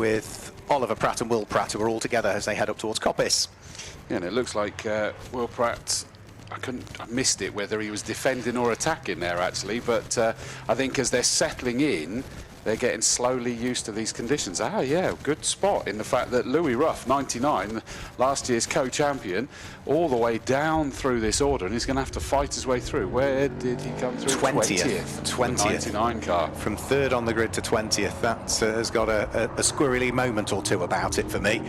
with Oliver Pratt and Will Pratt, who are all together as they head up towards Coppice. Yeah, and it looks like Will Pratt, I missed it whether he was defending or attacking there actually, but I think as they're settling in, they're getting slowly used to these conditions. Ah, yeah, good spot in the fact that Louis Ruff, 99, last year's co-champion, all the way down through this order, and he's going to have to fight his way through. Where did he come through? 20th. 99 car. From 3rd on the grid to 20th. That has got a squirrely moment or two about it for me.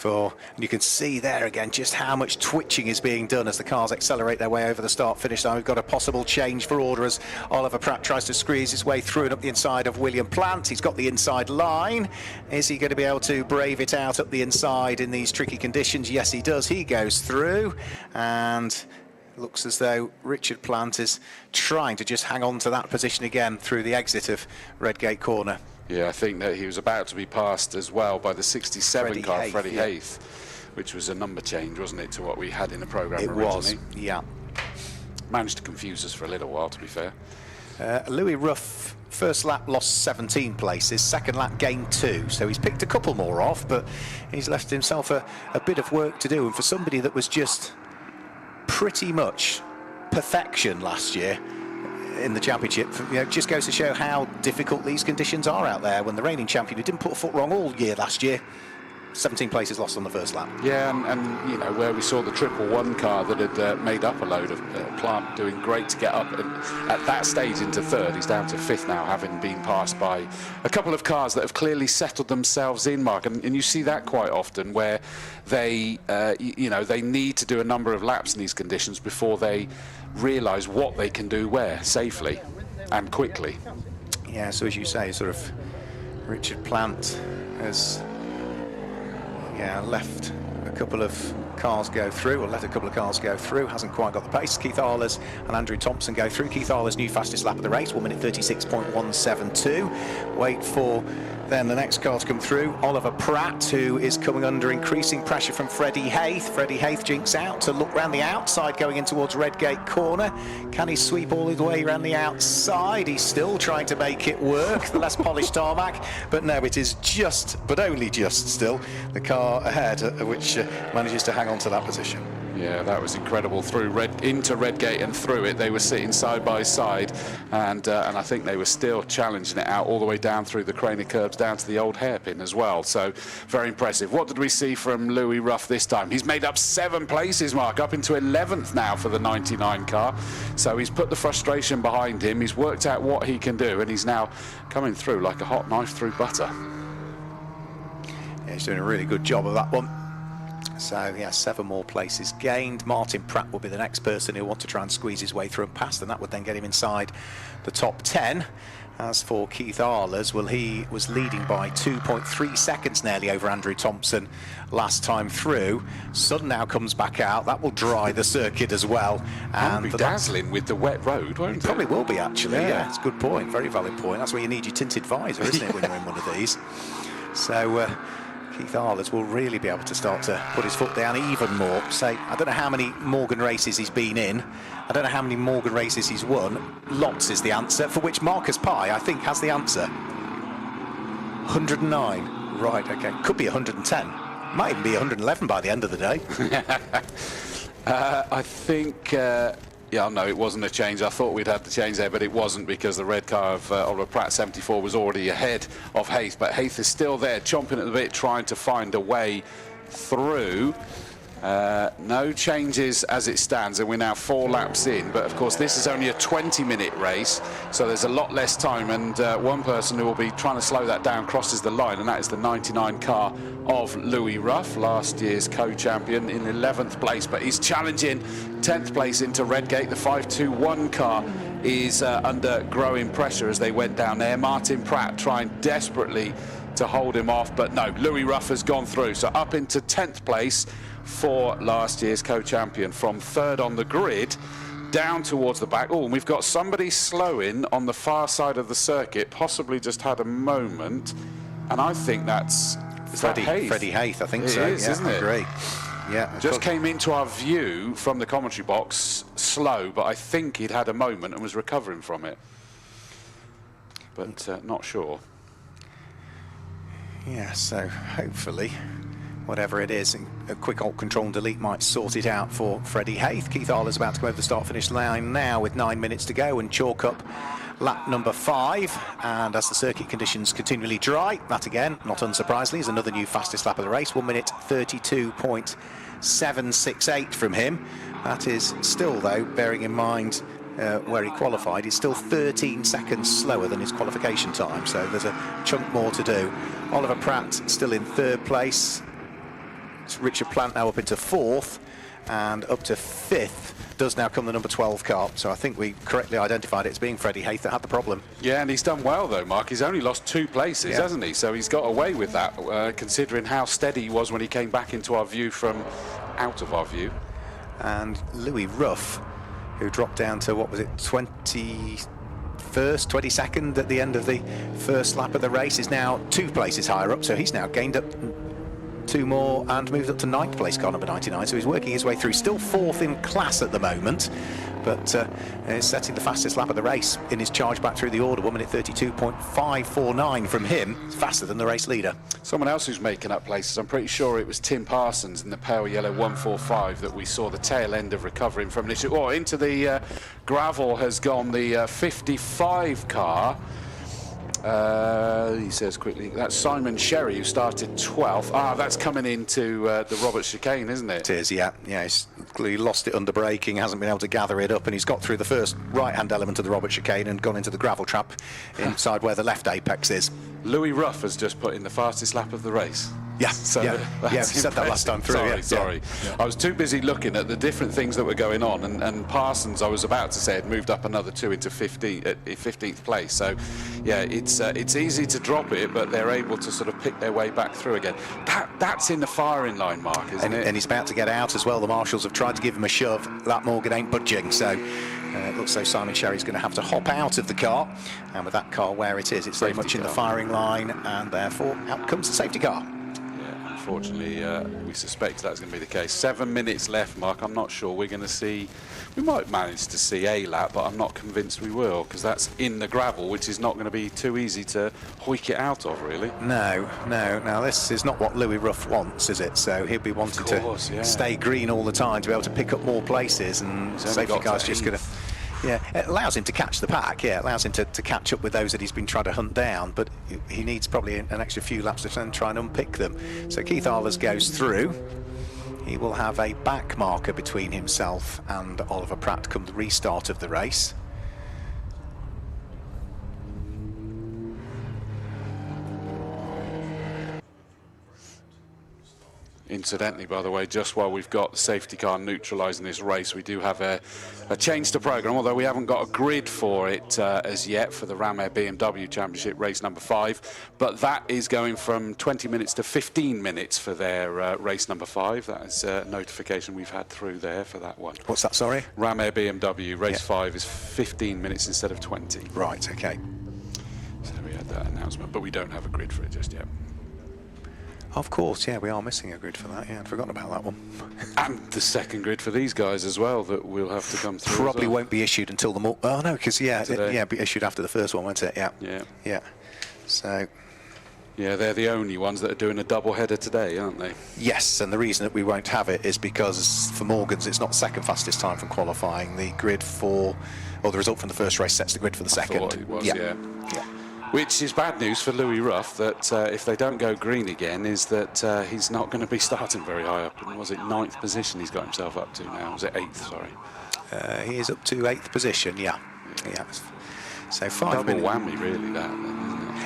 And you can see there again just how much twitching is being done as the cars accelerate their way over the start-finish line. We've got a possible change for order as Oliver Pratt tries to squeeze his way through and up the inside of William Plant. He's got the inside line. Is he going to be able to brave it out up the inside in these tricky conditions? Yes, he does. He goes through, and looks as though Richard Plant is trying to just hang on to that position again through the exit of Redgate Corner. Yeah, I think that he was about to be passed as well by the 67 car, Freddie Hayth, which was a number change, wasn't it, to what we had in the programme originally? It was, yeah. Managed to confuse us for a little while, to be fair. Louis Ruff, first lap lost 17 places, second lap gained 2, so he's picked a couple more off, but he's left himself a bit of work to do. And for somebody that was just pretty much perfection last year in the championship, you know, just goes to show how difficult these conditions are out there when the reigning champion, who didn't put a foot wrong all year last year, 17 places lost on the first lap. Yeah, and you know, where we saw the 111 car that had made up a load of Plant doing great to get up, and at that stage into 3rd, he's down to 5th now, having been passed by a couple of cars that have clearly settled themselves in, Mark, and you see that quite often where they you know, they need to do a number of laps in these conditions before they realise what they can do where safely and quickly. Yeah, so as you say, sort of Richard Plant has left a couple of cars go through, or let a couple of cars go through, hasn't quite got the pace. Keith Arlers and Andrew Thompson go through. Keith Arlers' new fastest lap of the race, 1 minute 36.172. Wait for then the next car to come through, Oliver Pratt, who is coming under increasing pressure from Freddie Hayth. Freddie Hayth jinks out to look round the outside going in towards Redgate Corner. Can he sweep all the way around the outside? He's still trying to make it work, the less polished tarmac, but no, it is just, but only just still, the car ahead which manages to hang on to that position. Yeah, that was incredible. Into Redgate and through it, they were sitting side by side, and I think they were still challenging it out all the way down through the Craner curbs down to the old hairpin as well. So very impressive. What did we see from Louis Ruff this time? He's made up 7 places, Mark, up into 11th now for the 99 car. So he's put the frustration behind him. He's worked out what he can do, and he's now coming through like a hot knife through butter. Yeah, he's doing a really good job of that one. So, yeah, 7 more places gained. Martin Pratt will be the next person who'll want to try and squeeze his way through and past, and that would then get him inside the top 10. As for Keith Arlers, well, he was leading by 2.3 seconds nearly over Andrew Thompson last time through. Sun now comes back out. That will dry the circuit as well. And be dazzling with the wet road, won't it? Probably will be, actually. Yeah, it's a good point. Very valid point. That's where you need your tinted visor, isn't it, when you're in one of these? So, Keith Arlers will really be able to start to put his foot down even more. Say, I don't know how many Morgan races he's been in. I don't know how many Morgan races he's won. Lots is the answer, for which Marcus Pye, I think, has the answer. 109. Right, okay. Could be 110. Might even be 111 by the end of the day. I think... yeah, no, it wasn't a change. I thought we'd had the change there, but it wasn't, because the red car of Oliver Pratt, 74, was already ahead of Hayth. But Hayth is still there, chomping at the bit, trying to find a way through. No changes as it stands, and we're now 4 laps in. But, of course, this is only a 20-minute race, so there's a lot less time. And one person who will be trying to slow that down crosses the line, and that is the 99 car of Louis Ruff, last year's co-champion, in 11th place. But he's challenging 10th place into Redgate. The 521 car is under growing pressure as they went down there. Martin Pratt trying desperately to hold him off, but no, Louis Ruff has gone through. So up into 10th place for last year's co-champion, from 3rd on the grid down towards the back. Oh, and we've got somebody slowing on the far side of the circuit, possibly just had a moment, and I think that's Freddie Hayth, I think so. It is, isn't it? I agree. Yeah, just came into our view from the commentary box slow, but I think he'd had a moment and was recovering from it, but not sure. Yeah, so hopefully, whatever it is, a quick alt control and delete might sort it out for Freddie Hayth. Keith Arler's about to go over the start-finish line now with 9 minutes to go, and chalk up lap number 5. And as the circuit conditions continually dry, that again, not unsurprisingly, is another new fastest lap of the race. 1 minute 32.768 from him. That is still, though, bearing in mind where he qualified, he's still 13 seconds slower than his qualification time, so there's a chunk more to do. Oliver Pratt still in 3rd place. It's Richard Plant now up into 4th, and up to 5th does now come the number 12 car. So I think we correctly identified it as being Freddie Hayth that had the problem. Yeah, and he's done well though, Mark. He's only lost 2 places, hasn't he? So he's got away with that, considering how steady he was when he came back into our view from out of our view. And Louis Ruff, who dropped down to, what was it, 22nd at the end of the first lap of the race, is now 2 places higher up, so he's now gained up 2 more and moved up to 9th place, car number 99, so he's working his way through. Still 4th in class at the moment, but is setting the fastest lap of the race in his charge back through the order. 1 minute 32.549 from him. It's faster than the race leader. Someone else who's making up places, I'm pretty sure it was Tim Parsons in the pale yellow 145 that we saw the tail end of recovering from an issue. Oh, into the gravel has gone the 55 car. He says quickly, that's Simon Sherry, who started 12th. That's coming into the Robert chicane, isn't it? It is, yeah. He's clearly lost it under braking, hasn't been able to gather it up, and he's got through the first right-hand element of the Robert chicane and gone into the gravel trap inside where the left apex is. Louis Ruff has just put in the fastest lap of the race. Yeah, so we said that last time through. Sorry. I was too busy looking at the different things that were going on, and Parsons, I was about to say, had moved up another 2 into 15th place. So, yeah, it's easy to drop it, but they're able to sort of pick their way back through again. That's in the firing line, Mark, isn't it? And he's about to get out as well. The marshals have tried to give him a shove. That Morgan ain't budging, so it looks like Simon Sherry's going to have to hop out of the car. And with that car where it is, it's very much in the firing line, and therefore out comes the safety car. Unfortunately, we suspect that's going to be the case. 7 minutes left, Mark. I'm not sure we're going to see. We might manage to see a lap, but I'm not convinced we will, because that's in the gravel, which is not going to be too easy to hoik it out of, really. No. Now, this is not what Louis Ruff wants, is it? So he'll be wanting to stay green all the time to be able to pick up more places, and safety car's just going to... Yeah, it allows him to catch the pack, it allows him to catch up with those that he's been trying to hunt down, but he needs probably an extra few laps to then try and unpick them. So Keith Arlers goes through. He will have a back marker between himself and Oliver Pratt come the restart of the race. Incidentally, by the way, just while we've got the safety car neutralising this race, we do have a change to programme, although we haven't got a grid for it as yet for the Ram Air BMW Championship race number 5. But that is going from 20 minutes to 15 minutes for their race number 5. That is a notification we've had through there for that one. What's that, sorry? Ram Air BMW race 5 is 15 minutes instead of 20. Right, okay. So we had that announcement, but we don't have a grid for it just yet. Of course, yeah, we are missing a grid for that. Yeah, I'd forgotten about that one. And the second grid for these guys as well that we'll have to come through. Probably won't be issued until the oh no, because be issued after the first one, won't it? Yeah. So. Yeah, they're the only ones that are doing a double header today, aren't they? Yes, and the reason that we won't have it is because for Morgan's it's not second fastest time from qualifying. The grid the result from the first race sets the grid for the second. I thought it was, yeah. Which is bad news for Louis Ruff, that if they don't go green again, is that he's not going to be starting very high up. And was it 9th position he's got himself up to now? Was it 8th, sorry? He is up to 8th position, yeah. So 5 minutes. Double whammy, really, that, isn't it?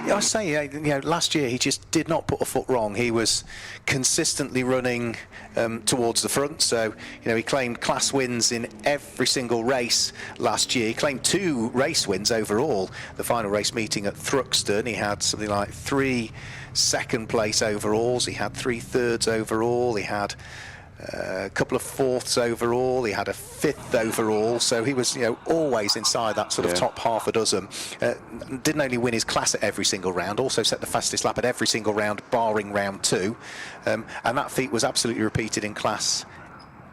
Yeah, I say, last year he just did not put a foot wrong. He was consistently running towards the front. So, he claimed class wins in every single race last year. He claimed 2 race wins overall. The final race meeting at Thruxton, he had something like 3 second place overalls. He had 3 thirds overall. He had a couple of 4ths overall. He had a 5th overall, so he was always inside that sort of top half a dozen. Didn't only win his class at every single round, also set the fastest lap at every single round barring round 2, and that feat was absolutely repeated in class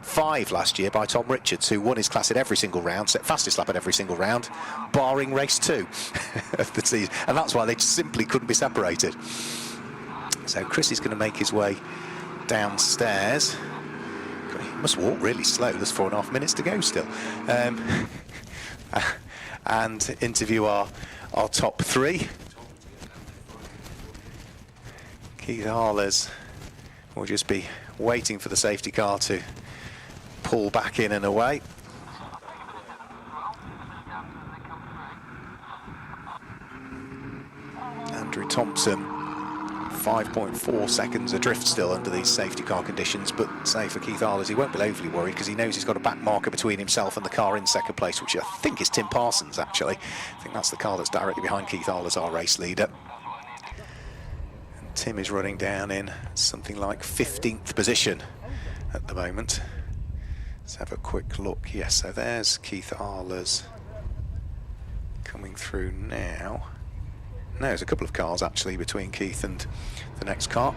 5 last year by Tom Richards, who won his class at every single round, set fastest lap at every single round barring race 2 of the season, and that's why they simply couldn't be separated. So Chris is going to make his way downstairs. He must walk really slow. There's 4.5 minutes to go still. And interview our top three. Keith Harlers will just be waiting for the safety car to pull back in and away. Andrew Thompson, 5.4 seconds adrift still under these safety car conditions, but say for Keith Harlers, he won't be overly worried because he knows he's got a back marker between himself and the car in second place, which I think is Tim Parsons actually. I think that's the car that's directly behind Keith Harlers, our race leader. And Tim is running down in something like 15th position at the moment. Let's have a quick look. Yes, so there's Keith Harlers coming through now. No, there's a couple of cars actually between Keith and the next car.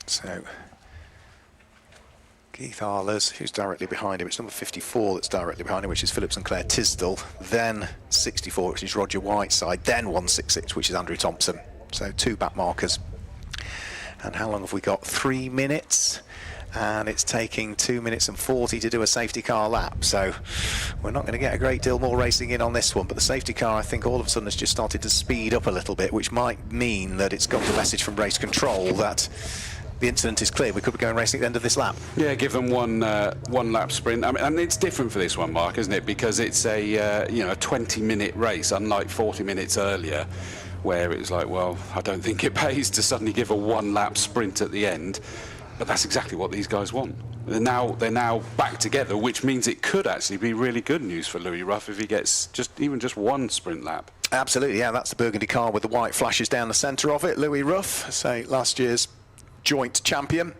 So Keith Harlers, who's directly behind him, it's number 54 that's directly behind him, which is Phillips and Claire Tisdall, then 64, which is Roger Whiteside, then 166, which is Andrew Thompson. So 2 back markers. And how long have we got? 3 minutes. And it's taking 2 minutes and 40 to do a safety car lap, so we're not going to get a great deal more racing in on this one. But the safety car, I think, all of a sudden has just started to speed up a little bit, which might mean that it's got the message from race control that the incident is clear. We could be going racing at the end of this lap. Yeah, give them one lap sprint. I mean, and it's different for this one, Mark, isn't it? Because it's a 20-minute race, unlike 40 minutes earlier, where it was like, well, I don't think it pays to suddenly give a 1 lap sprint at the end. But that's exactly what these guys want. They're now back together, which means it could actually be really good news for Louis Ruff if he gets even just 1 sprint lap. Absolutely, yeah, that's the burgundy car with the white flashes down the centre of it. Louis Ruff, say last year's joint champion,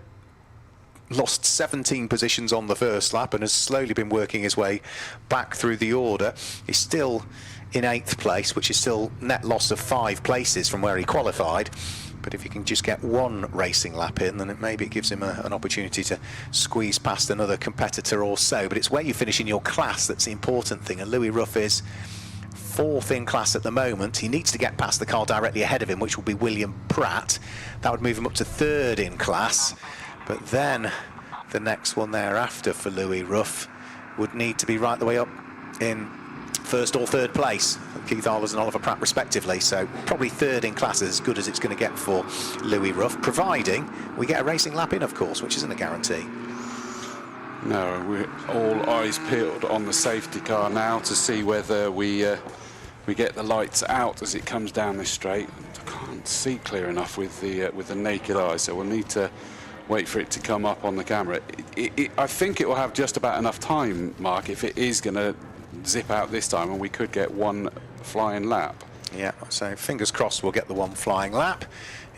lost 17 positions on the first lap and has slowly been working his way back through the order. He's still in 8th place, which is still net loss of 5 places from where he qualified. But if you can just get 1 racing lap in, then maybe it gives him an opportunity to squeeze past another competitor or so. But it's where you finish in your class that's the important thing. And Louis Ruff is 4th in class at the moment. He needs to get past the car directly ahead of him, which will be William Pratt. That would move him up to 3rd in class. But then the next one thereafter for Louis Ruff would need to be right the way up in 1st or 3rd place, Keith Harlers and Oliver Pratt respectively, so probably 3rd in class is as good as it's going to get for Louis Ruff, providing we get a racing lap in, of course, which isn't a guarantee. No, we're all eyes peeled on the safety car now to see whether we get the lights out as it comes down this straight. I can't see clear enough with the naked eye, so we'll need to wait for it to come up on the camera. I think it will have just about enough time, Mark, if it is going to zip out this time, and we could get 1 flying lap. Yeah, so fingers crossed we'll get the 1 flying lap.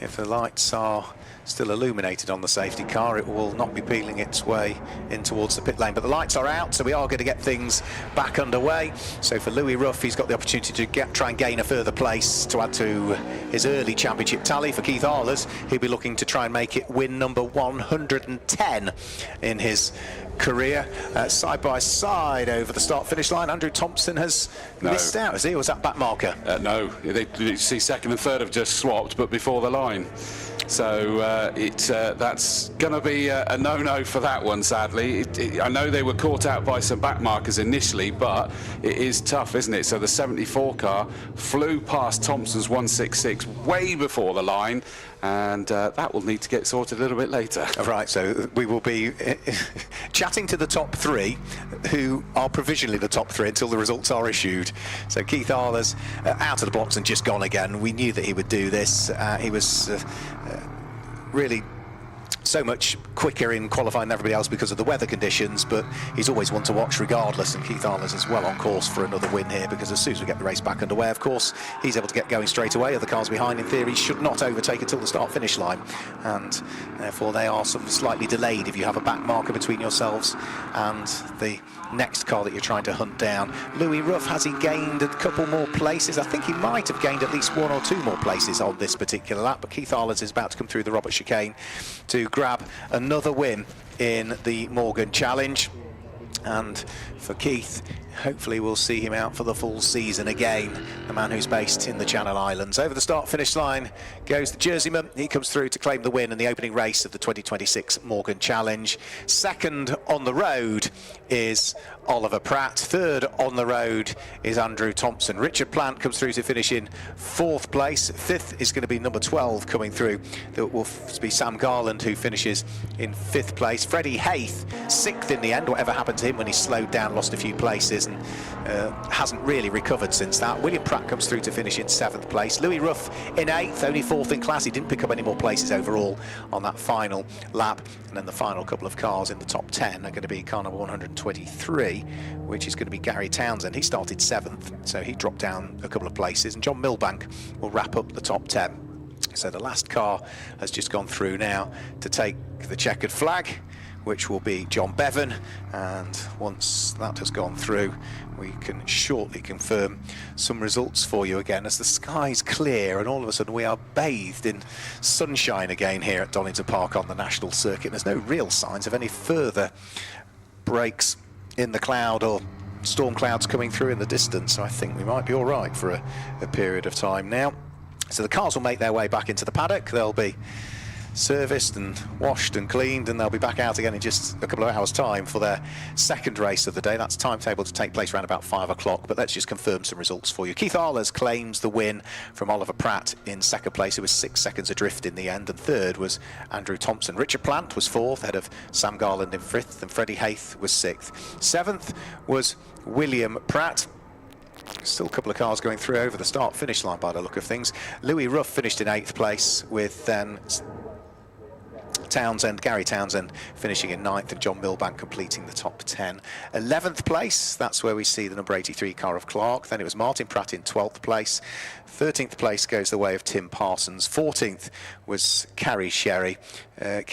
If the lights are still illuminated on the safety car, it will not be peeling its way in towards the pit lane. But the lights are out, so we are going to get things back underway. So for Louis Ruff, he's got the opportunity to try and gain a further place to add to his early championship tally. For Keith Harlers, he'll be looking to try and make it win number 110 in his career. Side by side over the start-finish line, Andrew Thompson has missed out, has he? Or was that back marker? No, you see 2nd and 3rd have just swapped, but before the line. So that's going to be a no-no for that one, sadly. I know they were caught out by some back markers initially, but it is tough, isn't it? So the 74 car flew past Thompson's 166 way before the line, and that will need to get sorted a little bit later. Right, so we will be chatting to the top 3, who are provisionally the top 3 until the results are issued. So Keith Harlers out of the blocks and just gone again. We knew that he would do this. He was really so much quicker in qualifying than everybody else because of the weather conditions, but he's always one to watch regardless, and Keith Harlers is well on course for another win here, because as soon as we get the race back underway, of course, he's able to get going straight away. Other cars behind, in theory, should not overtake until the start-finish line, and therefore they are sort of slightly delayed if you have a back marker between yourselves and the next car that you're trying to hunt down. Louis Ruff, has he gained a couple more places? I think he might have gained at least 1 or 2 more places on this particular lap, but Keith Harlers is about to come through the Robert chicane to grab another win in the Morgan Challenge. And for Keith, hopefully we'll see him out for the full season again, the man who's based in the Channel Islands. Over the start-finish line goes the Jerseyman. He comes through to claim the win in the opening race of the 2026 Morgan Challenge. Second on the road is Oliver Pratt. Third on the road is Andrew Thompson. Richard Plant comes through to finish in 4th place. 5th is going to be number 12 coming through. That will be Sam Garland, who finishes in 5th place. Freddie Hayth, 6th in the end. Whatever happened to him when he slowed down, lost a few places, and hasn't really recovered since that. William Pratt comes through to finish in 7th place. Louis Ruff in 8th, only 4th in class. He didn't pick up any more places overall on that final lap. And then the final couple of cars in the top 10 are going to be car number 123, which is going to be Gary Townsend. He started 7th, so he dropped down a couple of places, and John Milbank will wrap up the top 10. So the last car has just gone through now to take the checkered flag, which will be John Bevan, and once that has gone through, we can shortly confirm some results for you again as the sky's clear and all of a sudden we are bathed in sunshine again here at Donington Park on the National Circuit. There's no real signs of any further breaks in the cloud or storm clouds coming through in the distance, so I think we might be all right for a period of time now. So the cars will make their way back into the paddock. They'll be serviced and washed and cleaned, and they'll be back out again in just a couple of hours' time for their second race of the day. That's timetable to take place around about 5 o'clock, but let's just confirm some results for you. Keith Arlers claims the win from Oliver Pratt in 2nd place. It was 6 seconds adrift in the end, and 3rd was Andrew Thompson. Richard Plant was 4th, ahead of Sam Garland in 5th, and Freddie Hayth was 6th. 7th was William Pratt. Still a couple of cars going through over the start-finish line by the look of things. Louis Ruff finished in 8th place, with then Gary Townsend finishing in 9th, and John Milbank completing the top 10. 11th place, that's where we see the number 83 car of Clark. Then it was Martin Pratt in 12th place. 13th place goes the way of Tim Parsons. 14th was Kathy Sherry. In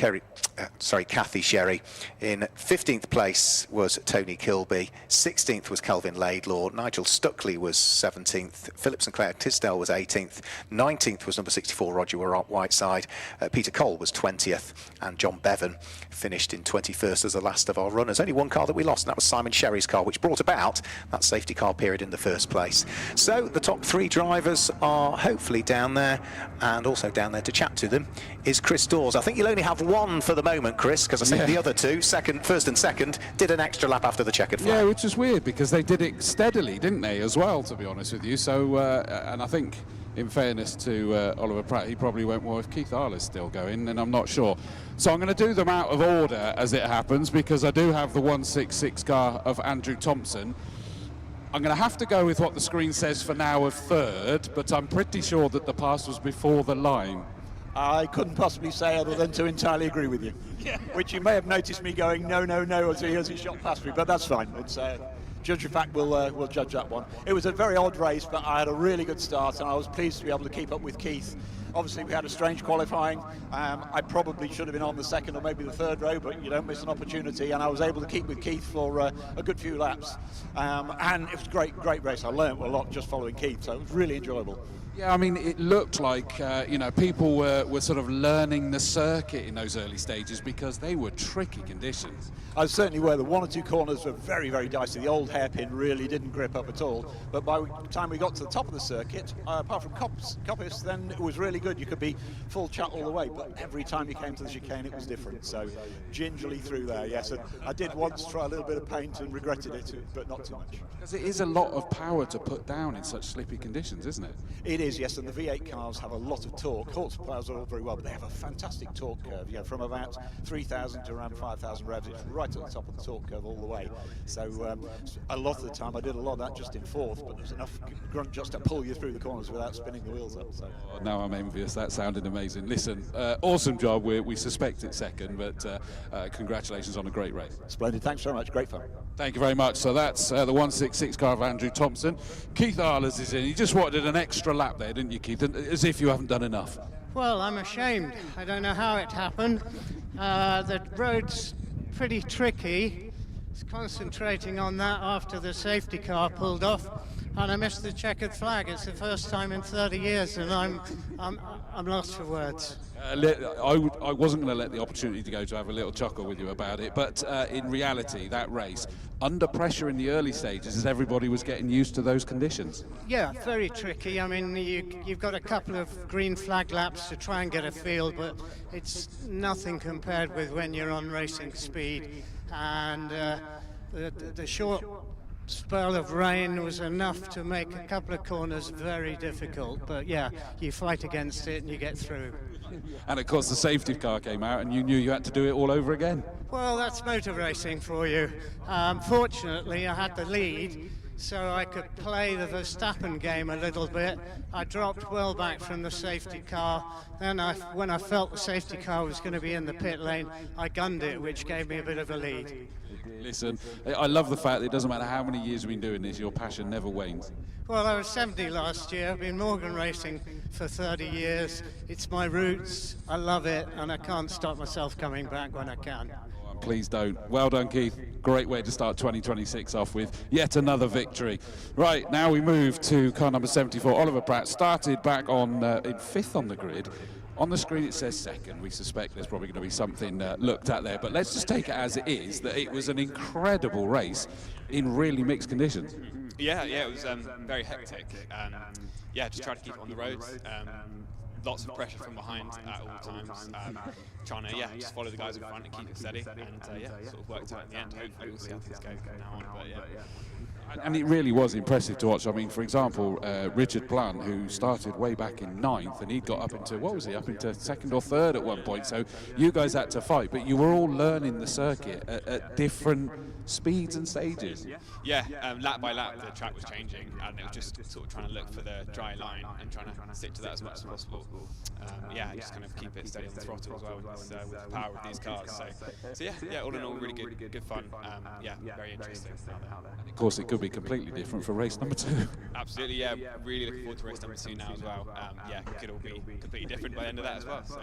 15th place was Tony Kilby. 16th was Kelvin Laidlaw. Nigel Stuckley was 17th. Philip Sinclair Tisdale was 18th. 19th was number 64 Roger Whiteside. Peter Cole was 20th, and John Bevan finished in 21st as the last of our runners. Only one car that we lost, and that was Simon Sherry's car, which brought about that safety car period in the first place. So the top 3 drivers are hopefully down there, and also down there to chat to them is Chris Dawes. I think you'll only have one for the moment, Chris, because I think the other two, first and second, did an extra lap after the checkered flag. Yeah, which is weird because they did it steadily, didn't they, as well, to be honest with you. So, and I think, in fairness to Oliver Pratt, he probably went, well, if Keith Arler's still going, then I'm not sure. So I'm going to do them out of order as it happens, because I do have the 166 car of Andrew Thompson. I'm going to have to go with what the screen says for now of 3rd, but I'm pretty sure that the pass was before the line. I couldn't possibly say other than to entirely agree with you. Yeah. Which you may have noticed me going, no, as he shot past me, but that's fine. It's judge of fact will judge that one. It was a very odd race, but I had a really good start, and I was pleased to be able to keep up with Keith. Obviously, we had a strange qualifying. I probably should have been on the 2nd or maybe the 3rd row, but you don't miss an opportunity, and I was able to keep with Keith for a good few laps. And it was a great race. I learned a lot just following Keith, so it was really enjoyable. Yeah, I mean, it looked like, people were sort of learning the circuit in those early stages because they were tricky conditions. I certainly were. The 1 or 2 corners were very, very dicey. The old hairpin really didn't grip up at all. But by the time we got to the top of the circuit, apart from coppice, then it was really good. You could be full chat all the way. But every time you came to the chicane, it was different. So gingerly through there, yes. And I did once try a little bit of paint and regretted it, but not too much. Because it is a lot of power to put down in such slippy conditions, isn't it? It is, yes. And the V8 cars have a lot of torque. Hawthorn plows are all very well, but they have a fantastic torque curve. From about 3,000 to around 5,000 revs. It's right at the top of the torque curve all the way. So a lot of the time I did a lot of that just in 4th, but there's enough grunt just to pull you through the corners without spinning the wheels up. So. Oh, now I'm envious. That sounded amazing. Listen, awesome job. We suspect it's 2nd, but congratulations on a great race. Splendid. Thanks very much. Great fun. Thank you very much. So that's the 166 car of Andrew Thompson. Keith Arlers is in. You just wanted an extra lap there, didn't you, Keith? As if you haven't done enough. Well, I'm ashamed. I don't know how it happened. The road's pretty tricky. I was concentrating on that after the safety car pulled off. and I missed the checkered flag. It's the first time in 30 years, and I'm lost for words. I wasn't going to let the opportunity to go to have a little chuckle with you about it, but in reality, that race, under pressure in the early stages, as everybody was getting used to those conditions. Yeah, very tricky. I mean, you've got a couple of green flag laps to try and get a feel, but it's nothing compared with when you're on racing speed. And the short spell of rain was enough to make a couple of corners very difficult. But yeah, you fight against it and you get through. And of course, the safety car came out, and you knew you had to do it all over again. Well, that's motor racing for you. Fortunately, I had the lead, so I could play the Verstappen game a little bit. I dropped well back from the safety car. Then when I felt the safety car was going to be in the pit lane, I gunned it, which gave me a bit of a lead. Listen, I love the fact that it doesn't matter how many years you've been doing this, your passion never wanes. Well, I was 70 last year. I've been Morgan racing for 30 years. It's my roots. I love it, and I can't stop myself coming back when I can. Please don't. Well done, Keith. Great way to start 2026 off with yet another victory. Right, now we move to car number 74. Oliver Pratt started back on in 5th on the grid. On the screen it says 2nd. We suspect there's probably going to be something looked at there, but let's just take it as it is, that it was an incredible race in really mixed conditions. Yeah, it was very hectic. Yeah, just try to keep it on the roads. Lots of pressure from behind at all times. Trying to just follow the guys in front and keep it steady, and sort of worked out in the end. Hopefully we'll see how things go from now on. But yeah. And it really was impressive to watch. I mean, for example, Richard Blunt, who started way back in 9th, and he'd got up into, what was he, up into 2nd or 3rd at one point. So you guys had to fight, but you were all learning the circuit at different speeds and stages. Yeah, lap by lap the track was changing, and it was just sort of trying to look for the dry line and trying to stick to that as much as possible. Just kind of keep it steady on the throttle as well with the power of these cars. So yeah, all in all, really good fun. Very interesting. And of course, it could be completely different for race number 2. Absolutely, yeah. Really looking forward to race number 2 now as well. It could all be completely different by the end of that as well. So.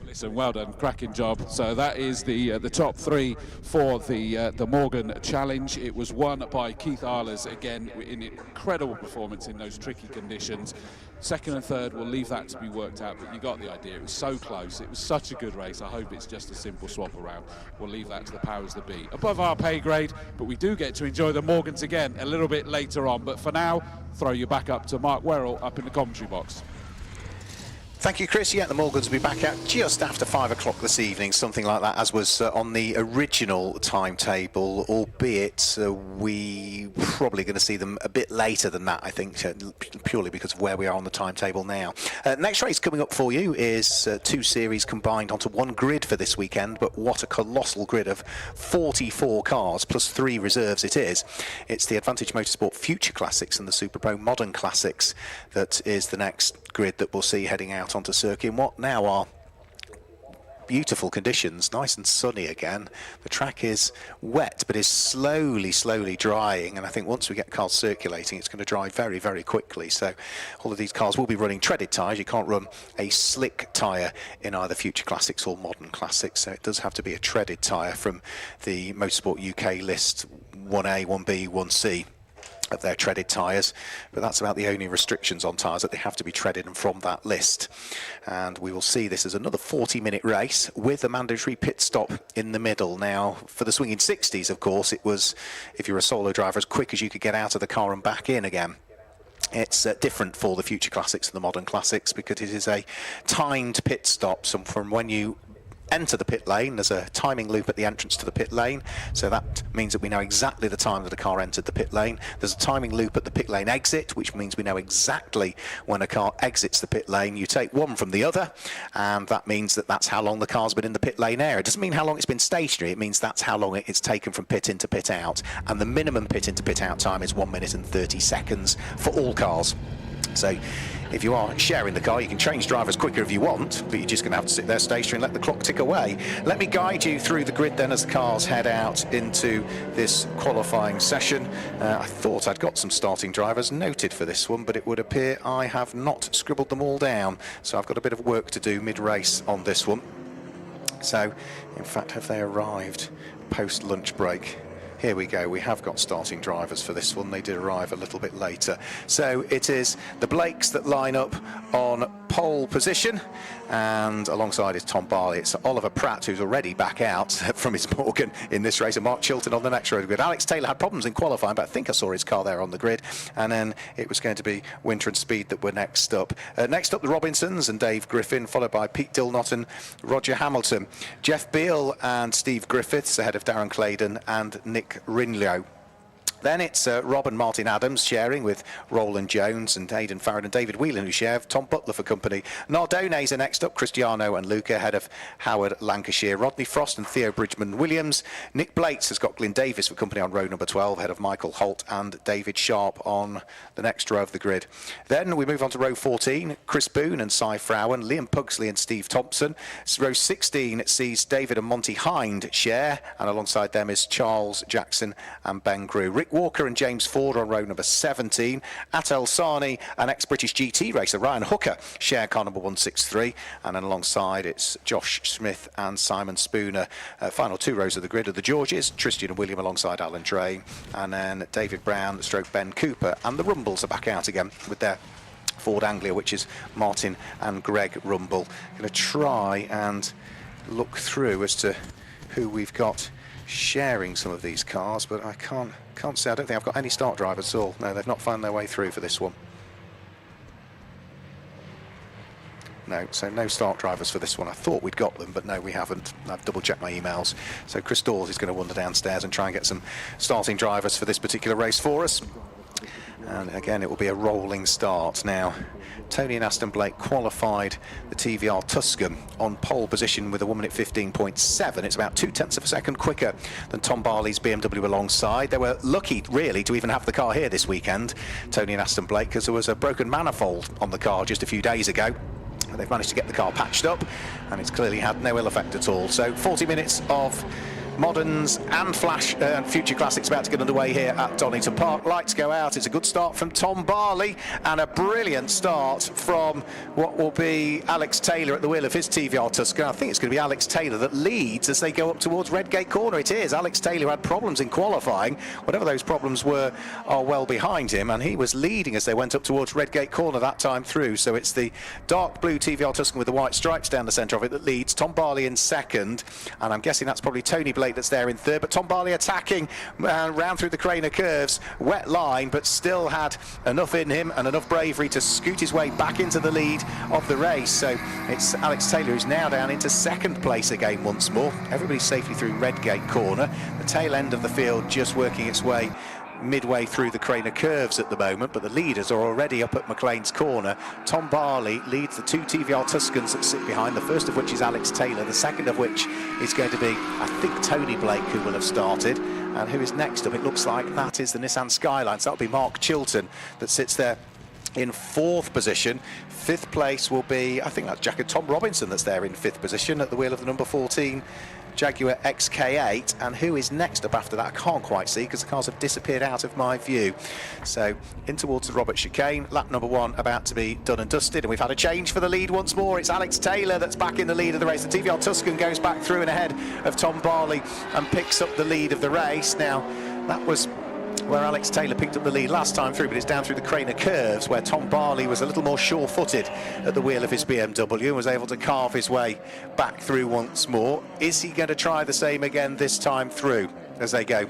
Listen, well done, cracking job. So that is the top 3 for the Morgan Challenge. It was won by Keith Arlers, again, in incredible performance in those tricky conditions. 2nd and 3rd, we'll leave that to be worked out, but you got the idea. It was so close. It was such a good race. I hope it's just a simple swap around. We'll leave that to the powers that be. Above our pay grade, but we do get to enjoy the Morgans again a little bit later on. But for now, throw you back up to Mark Werrell up in the commentary box. Thank you, Chris. Yeah, the Morgans will be back out just after 5 o'clock this evening, something like that, as was on the original timetable, albeit we probably going to see them a bit later than that, I think, purely because of where we are on the timetable now. Next race coming up for you is 2 series combined onto 1 grid for this weekend, but what a colossal grid of 44 cars plus 3 reserves it is. It's the Advantage Motorsport Future Classics and the Super Pro Modern Classics that is the next grid that we'll see heading out onto circuit in what now are beautiful conditions, nice and sunny again. The track is wet but is slowly drying, and I think once we get cars circulating it's going to dry very quickly. So all of these cars will be running treaded tyres. You can't run a slick tyre in either Future Classics or Modern Classics, so it does have to be a treaded tyre from the Motorsport UK list 1A, 1B, 1C of their treaded tyres, but that's about the only restrictions on tyres, that they have to be treaded and from that list. And we will see this as another 40-minute race with a mandatory pit stop in the middle. Now, for the swinging 60s, of course, it was, if you're a solo driver, as quick as you could get out of the car and back in again. It's different for the Future Classics and the Modern Classics because it is a timed pit stop. So from when you enter the pit lane, there's a timing loop at the entrance to the pit lane, so that means that we know exactly the time that a car entered the pit lane. There's a timing loop at the pit lane exit, which means we know exactly when a car exits the pit lane. You take one from the other, and that means that that's how long the car's been in the pit lane area. It doesn't mean how long it's been stationary, it means that's how long it's taken from pit in to pit out, and the minimum pit in to pit out time is 1 minute and 30 seconds for all cars. So if you are sharing the car, you can change drivers quicker if you want, but you're just going to have to sit there stationary and let the clock tick away. Let me guide you through the grid then as the cars head out into this qualifying session. I thought I'd got some starting drivers noted for this one, but it would appear I have not scribbled them all down, so I've got a bit of work to do mid-race on this one. So, in fact, have they arrived post-lunch break? here we go. We have got starting drivers for this one. They did arrive a little bit later. So it is the Blakes that line up on pole position, and alongside is Tom Barley. It's Oliver Pratt, who's already back out from his Morgan in this race, and Mark Chilton on the next road grid. Alex Taylor had problems in qualifying, but I think I saw his car there on the grid. And then it was going to be Winter and Speed that were next up. Next up, the Robinsons and Dave Griffin, followed by Pete Dilnott and Roger Hamilton. Jeff Beale and Steve Griffiths ahead of Darren Claydon and Nick Rinlow. Then it's Rob and Martin Adams sharing with Roland Jones and Aidan Farron and David Whelan, who share Tom Butler for company. Nardones are next up, Cristiano and Luca ahead of Howard Lancashire. Rodney Frost and Theo Bridgman-Williams. Nick Blates has got Glyn Davis for company on row number 12 ahead of Michael Holt and David Sharp on the next row of the grid. Then we move on to row 14, Chris Boone and Cy Frowen, Liam Pugsley and Steve Thompson. Row 16 sees David and Monty Hind share, and alongside them is Charles Jackson and Ben Grew. Rick Walker and James Ford on row number 17. Atel Sani and ex-British GT racer Ryan Hooker share car number 163, and then alongside it's Josh Smith and Simon Spooner. Final two rows of the grid are the Georges, Tristan and William alongside Alan Drain, and then David Brown stroke Ben Cooper, and the Rumbles are back out again with their Ford Anglia, which is Martin and Greg Rumble. Going to try and look through as to who we've got sharing some of these cars, but I can't say. I don't think I've got any start drivers at all. No, they've not found their way through for this one. No, so no start drivers for this one. I thought we'd got them, but no, we haven't. I've double checked my emails. So Chris Dawes is going to wander downstairs and try and get some starting drivers for this particular race for us. And again, it will be a rolling start. Now, Tony and Aston Blake qualified the TVR Tuscan on pole position with a 1 minute 15.7. It's about 0.2 of a second quicker than Tom Barley's BMW alongside. They were lucky, really, to even have the car here this weekend, Tony and Aston Blake, because there was a broken manifold on the car just a few days ago. They've managed to get the car patched up, and it's clearly had no ill effect at all. So 40 minutes of Moderns and Flash and Future Classics about to get underway here at Donington Park. Lights go out. It's a good start from Tom Barley and a brilliant start from what will be Alex Taylor at the wheel of his TVR Tuscan. I think it's going to be Alex Taylor that leads as they go up towards Redgate Corner. It is. Alex Taylor had problems in qualifying. Whatever those problems were are well behind him, and he was leading as they went up towards Redgate Corner that time through. So it's the dark blue TVR Tuscan with the white stripes down the centre of it that leads. Tom Barley in second, and I'm guessing that's probably Tony Blake that's there in third, but Tom Barley attacking round through the Craner curves, wet line, but still had enough in him and enough bravery to scoot his way back into the lead of the race. So it's Alex Taylor who's now down into second place again once more. Everybody's safely through Redgate Corner. The tail end of the field just working its way midway through the Craner curves at the moment, but the leaders are already up at McLean's Corner. Tom Barley leads the two TVR Tuscans that sit behind, the first of which is Alex Taylor, the second of which is going to be, I think, Tony Blake, who will have started. And who is next up? It looks like that is the Nissan Skyline, so that'll be Mark Chilton that sits there in fourth position. Fifth place will be, I think that's Tom Robinson that's there in fifth position at the wheel of the number 14 Jaguar XK8, and who is next up after that I can't quite see because the cars have disappeared out of my view. So in towards the Robert chicane, lap number 1 about to be done and dusted, and we've had a change for the lead once more. It's Alex Taylor that's back in the lead of the race. The TVR Tuscan goes back through and ahead of Tom Barley and picks up the lead of the race. Now that was where Alex Taylor picked up the lead last time through, but it's down through the Craner curves where Tom Barley was a little more sure-footed at the wheel of his BMW and was able to carve his way back through once more. Is he going to try the same again this time through as they go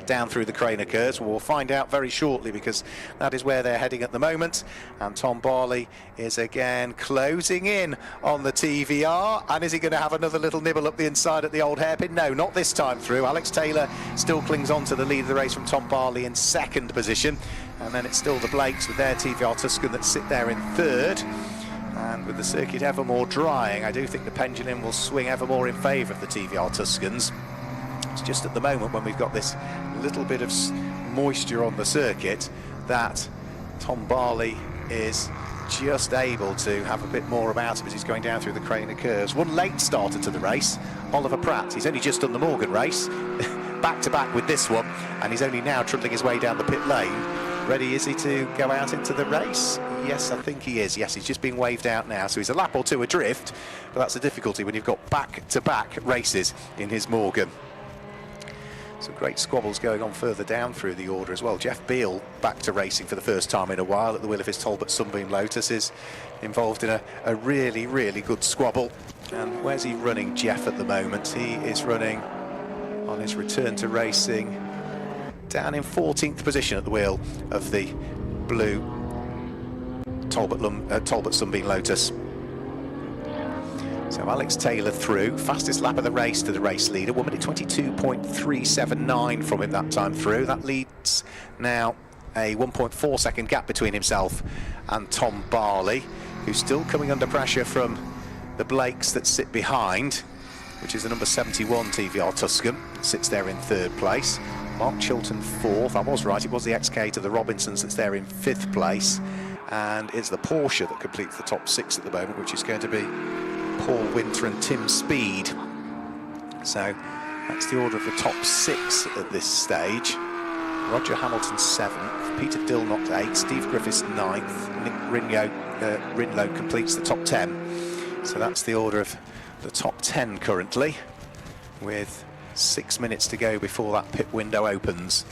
down through the Craner curves? Well, we'll find out very shortly, because that is where they're heading at the moment. And Tom Barley is again closing in on the TVR. And is he going to have another little nibble up the inside at the old hairpin? No, not this time through. Alex Taylor still clings on to the lead of the race from Tom Barley in second position. And then it's still the Blakes with their TVR Tuscan that sit there in third. And with the circuit ever more drying, I do think the pendulum will swing ever more in favour of the TVR Tuscans. It's just at the moment when we've got this little bit of moisture on the circuit that Tom Barley is just able to have a bit more about him as he's going down through the Craner curves. One late starter to the race, Oliver Pratt. He's only just done the Morgan race, back to back with this one, and he's only now trundling his way down the pit lane. Ready, is he, to go out into the race? Yes, I think he is. Yes, he's just being waved out now, so he's a lap or two adrift, but that's a difficulty when you've got back-to-back races in his Morgan. Some great squabbles going on further down through the order as well. Jeff Beale, back to racing for the first time in a while at the wheel of his Talbot Sunbeam Lotus, is involved in a really, really good squabble. And where's he running, Jeff, at the moment? He is running on his return to racing down in 14th position at the wheel of the blue Talbot Sunbeam Lotus. So Alex Taylor through, fastest lap of the race to the race leader, 1 minute 22.379 from him that time through. That leads now a 1.4 second gap between himself and Tom Barley, who's still coming under pressure from the Blakes that sit behind, which is the number 71 TVR Tuscan, sits there in 3rd place. Mark Chilton 4th, I was right, it was the XK to the Robinsons that's there in 5th place, and it's the Porsche that completes the top 6 at the moment, which is going to be Paul Winter and Tim Speed. So that's the order of the top 6 at this stage. Roger Hamilton 7th, Peter Dillnott 8th, Steve Griffiths 9th, Nick Rinlow completes the top 10. So that's the order of the top 10 currently, with 6 minutes to go before that pit window opens.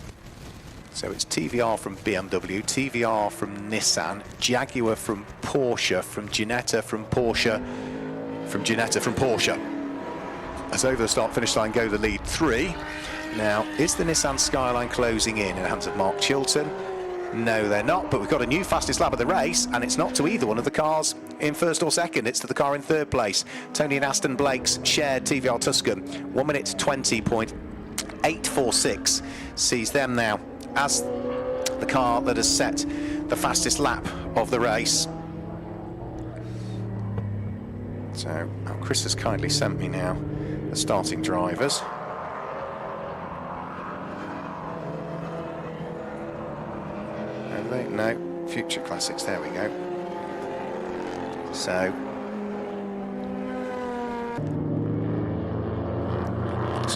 So it's TVR from BMW, TVR from Nissan, Jaguar from Porsche, from Ginetta from Porsche, from Ginetta from Porsche. As over the start-finish line go the lead 3. Now, is the Nissan Skyline closing in the hands of Mark Chilton? No, they're not, but we've got a new fastest lap of the race, and it's not to either one of the cars in 1st or 2nd, it's to the car in 3rd place. Tony and Aston Blake's shared TVR Tuscan, 1 minute 20.846, sees them now as the car that has set the fastest lap of the race. So, Chris has kindly sent me now the starting drivers. No, Future Classics, there we go. So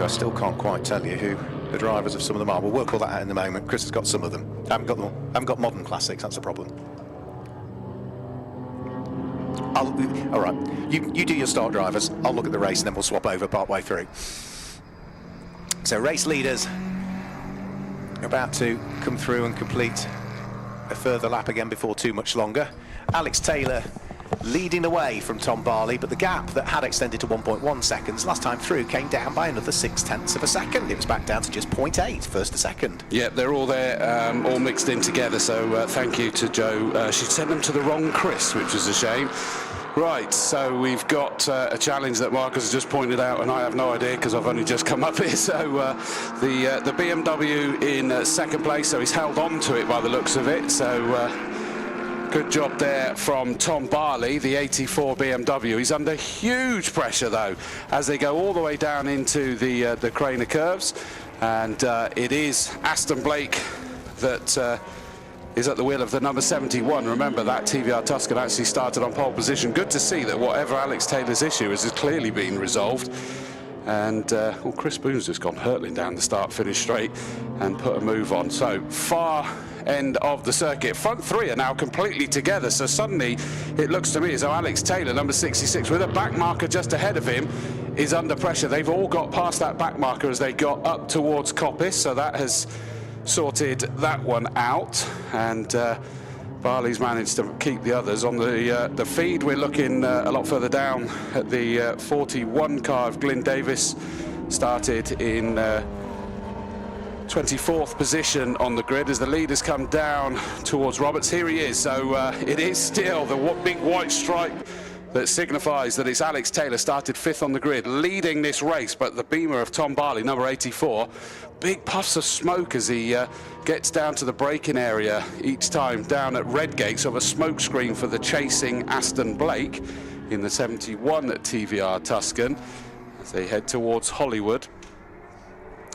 I still can't quite tell you who the drivers of some of them are. We'll work all that out in a moment. Chris has got some of them. I haven't got them all. I haven't got modern classics, that's the problem. All right, you do your start drivers, I'll look at the race and then we'll swap over part way through. So race leaders are about to come through and complete a further lap again before too much longer. Alex Taylor leading away from Tom Barley, but the gap that had extended to 1.1 seconds last time through came down by another 0.6 of a second. It was back down to just 0.8 first to second. Yeah, they're all there, all mixed in together, so thank you to Jo. She sent them to the wrong Chris, which was a shame. Right, so we've got a challenge that Marcus has just pointed out, and I have no idea because I've only just come up here. So the BMW in 2nd place, so he's held on to it by the looks of it. So good job there from Tom Barley, the 84 BMW. He's under huge pressure though, as they go all the way down into the Craner curves, and it is Aston Blake that is at the wheel of the number 71. Remember, that TVR Tuscan actually started on pole position. Good to see that whatever Alex Taylor's issue is has clearly been resolved. And well, Chris Boone's just gone hurtling down the start-finish straight and put a move on. So far end of the circuit. Front 3 are now completely together. So suddenly it looks to me as though Alex Taylor, number 66, with a back marker just ahead of him, is under pressure. They've all got past that back marker as they got up towards Coppice. So that has sorted that one out, and Barley's managed to keep the others on the feed. We're looking a lot further down at the 41 car of Glyn Davis, started in 24th position on the grid as the leaders come down towards Roberts. Here he is. So it is still the big white stripe that signifies that it's Alex Taylor, started 5th on the grid, leading this race, but the Beamer of Tom Barley, number 84, big puffs of smoke as he gets down to the braking area each time down at Redgate, sort of a smoke screen for the chasing Aston Blake in the 71 at TVR Tuscan as they head towards Hollywood.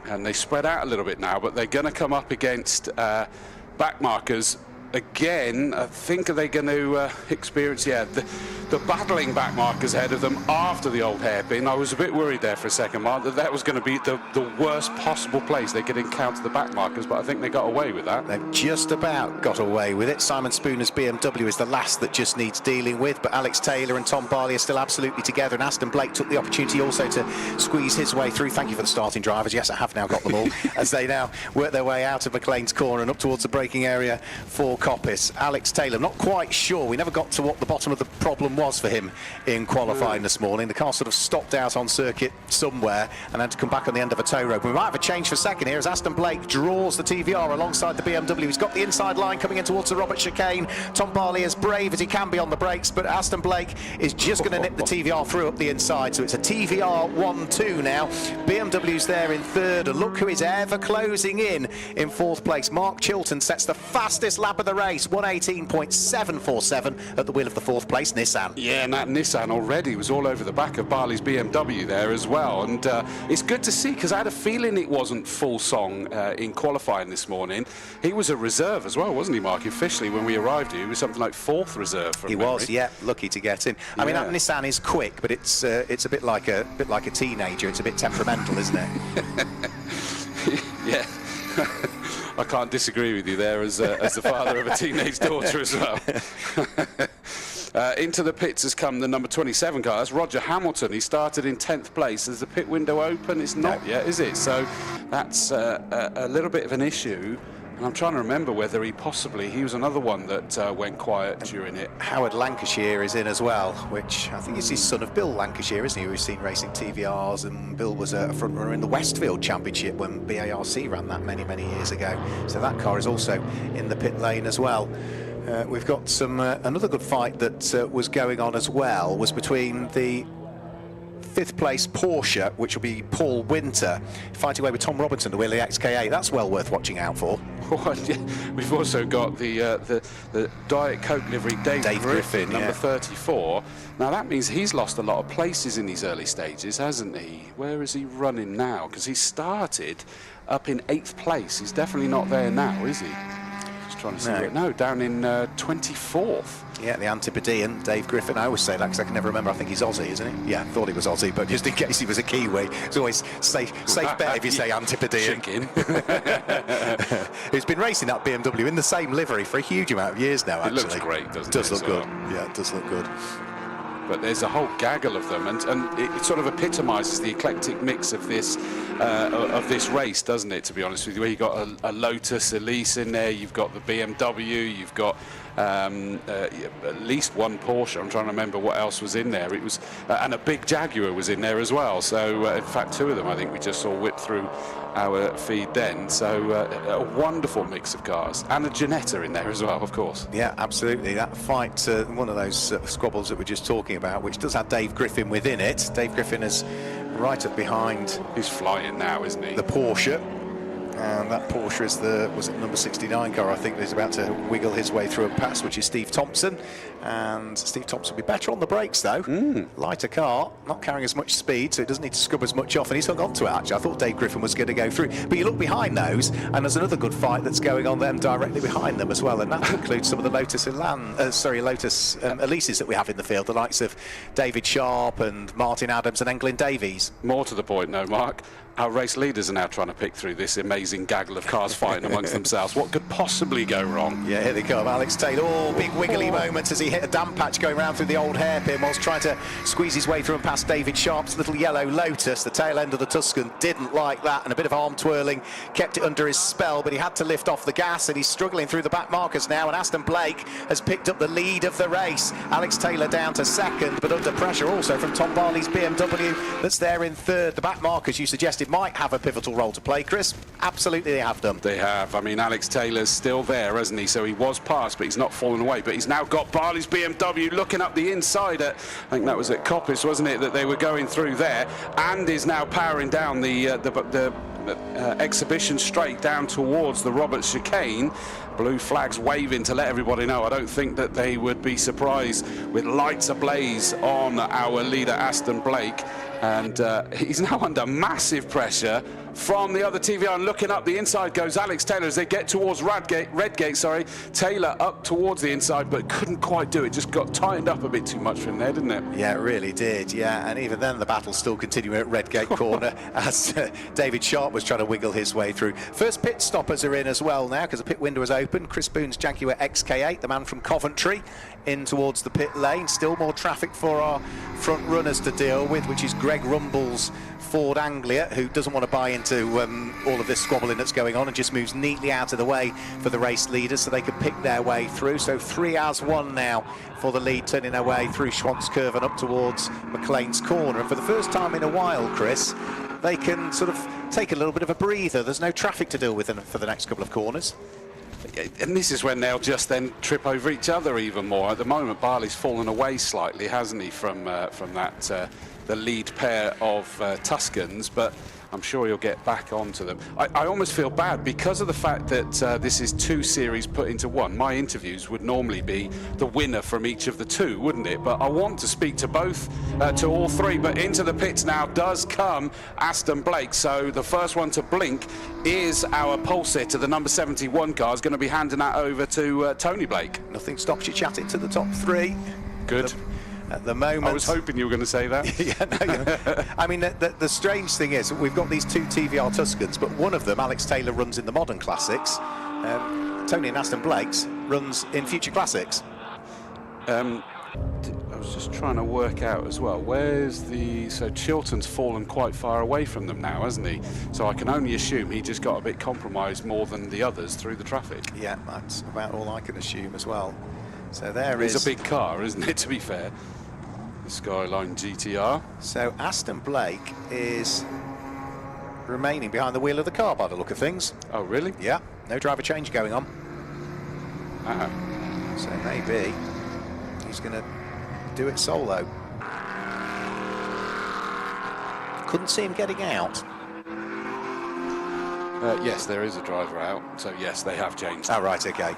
And they spread out a little bit now, but they're going to come up against back markers again, I think are they going to experience, the battling back markers ahead of them after the old hairpin. I was a bit worried there for a second, Mark, that was going to be the worst possible place they could encounter the back markers, but I think they got away with that. They've just about got away with it. Simon Spooner's BMW is the last that just needs dealing with, but Alex Taylor and Tom Barley are still absolutely together, and Aston Blake took the opportunity also to squeeze his way through. Thank you for the starting drivers. Yes, I have now got them all as they now work their way out of McLean's corner and up towards the braking area for Coppice. Alex Taylor, not quite sure. We never got to what the bottom of the problem was for him in qualifying this morning. The car sort of stopped out on circuit somewhere and had to come back on the end of a tow rope. We might have a change for a second here as Aston Blake draws the TVR alongside the BMW. He's got the inside line coming in towards the Robert chicane. Tom Barley as brave as he can be on the brakes, but Aston Blake is just going to nip the TVR through up the inside. So it's a TVR 1-2 now. BMW's there in third, and look who is ever closing in fourth place. Mark Chilton sets the fastest lap of the race, 1:18.747 at the wheel of the fourth place Nissan. Yeah, and that Nissan already was all over the back of Barley's BMW there as well, and it's good to see, because I had a feeling it wasn't full song in qualifying this morning. He was a reserve as well, wasn't he, Mark? Officially, when we arrived here, he was something like fourth reserve. From memory. Was, yeah, lucky to get in. I mean, that Nissan is quick, but it's a bit like a teenager. It's a bit temperamental, isn't it? Yeah. I can't disagree with you there as the father of a teenage daughter as well. Into the pits has come the number 27 car. That's Roger Hamilton. He started in 10th place. Is the pit window open? It's not yet, is it? So that's a little bit of an issue. And I'm trying to remember whether he was another one that went quiet during it. Howard Lancashire is in as well, which I think is his son of Bill Lancashire, isn't he? We've seen racing TVRs, and Bill was a front runner in the Westfield Championship when BARC ran that many years ago. So that car is also in the pit lane as well. We've got another good fight that was going on as well, was between the 5th place Porsche, which will be Paul Winter, fighting away with Tom Robinson, the wheel of the XKA. That's well worth watching out for. We've also got the Diet Coke livery Dave Griffin, number 34. Now that means he's lost a lot of places in these early stages, hasn't he? Where is he running now? Because he started up in 8th place. He's definitely not there now, is he? Just trying to see it. No, down in 24th. Yeah, the Antipodean, Dave Griffin. I always say that because I can never remember. I think he's Aussie, isn't he? Yeah, I thought he was Aussie, but just in case he was a Kiwi, it's always safe bet if you say Antipodean. Who's been racing that BMW in the same livery for a huge amount of years now, actually. It looks great, doesn't it? Does look good. Yeah, it does look good. But there's a whole gaggle of them, and it sort of epitomises the eclectic mix of this race, doesn't it, to be honest with you? Where you've got a Lotus Elise in there, you've got the BMW, you've got at least one Porsche. I'm trying to remember what else was in there. It was and a big Jaguar was in there as well. So in fact, two of them I think we just saw whip through our feed then. So a wonderful mix of cars, and a Ginetta in there as well, of course. Yeah, absolutely. That fight, one of those squabbles that we're just talking about, which does have Dave Griffin within it. Dave Griffin is right up behind. He's flying now, isn't he? The Porsche. And that Porsche is was it number 69 car, I think, that is about to wiggle his way through a pass, which is Steve Thompson. And Steve Thompson will be better on the brakes, though. Lighter car, not carrying as much speed, so he doesn't need to scrub as much off. And he's hung on to it, actually. I thought Dave Griffin was going to go through. But you look behind those, and there's another good fight that's going on them directly behind them as well. And that includes some of the Lotus Elises that we have in the field, the likes of David Sharp and Martin Adams and Englyn Davies. More to the point, no, Mark. Our race leaders are now trying to pick through this amazing gaggle of cars fighting amongst themselves. What could possibly go wrong? Yeah, here they come. Alex Taylor, big wiggly moments as he hit a damp patch going round through the old hairpin whilst trying to squeeze his way through and past David Sharp's little yellow Lotus. The tail end of the Tuscan didn't like that, and a bit of arm twirling kept it under his spell, but he had to lift off the gas, and he's struggling through the back markers now, and Aston Blake has picked up the lead of the race. Alex Taylor down to second, but under pressure also from Tom Barley's BMW that's there in third. The back markers you suggested might have a pivotal role to play, Chris. Absolutely they have done. They have. I mean, Alex Taylor's still there, isn't he? So he was passed, but he's not fallen away. But he's now got Barley's BMW looking up the inside at, I think that was at Coppice, wasn't it, that they were going through there, and is now powering down the exhibition straight down towards the Roberts chicane. Blue flags waving to let everybody know. I don't think that they would be surprised with lights ablaze on our leader Aston Blake. And he's now under massive pressure from the other TVR, and looking up the inside goes Alex Taylor as they get towards Redgate, sorry. Taylor up towards the inside, but couldn't quite do it. Just got tightened up a bit too much from there, didn't it? Yeah, it really did, yeah. And even then, the battle's still continuing at Redgate corner as David Sharp was trying to wiggle his way through. First pit stoppers are in as well now because the pit window is open. Chris Boone's Jaguar XK8, the man from Coventry, in towards the pit lane. Still more traffic for our front runners to deal with, which is Greg Rumble's Ford Anglia, who doesn't want to buy into all of this squabbling that's going on and just moves neatly out of the way for the race leaders so they can pick their way through. So 3 as 1 now for the lead, turning their way through Schwantz Curve and up towards McLean's Corner. And for the first time in a while, Chris, they can sort of take a little bit of a breather. There's no traffic to deal with for the next couple of corners. And this is when they'll just then trip over each other even more. At the moment, Barley's fallen away slightly, hasn't he, from that the lead pair of Tuscans, but I'm sure he'll get back onto them. I almost feel bad because of the fact that this is 2 series put into one. My interviews would normally be the winner from each of the 2, wouldn't it? But I want to speak to both, to all 3. But into the pits now does come Aston Blake. So the first one to blink is our pole sitter, the number 71 car, is going to be handing that over to Tony Blake. Nothing stops you chatting to the top 3. Good. At the moment, I was hoping you were going to say that. Yeah, no, I mean, the strange thing is we've got these 2 TVR Tuscans, but one of them, Alex Taylor, runs in the modern classics. Tony and Aston Blake's runs in future classics. I was just trying to work out as well, so Chilton's fallen quite far away from them now, hasn't he? So I can only assume he just got a bit compromised more than the others through the traffic. Yeah, that's about all I can assume as well. So there is is a big car, isn't it, to be fair? The Skyline GTR. So Aston Blake is remaining behind the wheel of the car by the look of things. Oh, really? Yeah, no driver change going on. So maybe he's going to do it solo. Couldn't see him getting out. Yes, there is a driver out, so yes, they have changed. Oh, right, okay.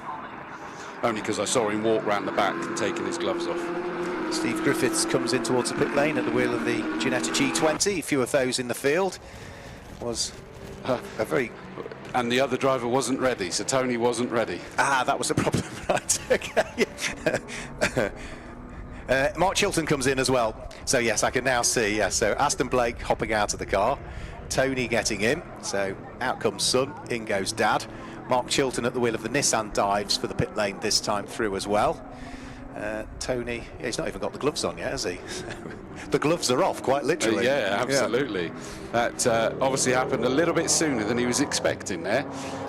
Only because I saw him walk round the back and taking his gloves off. Steve Griffiths comes in towards the pit lane at the wheel of the Ginetta G20. A few of those in the field. Was a very... And the other driver wasn't ready, so Tony wasn't ready. That was the problem, right, okay. Mark Chilton comes in as well. So yes, I can now see, yes, so Aston Blake hopping out of the car, Tony getting in, so out comes son, in goes dad. Mark Chilton at the wheel of the Nissan dives for the pit lane this time through as well. Tony, yeah, he's not even got the gloves on yet, has he? The gloves are off, quite literally. Yeah, absolutely. Yeah. That obviously happened a little bit sooner than he was expecting there.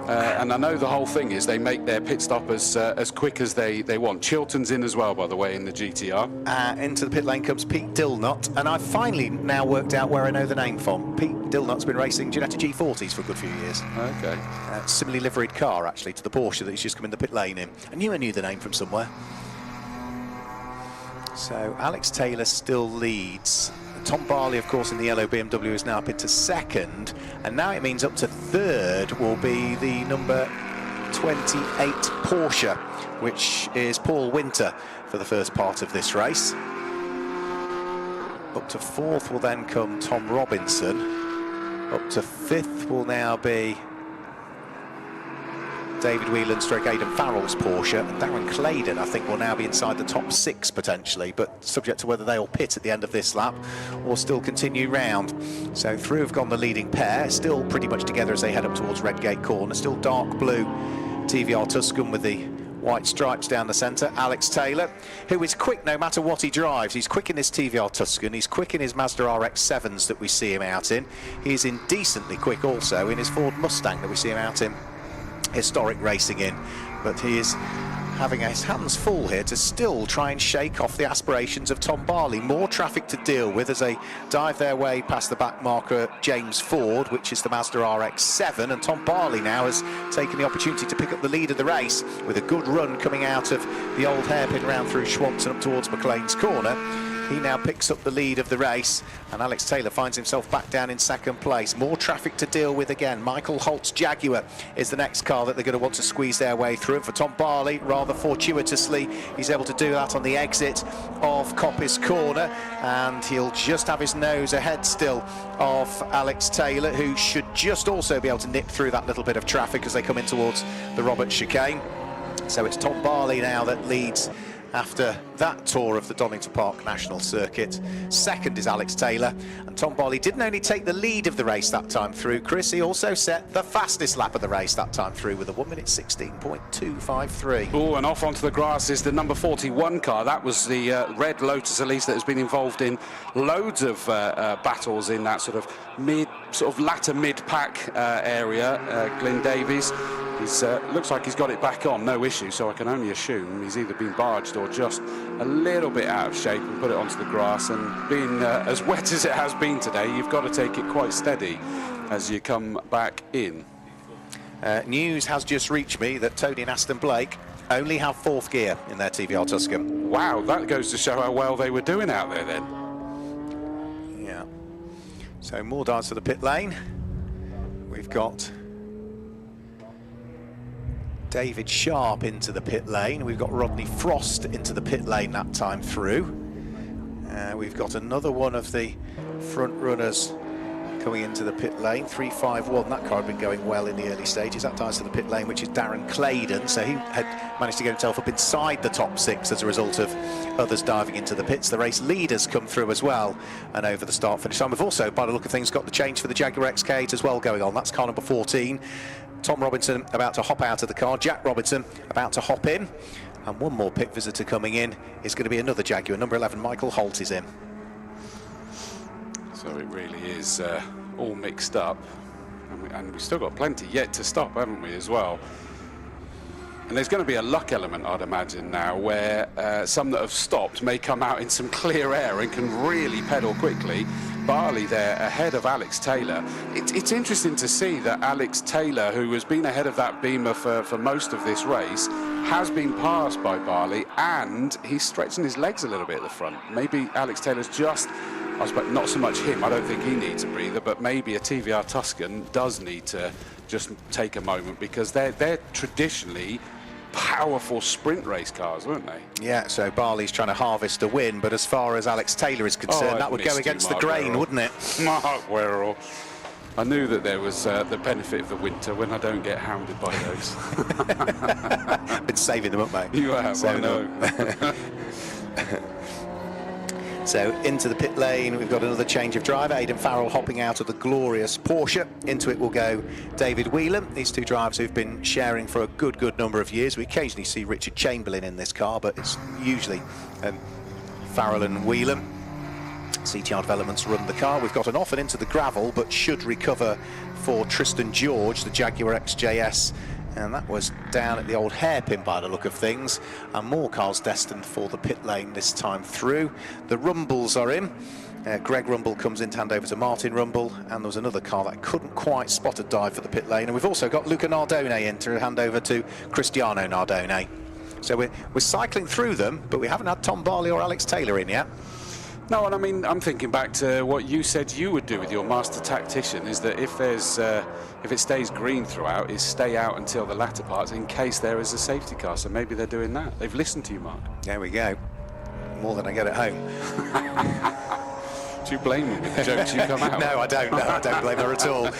And I know the whole thing is they make their pit stop as quick as they want. Chilton's in as well, by the way, in the GTR. Into the pit lane comes Pete Dillnott, and I've finally now worked out where I know the name from. Pete Dillnott's been racing Ginetta G40s for a good few years. Okay. Similarly liveried car, actually, to the Porsche that he's just come in the pit lane in. I knew the name from somewhere. So Alex Taylor still leads. Tom Barley, of course, in the yellow BMW is now up into 2nd, and now it means up to 3rd will be the number 28 Porsche, which is Paul Winter for the first part of this race. Up to 4th will then come Tom Robinson. Up to 5th will now be David Whelan / Aidan Farrell's Porsche, and Darren Claydon I think will now be inside the top 6 potentially, but subject to whether they all pit at the end of this lap or still continue round. So through have gone the leading pair, still pretty much together as they head up towards Redgate Corner. Still dark blue TVR Tuscan with the white stripes down the centre. Alex Taylor, who is quick no matter what he drives. He's quick in his TVR Tuscan, he's quick in his Mazda RX-7s that we see him out in. He's indecently quick also in his Ford Mustang that we see him out in historic racing in, but he is having his hands full here to still try and shake off the aspirations of Tom Barley. More traffic to deal with as they dive their way past the back marker James Ford, which is the Mazda RX-7, and Tom Barley now has taken the opportunity to pick up the lead of the race with a good run coming out of the old hairpin round through Schwantz and up towards McLean's Corner. He now picks up the lead of the race, and Alex Taylor finds himself back down in second place. More traffic to deal with again. Michael Holt's Jaguar is the next car that they're going to want to squeeze their way through. And for Tom Barley, rather fortuitously, he's able to do that on the exit of Coppice Corner, and he'll just have his nose ahead still of Alex Taylor, who should just also be able to nip through that little bit of traffic as they come in towards the Robert chicane. So it's Tom Barley now that leads after that tour of the Donington Park National Circuit. Second is Alex Taylor, and Tom Barley didn't only take the lead of the race that time through, Chris, he also set the fastest lap of the race that time through with a 1:16.253. Oh, and off onto the grass is the number 41 car. That was the red Lotus Elise that has been involved in loads of battles in that sort of latter mid-pack area. Glyn Davies. He's looks like he's got it back on, no issue, so I can only assume he's either been barged or just a little bit out of shape and put it onto the grass. And being as wet as it has been today, you've got to take it quite steady as you come back in. News has just reached me that Tony and Aston Blake only have fourth gear in their TVR Tuscan. Wow, that goes to show how well they were doing out there then. Yeah. So more dives to the pit lane. We've got David Sharp into the pit lane. We've got Rodney Frost into the pit lane that time through. We've got another one of the front runners coming into the pit lane, 351. That car had been going well in the early stages. That dives to the pit lane, which is Darren Claydon. So he had managed to get himself up inside the top six as a result of others diving into the pits. The race leaders come through as well and over the start finish time. We've also, by the look of things, got the change for the Jaguar XK8 as well going on. That's car number 14. Tom Robinson about to hop out of the car, Jack Robinson about to hop in, and one more pit visitor coming in is going to be another Jaguar. Number 11, Michael Holt, is in. So it really is all mixed up, and we've still got plenty yet to stop, haven't we, as well? And there's going to be a luck element, I'd imagine, now, where some that have stopped may come out in some clear air and can really pedal quickly. Barley there ahead of Alex Taylor. It's interesting to see that Alex Taylor, who has been ahead of that Beamer for most of this race, has been passed by Barley, and he's stretching his legs a little bit at the front. Maybe Alex Taylor's just, I suppose, not so much him, I don't think he needs a breather, but maybe a TVR Tuscan does need to just take a moment, because they're traditionally powerful sprint race cars, weren't they? Yeah, so Barley's trying to harvest a win, but as far as Alex Taylor is concerned, that would go against the grain, wouldn't it? Mark Werrell. I knew that there was the benefit of the winter when I don't get hounded by those. Been saving them up, mate. You have, I know. So into the pit lane, we've got another change of driver. Aidan Farrell hopping out of the glorious Porsche. Into it will go David Whelan. These two drivers who've been sharing for a good number of years. We occasionally see Richard Chamberlain in this car, but it's usually Farrell and Whelan. CTR Developments run the car. We've got an off and into the gravel, but should recover for Tristan George, the Jaguar XJS. And that was down at the old hairpin by the look of things. And more cars destined for the pit lane this time through. The Rumbles are in. Greg Rumble comes in to hand over to Martin Rumble. And there was another car that couldn't quite spot a dive for the pit lane. And we've also got Luca Nardone in to hand over to Cristiano Nardone. So we're cycling through them, but we haven't had Tom Barley or Alex Taylor in yet. No, and I mean, I'm thinking back to what you said you would do with your master tactician, is that if there's if it stays green throughout, is stay out until the latter parts in case there is a safety car. So maybe they're doing that. They've listened to you, Mark. There we go. More than I get at home. Do you blame me with the jokes you come out? No, I don't. No, I don't blame her at all.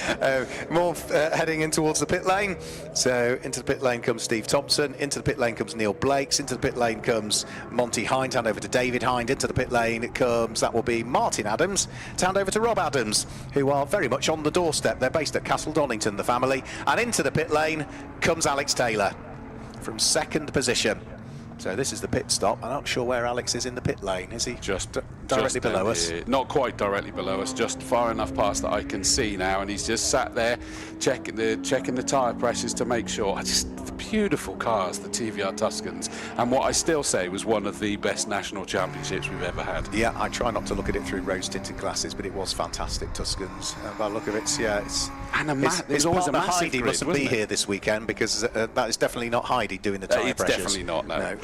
More heading in towards the pit lane. So into the pit lane comes Steve Thompson. Into the pit lane comes Neil Blakes. Into the pit lane comes Monty Hind. Hand over to David Hind. Into the pit lane it comes, that will be Martin Adams. To hand over to Rob Adams, who are very much on the doorstep. They're based at Castle Donington, the family. And into the pit lane comes Alex Taylor from second position. So this is the pit stop. I'm not sure where Alex is in the pit lane. Is he just directly below us? Not quite directly below us, just far enough past that I can see now. And he's just sat there checking the tyre pressures to make sure. The beautiful cars, the TVR Tuscans, and what I still say was one of the best national championships we've ever had. Yeah, I try not to look at it through rose-tinted glasses, but it was fantastic, Tuscans. By the look of it, yeah, it's. And there's always a massive Heidi grid, mustn't be here this weekend, because that is definitely not Heidi doing the tyre pressures. It's definitely not, no.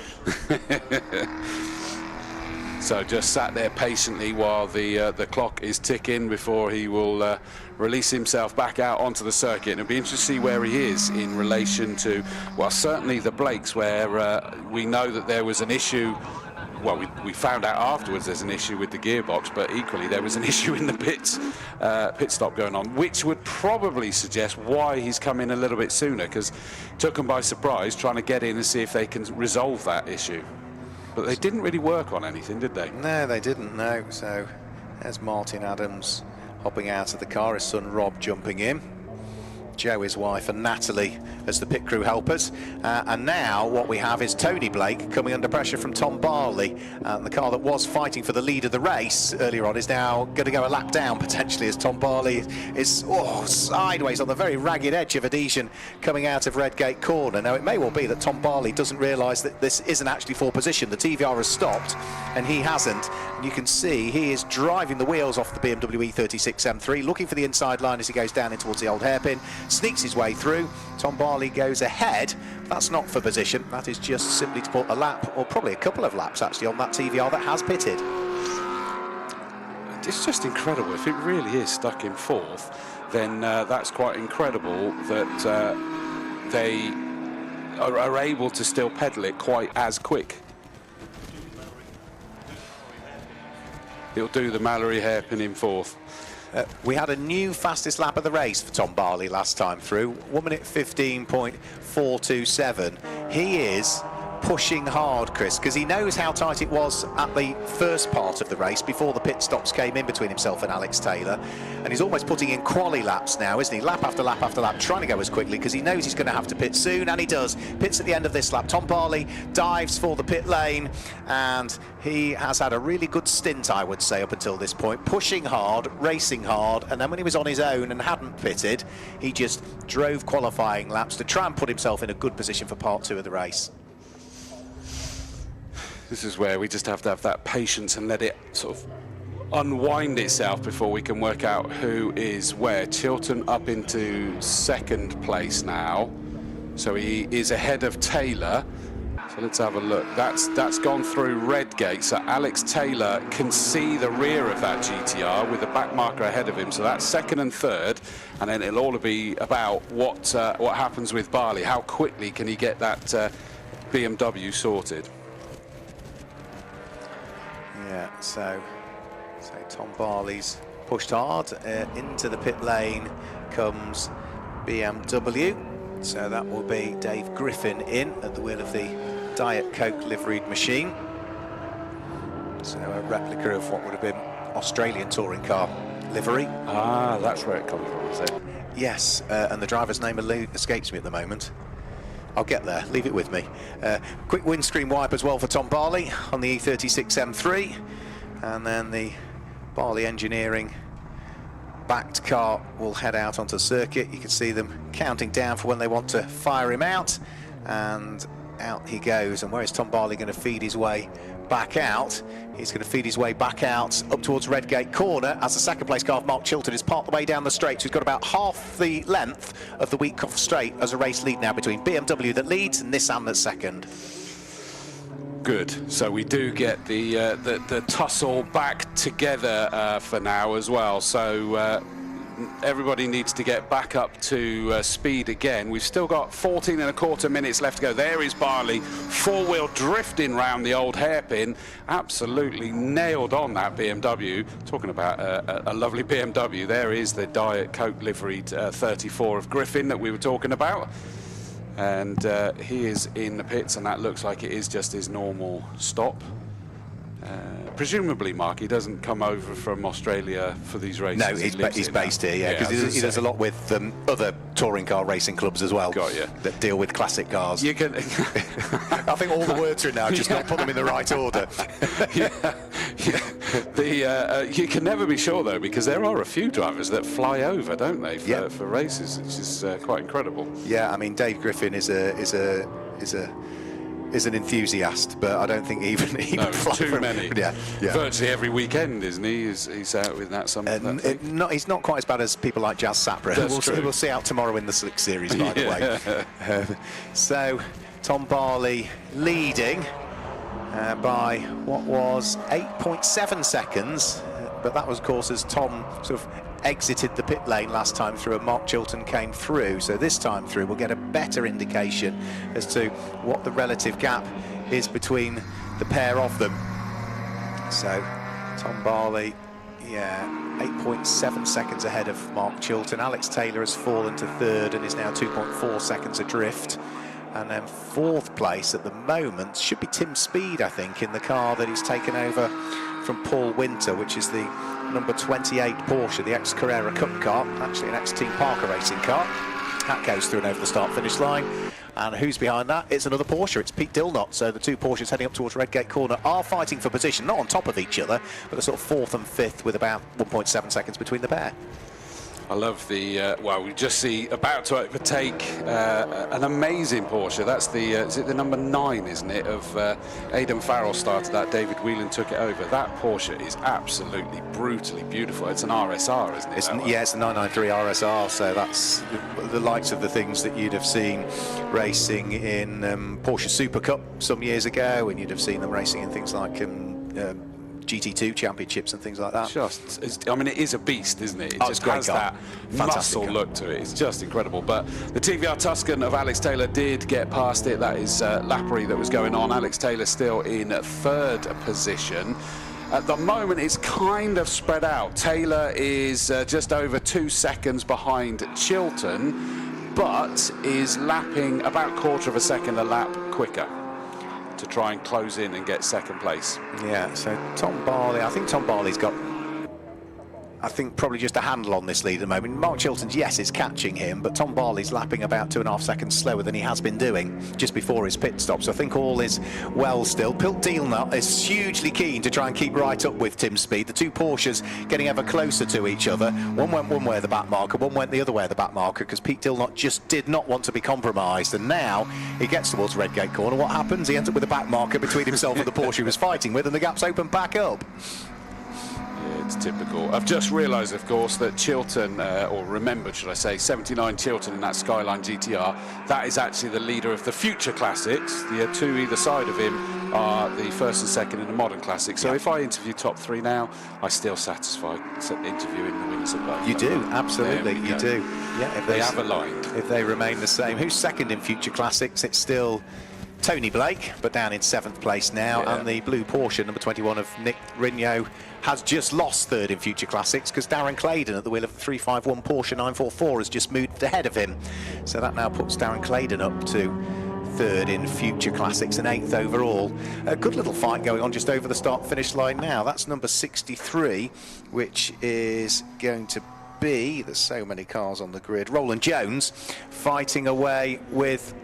So just sat there patiently while the clock is ticking before he will release himself back out onto the circuit. And it'll be interesting to see where he is in relation to, well, certainly the Blakes, where we know that there was an issue. Well, we found out afterwards there's an issue with the gearbox, but equally there was an issue in the pit stop going on, which would probably suggest why he's come in a little bit sooner, because took them by surprise trying to get in and see if they can resolve that issue. But they didn't really work on anything, did they? No, they didn't, no. So there's Martin Adams hopping out of the car, his son Rob jumping in. Joe, his wife, and Natalie as the pit crew helpers. And now what we have is Tony Blake coming under pressure from Tom Barley. The car that was fighting for the lead of the race earlier on is now going to go a lap down potentially, as Tom Barley is sideways on the very ragged edge of adhesion coming out of Redgate Corner. Now it may well be that Tom Barley doesn't realise that this isn't actually for position. The TVR has stopped and he hasn't. And you can see he is driving the wheels off the BMW E36 M3, looking for the inside line as he goes down in towards the old hairpin. Sneaks his way through. Tom Barley goes ahead. That's not for position. That is just simply to put a lap, or probably a couple of laps actually, on that TVR that has pitted. It's just incredible. If it really is stuck in fourth, then that's quite incredible that they are able to still pedal it quite as quick. He'll do the Mallory hairpin in fourth. We had a new fastest lap of the race for Tom Barley last time through, 1 minute 15.427. He is pushing hard, Chris, because he knows how tight it was at the first part of the race before the pit stops came in between himself and Alex Taylor, and he's almost putting in quali laps now, isn't he? Lap after lap after lap, trying to go as quickly because he knows he's going to have to pit soon, and he does. Pits at the end of this lap. Tom Barley dives for the pit lane, and he has had a really good stint, I would say, up until this point, pushing hard, racing hard, and then when he was on his own and hadn't pitted, he just drove qualifying laps to try and put himself in a good position for part two of the race. This is where we just have to have that patience and let it sort of unwind itself before we can work out who is where. Chilton up into second place now, so he is ahead of Taylor. So let's have a look. That's gone through Redgate, so Alex Taylor can see the rear of that GTR with the back marker ahead of him, so that's second and third, and then it'll all be about what happens with Barley. How quickly can he get that BMW sorted? Yeah, so Tom Barley's pushed hard. Into the pit lane comes BMW. So that will be Dave Griffin in at the wheel of the Diet Coke liveried machine. So a replica of what would have been Australian touring car livery. Ah, that's where it comes from, is it? Yes, and the driver's name escapes me at the moment. I'll get there, leave it with me. Quick windscreen wipe as well for Tom Barley on the E36 M3. And then the Barley Engineering backed car will head out onto the circuit. You can see them counting down for when they want to fire him out. And out he goes. And where is Tom Barley going to feed his way back out? He's going to feed his way back out up towards Redgate Corner as the second place car of Mark Chilton is part the way down the straight. So he's got about half the length of the Wheatcoff straight as a race lead now between BMW that leads and Nissan that's second. Good. So we do get the tussle back together for now as well. So everybody needs to get back up to speed again. We've still got 14 1/4 minutes left to go. There is Barley, four-wheel drifting round the old hairpin. Absolutely nailed on that BMW. Talking about a lovely BMW. There is the Diet Coke liveried 34 of Griffin that we were talking about. And he is in the pits, and that looks like it is just his normal stop. Presumably, Mark, he doesn't come over from Australia for these races. No, he's based here, yeah, because he does a lot with other touring car racing clubs as well. Got you. That deal with classic cars. You can. I think all the words are in now, just not put them in the right order. You can never be sure though, because there are a few drivers that fly over, don't they, for races, which is quite incredible. Yeah, I mean, Dave Griffin is an enthusiast, but I don't think even too many. Yeah. Virtually every weekend, isn't he? He's out with that. He's not quite as bad as people like Jazz Sapra. We'll see out tomorrow in the Slick Series, by the way. So Tom Barley leading, by what was 8.7 seconds, but that was, of course, as Tom sort of exited the pit lane last time through and Mark Chilton came through. So this time through we'll get a better indication as to what the relative gap is between the pair of them. So Tom Barley, 8.7 seconds ahead of Mark Chilton. Alex Taylor has fallen to third and is now 2.4 seconds adrift. And then fourth place at the moment should be Tim Speed, I think, in the car that he's taken over from Paul Winter, which is the number 28 Porsche, the ex-Carrera Cup car, actually an ex-Team Parker racing car. That goes through and over the start-finish line. And who's behind that? It's another Porsche, it's Pete Dillnott. So the two Porsches heading up towards Redgate Corner are fighting for position, not on top of each other, but a sort of fourth and fifth with about 1.7 seconds between the pair. I love the, well, we just see about to overtake an amazing Porsche. That's the, is it the number 9, isn't it, of Aidan Farrell started that, David Whelan took it over. That Porsche is absolutely brutally beautiful. It's an RSR, isn't it? It's the 993 RSR, so that's the likes of the things that you'd have seen racing in Porsche Super Cup some years ago, and you'd have seen them racing in things like GT2 championships and things like that. I mean, it is a beast, isn't it? It just has that muscle look to it. It's just incredible. But the TVR Tuscan of Alex Taylor did get past it. That is lappery that was going on. Alex Taylor still in third position. At the moment, it's kind of spread out. Taylor is just over 2 seconds behind Chilton, but is lapping about quarter of a second a lap quicker to try and close in and get second place. Yeah, so Tom Barley, I think Tom Barley's got, probably just a handle on this lead at the moment. Mark Chilton's, yes, is catching him, but Tom Barley's lapping about 2.5 seconds slower than he has been doing just before his pit stop. So I think all is well still. Pete Dillnott is hugely keen to try and keep right up with Tim Speed. The two Porsches getting ever closer to each other. One went one way of the back marker, one went the other way of the back marker, because Pete Dillnott just did not want to be compromised. And now he gets towards Redgate Corner. What happens? He ends up with a back marker between himself and the Porsche he was fighting with, and the gap's open back up. It's typical. I've just realised, of course, that Chilton, or remembered, should I say, 79 Chilton in that Skyline GTR, that is actually the leader of the Future Classics. The two either side of him are the first and second in the Modern Classics. So if I interview top 3 now, I still satisfied interviewing the winners of both. You do, absolutely, you do. Yeah, if they have aligned. If they remain the same. Who's second in Future Classics? It's still Tony Blake, but down in 7th place now, and the blue Porsche, number 21 of Nick Rignot, has just lost third in Future Classics because Darren Claydon at the wheel of the 351 Porsche 944 has just moved ahead of him. So that now puts Darren Claydon up to third in Future Classics and 8th overall. A good little fight going on just over the start-finish line now. That's number 63, which is going to be, there's so many cars on the grid, Roland Jones fighting away with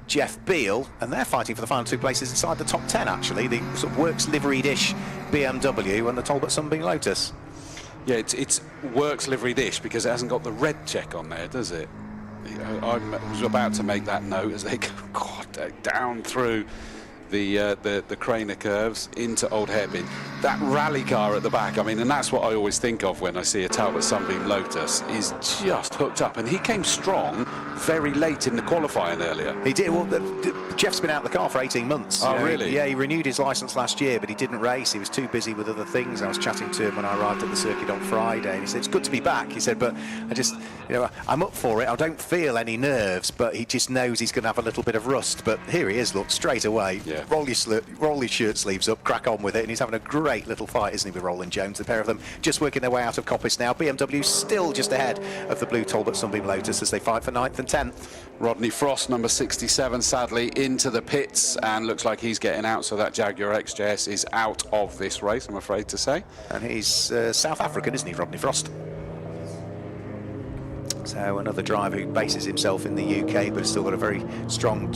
Jeff Beale, and they're fighting for the final 2 places inside the top 10, actually. The sort of works liveried-ish BMW and the Talbot Sunbeam Lotus. Yeah, it's works liveried-ish because it hasn't got the red check on there, does it? I was about to make that note as they go down through the Craner curves into Old Hairpin. That rally car at the back, I mean, and that's what I always think of when I see a Talbot Sunbeam Lotus, is just hooked up, and he came strong very late in the qualifying earlier. He did. Well, Jeff's been out of the car for 18 months. Oh, really? Yeah, he renewed his licence last year, but he didn't race. He was too busy with other things. I was chatting to him when I arrived at the circuit on Friday, and he said, it's good to be back. He said, but I just, I'm up for it. I don't feel any nerves, but he just knows he's going to have a little bit of rust. But here he is, look, straight away. Yeah. Roll your shirt sleeves up, crack on with it, and he's having a great little fight, isn't he, with Roland Jones? The pair of them just working their way out of Coppice now. BMW still just ahead of the blue Talbot Sunbeam Lotus as they fight for 9th and 10th. Rodney Frost, number 67, sadly into the pits, and looks like he's getting out, so that Jaguar XJS is out of this race, I'm afraid to say. And he's South African, isn't he, Rodney Frost? So another driver who bases himself in the UK, but has still got a very strong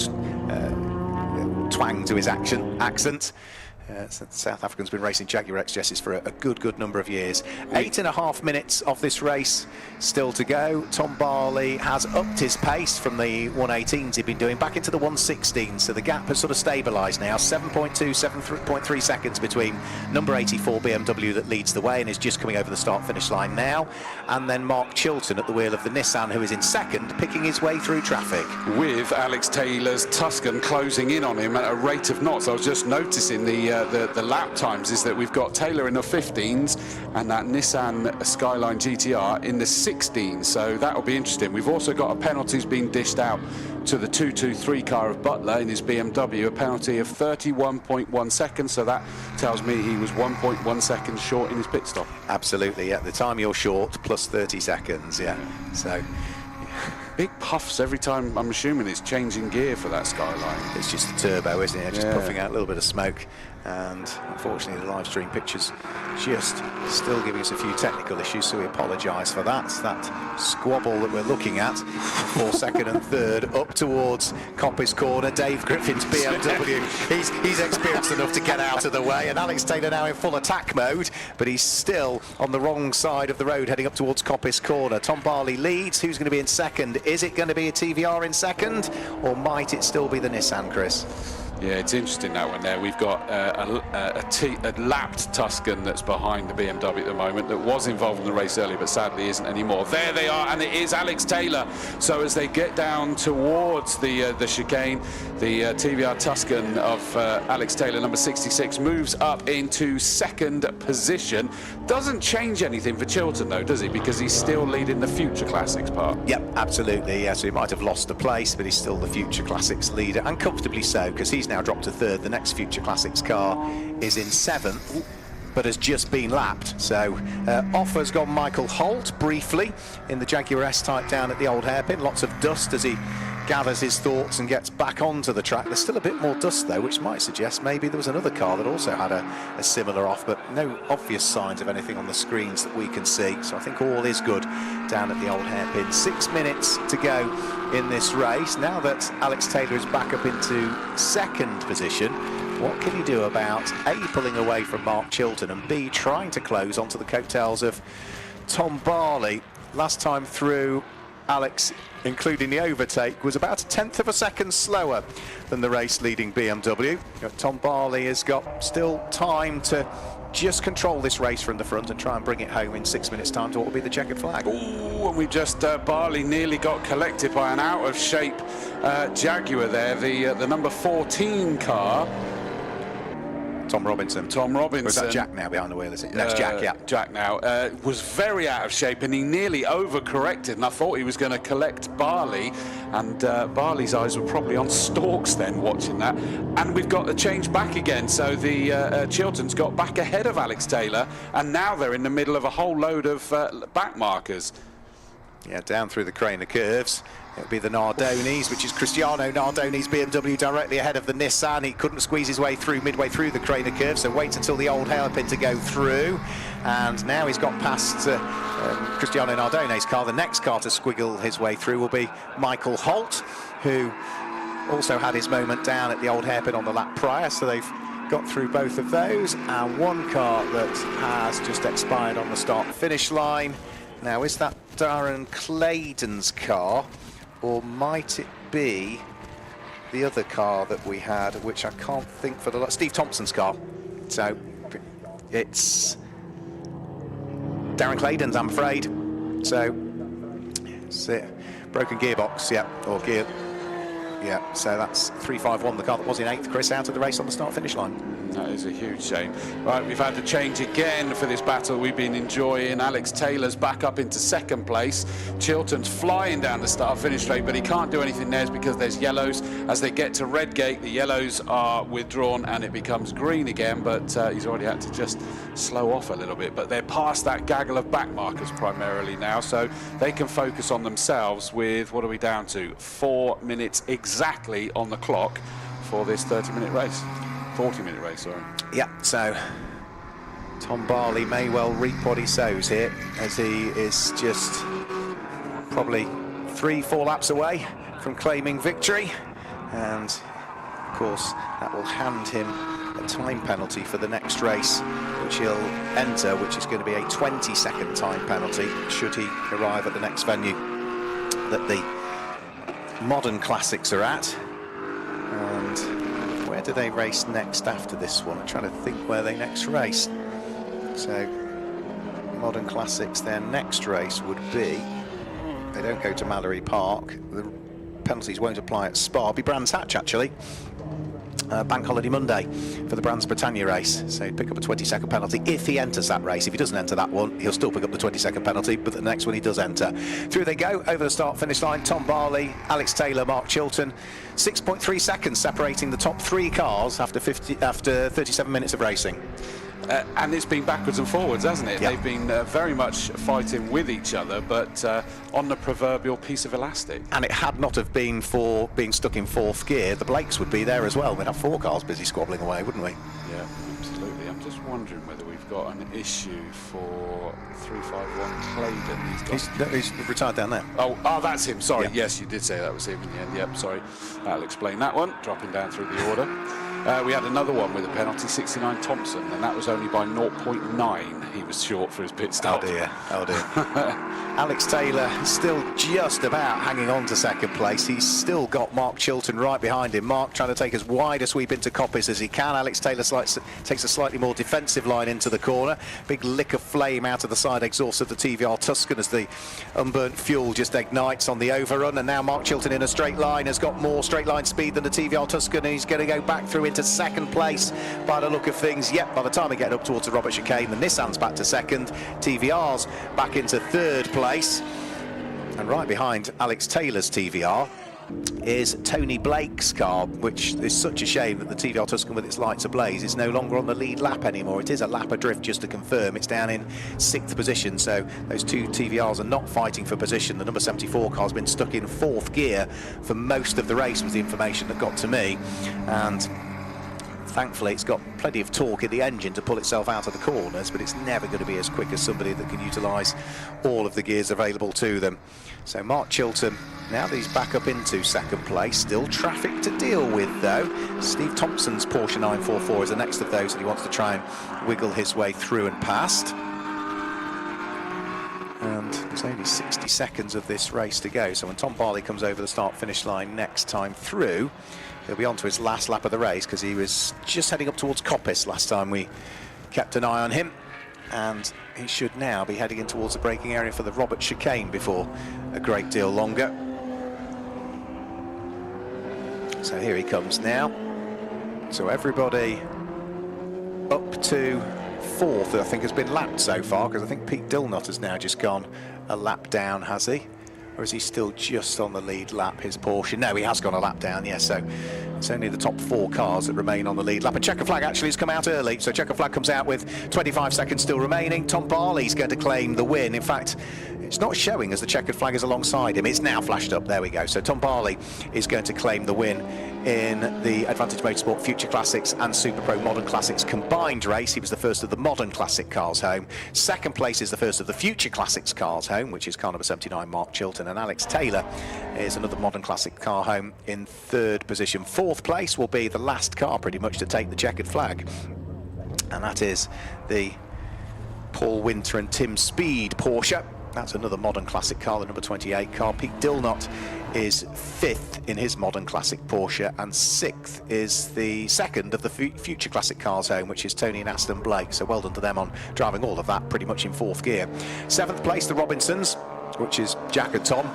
twang to his accent. South African's been racing Jaguar XJS's for a good number of years. 8.5 minutes of this race still to go. Tom Barley has upped his pace from the 118s he'd been doing back into the 116s, so the gap has sort of stabilised now. 7.2, 7.3 seconds between number 84 BMW that leads the way and is just coming over the start-finish line now, and then Mark Chilton at the wheel of the Nissan, who is in second, picking his way through traffic. With Alex Taylor's Tuscan closing in on him at a rate of knots. I was just noticing the lap times is that we've got Taylor in the 15s and that Nissan Skyline GTR in the 16s, so that'll be interesting. We've also got a penalties being dished out to the 223 car of Butler in his BMW, a penalty of 31.1 seconds, so that tells me he was 1.1 seconds short in his pit stop. Absolutely, yeah, the time you're short plus 30 seconds, yeah. So big puffs every time. I'm assuming it's changing gear for that Skyline. it's just the turbo, isn't it? Just puffing out a little bit of smoke, and unfortunately the live stream pictures just still giving us a few technical issues, so we apologise for that. That squabble that we're looking at for second and third up towards Coppice Corner. Dave Griffin's BMW, he's experienced enough to get out of the way, and Alex Taylor now in full attack mode, but he's still on the wrong side of the road heading up towards Coppice Corner. Tom Barley leads. Who's going to be in second? Is it going to be a TVR in second, or might it still be the Nissan, Chris? Yeah, it's interesting that one there. We've got a lapped Tuscan that's behind the BMW at the moment that was involved in the race earlier, but sadly isn't anymore. There they are, and it is Alex Taylor. So as they get down towards the chicane, the TVR Tuscan of Alex Taylor, number 66, moves up into second position. Doesn't change anything for Chilton, though, does he? Because he's still leading the Future Classics part. Yep, absolutely. Yeah, so he might have lost a place, but he's still the Future Classics leader, and comfortably so, because he's now dropped to third. The next Future Classics car is in seventh, but has just been lapped. So off has gone Michael Holt briefly in the Jaguar S-Type down at the old hairpin. Lots of dust as he gathers his thoughts and gets back onto the track. There's still a bit more dust though, which might suggest maybe there was another car that also had a similar off, but no obvious signs of anything on the screens that we can see. So I think all is good down at the old hairpin. 6 minutes to go in this race. Now that Alex Taylor is back up into second position, what can he do about A, pulling away from Mark Chilton, and B, trying to close onto the coattails of Tom Barley? Last time through, Alex, including the overtake, was about 1/10 of a second slower than the race-leading BMW. Tom Barley has got still time to just control this race from the front and try and bring it home in 6 minutes' time to what will be the checkered flag. Ooh, and we just, Barley nearly got collected by an out-of-shape Jaguar there, the number 14 car. Tom Robinson. Was that Jack now behind the wheel, is it? No, it's Jack, yeah. Jack now. Was very out of shape, and he nearly overcorrected, and I thought he was going to collect Barley, and Barley's eyes were probably on stalks then watching that. And we've got the change back again, so the Chilton's got back ahead of Alex Taylor, and now they're in the middle of a whole load of back markers. Yeah, down through the crane of curves. It'll be the Nardonis, which is Cristiano Nardoni's BMW directly ahead of the Nissan. He couldn't squeeze his way through midway through the crane of curves, so waits until the old hairpin to go through. And now he's got past Cristiano Nardoni's car. The next car to squiggle his way through will be Michael Holt, who also had his moment down at the old hairpin on the lap prior, so they've got through both of those. And one car that has just expired on the start-finish line. Now, is that Darren Clayton's car, or might it be the other car that we had, which I can't think for the Steve Thompson's car? So it's Darren Clayton's, I'm afraid. So it's broken gearbox, yeah, or gear. Yeah, so that's 351, the car that was in 8th, Chris, out of the race on the start-finish line. That is a huge shame. Right, we've had to change again for this battle we've been enjoying. Alex Taylor's back up into second place. Chilton's flying down the start-finish straight, but he can't do anything there because there's yellows. As they get to Redgate, the yellows are withdrawn and it becomes green again, but he's already had to just slow off a little bit. But they're past that gaggle of back markers primarily now, so they can focus on themselves with, what are we down to? 4 minutes exactly on the clock for this 30-minute race. 40-minute race, sorry. Yeah, so Tom Barley may well reap what he sows here, as he is just probably 3-4 laps away from claiming victory, and of course that will hand him a time penalty for the next race, which he'll enter, which is going to be a 20-second time penalty should he arrive at the next venue that the Modern Classics are at. And where do they race next after this one? I'm trying to think where they next race. So Modern Classics, their next race would be, they don't go to Mallory Park, the penalties won't apply at Spa. It'll be Brands Hatch actually, Bank Holiday Monday for the Brands Britannia race. So he'd pick up a 20-second penalty if he enters that race. If he doesn't enter that one, he'll still pick up the 20-second penalty, but the next one he does enter. Through they go, over the start-finish line, Tom Barley, Alex Taylor, Mark Chilton. 6.3 seconds separating the top 3 cars after 37 minutes of racing. And it's been backwards and forwards, hasn't it? Yep. They've been very much fighting with each other, but on the proverbial piece of elastic. And it had not have been for being stuck in 4th gear, the Blakes would be there as well. We'd have 4 cars busy squabbling away, wouldn't we? Yeah, absolutely. I'm just wondering whether we've got an issue for 351 Claydon. He's retired down there. Oh, that's him. Sorry. Yeah. Yes, you did say that was him in the end. Yep, sorry. That'll explain that one. Dropping down through the order. We had another one with a penalty, 69 Thompson, and that was only by 0.9. He was short for his pit stop. Oh dear, oh dear. Alex Taylor still just about hanging on to 2nd place. He's still got Mark Chilton right behind him. Mark trying to take as wide a sweep into Coppice as he can. Alex Taylor takes a slightly more defensive line into the corner. Big lick of flame out of the side exhaust of the TVR Tuscan as the unburnt fuel just ignites on the overrun. And now Mark Chilton in a straight line has got more straight line speed than the TVR Tuscan, and he's going to go back through into 2nd place by the look of things. Yep, by the time we get up towards the Robert Chicane, the Nissan's back to 2nd, TVR's back into 3rd place, and right behind Alex Taylor's TVR is Tony Blake's car, which is such a shame that the TVR Tuscan with its lights ablaze is no longer on the lead lap anymore. It is a lap adrift, just to confirm. It's down in 6th position, so those 2 TVRs are not fighting for position. The number 74 car's been stuck in 4th gear for most of the race, was the information that got to me, and thankfully it's got plenty of torque in the engine to pull itself out of the corners, but it's never going to be as quick as somebody that can utilise all of the gears available to them. So Mark Chilton, now that he's back up into 2nd place, still traffic to deal with though. Steve Thompson's Porsche 944 is the next of those that he wants to try and wiggle his way through and past. And there's only 60 seconds of this race to go, so when Tom Barley comes over the start-finish line next time through, he'll be on to his last lap of the race, because he was just heading up towards Coppice last time we kept an eye on him, and he should now be heading in towards the braking area for the Robert Chicane before a great deal longer. So here he comes now. So everybody up to 4th, I think, has been lapped so far, because I think Pete Dillnut has now just gone a lap down, has he? Or is he still just on the lead lap, his Porsche? No, he has gone a lap down, yes, so it's only the top 4 cars that remain on the lead lap. And Chequered Flag actually has come out early, so Chequered Flag comes out with 25 seconds still remaining. Tom Barley's going to claim the win. In fact, it's not showing as the Chequered Flag is alongside him. It's now flashed up, there we go. So Tom Barley is going to claim the win in the Advantage Motorsport Future Classics and Super Pro Modern Classics combined race. He was the first of the Modern Classic cars home. 2nd place is the first of the Future Classics cars home, which is car number 79, Mark Chilton, and Alex Taylor is another Modern Classic car home in 3rd position. 4th place will be the last car pretty much to take the Chequered Flag, and that is the Paul Winter and Tim Speed Porsche. That's another Modern Classic car, the number 28 car. Pete Dillnut is 5th in his Modern Classic Porsche, and 6th is the 2nd of the Future Classic cars home, which is Tony and Aston Blake. So well done to them on driving all of that pretty much in 4th gear. 7th place, the Robinsons, which is Jack and Tom.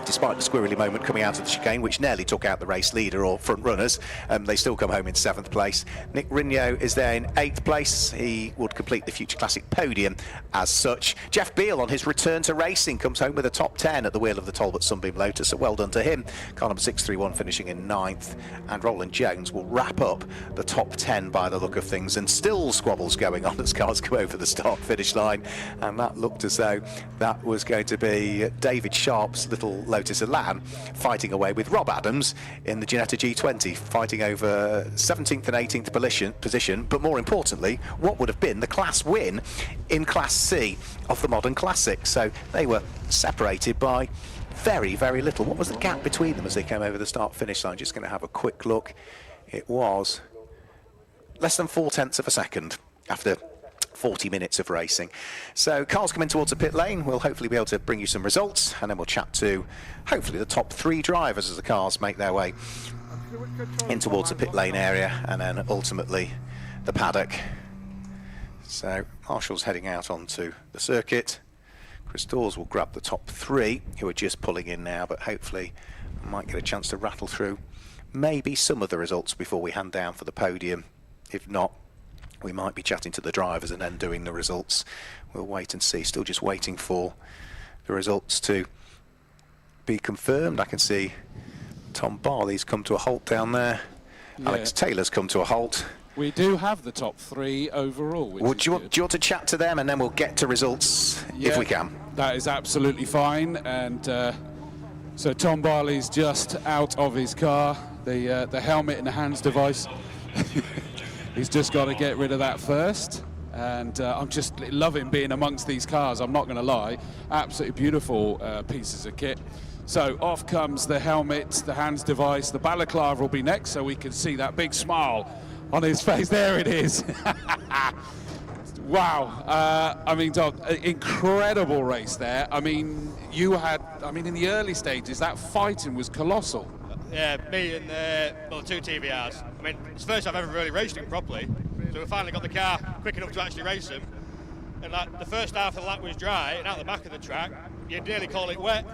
Despite the squirrely moment coming out of the chicane, which nearly took out the race leader or front runners, they still come home in 7th place. Nick Rignot is there in 8th place. He would complete the Future Classic podium as such. Jeff Beale, on his return to racing, comes home with a top 10 at the wheel of the Talbot Sunbeam Lotus, so well done to him. Car number 631 finishing in 9th, and Roland Jones will wrap up the top 10 by the look of things, and still squabbles going on as cars come over the start-finish line, and that looked as though that was going to be David Sharp's little Lotus Elan fighting away with Rob Adams in the Ginetta G20, fighting over 17th and 18th position, but more importantly, what would have been the class win in Class C of the Modern Classic. So they were separated by very, very little. What was the gap between them as they came over the start-finish line? Just going to have a quick look. It was less than 0.4 of a second after 40 minutes of racing. So cars come in towards the pit lane. We'll hopefully be able to bring you some results, and then we'll chat to hopefully the top 3 drivers as the cars make their way in towards the pit lane area, and then ultimately the paddock. So Marshall's heading out onto the circuit. Chris Dawes will grab the top 3 who are just pulling in now, but hopefully I might get a chance to rattle through maybe some of the results before we hand down for the podium. If not, we might be chatting to the drivers and then doing the results. We'll wait and see. Still just waiting for the results to be confirmed. I can see Tom Barley's come to a halt down there. Yeah. Alex Taylor's come to a halt. We do have the top 3 overall. Do you want to chat to them, and then we'll get to results if we can? That is absolutely fine. And so Tom Barley's just out of his car. The helmet and the hands device. He's just got to get rid of that first. And I'm just loving being amongst these cars, I'm not going to lie. Absolutely beautiful pieces of kit. So off comes the helmet, the hands device. The balaclava will be next, so we can see that big smile on his face. There it is. Wow. I mean, Doug, incredible race there. I mean, in the early stages, that fighting was colossal. Yeah, me and the 2 TVRs. I mean, it's the first I've ever really raced him properly. So we finally got the car quick enough to actually race him. And like, the first half of the lap was dry, and out the back of the track, you'd nearly call it wet.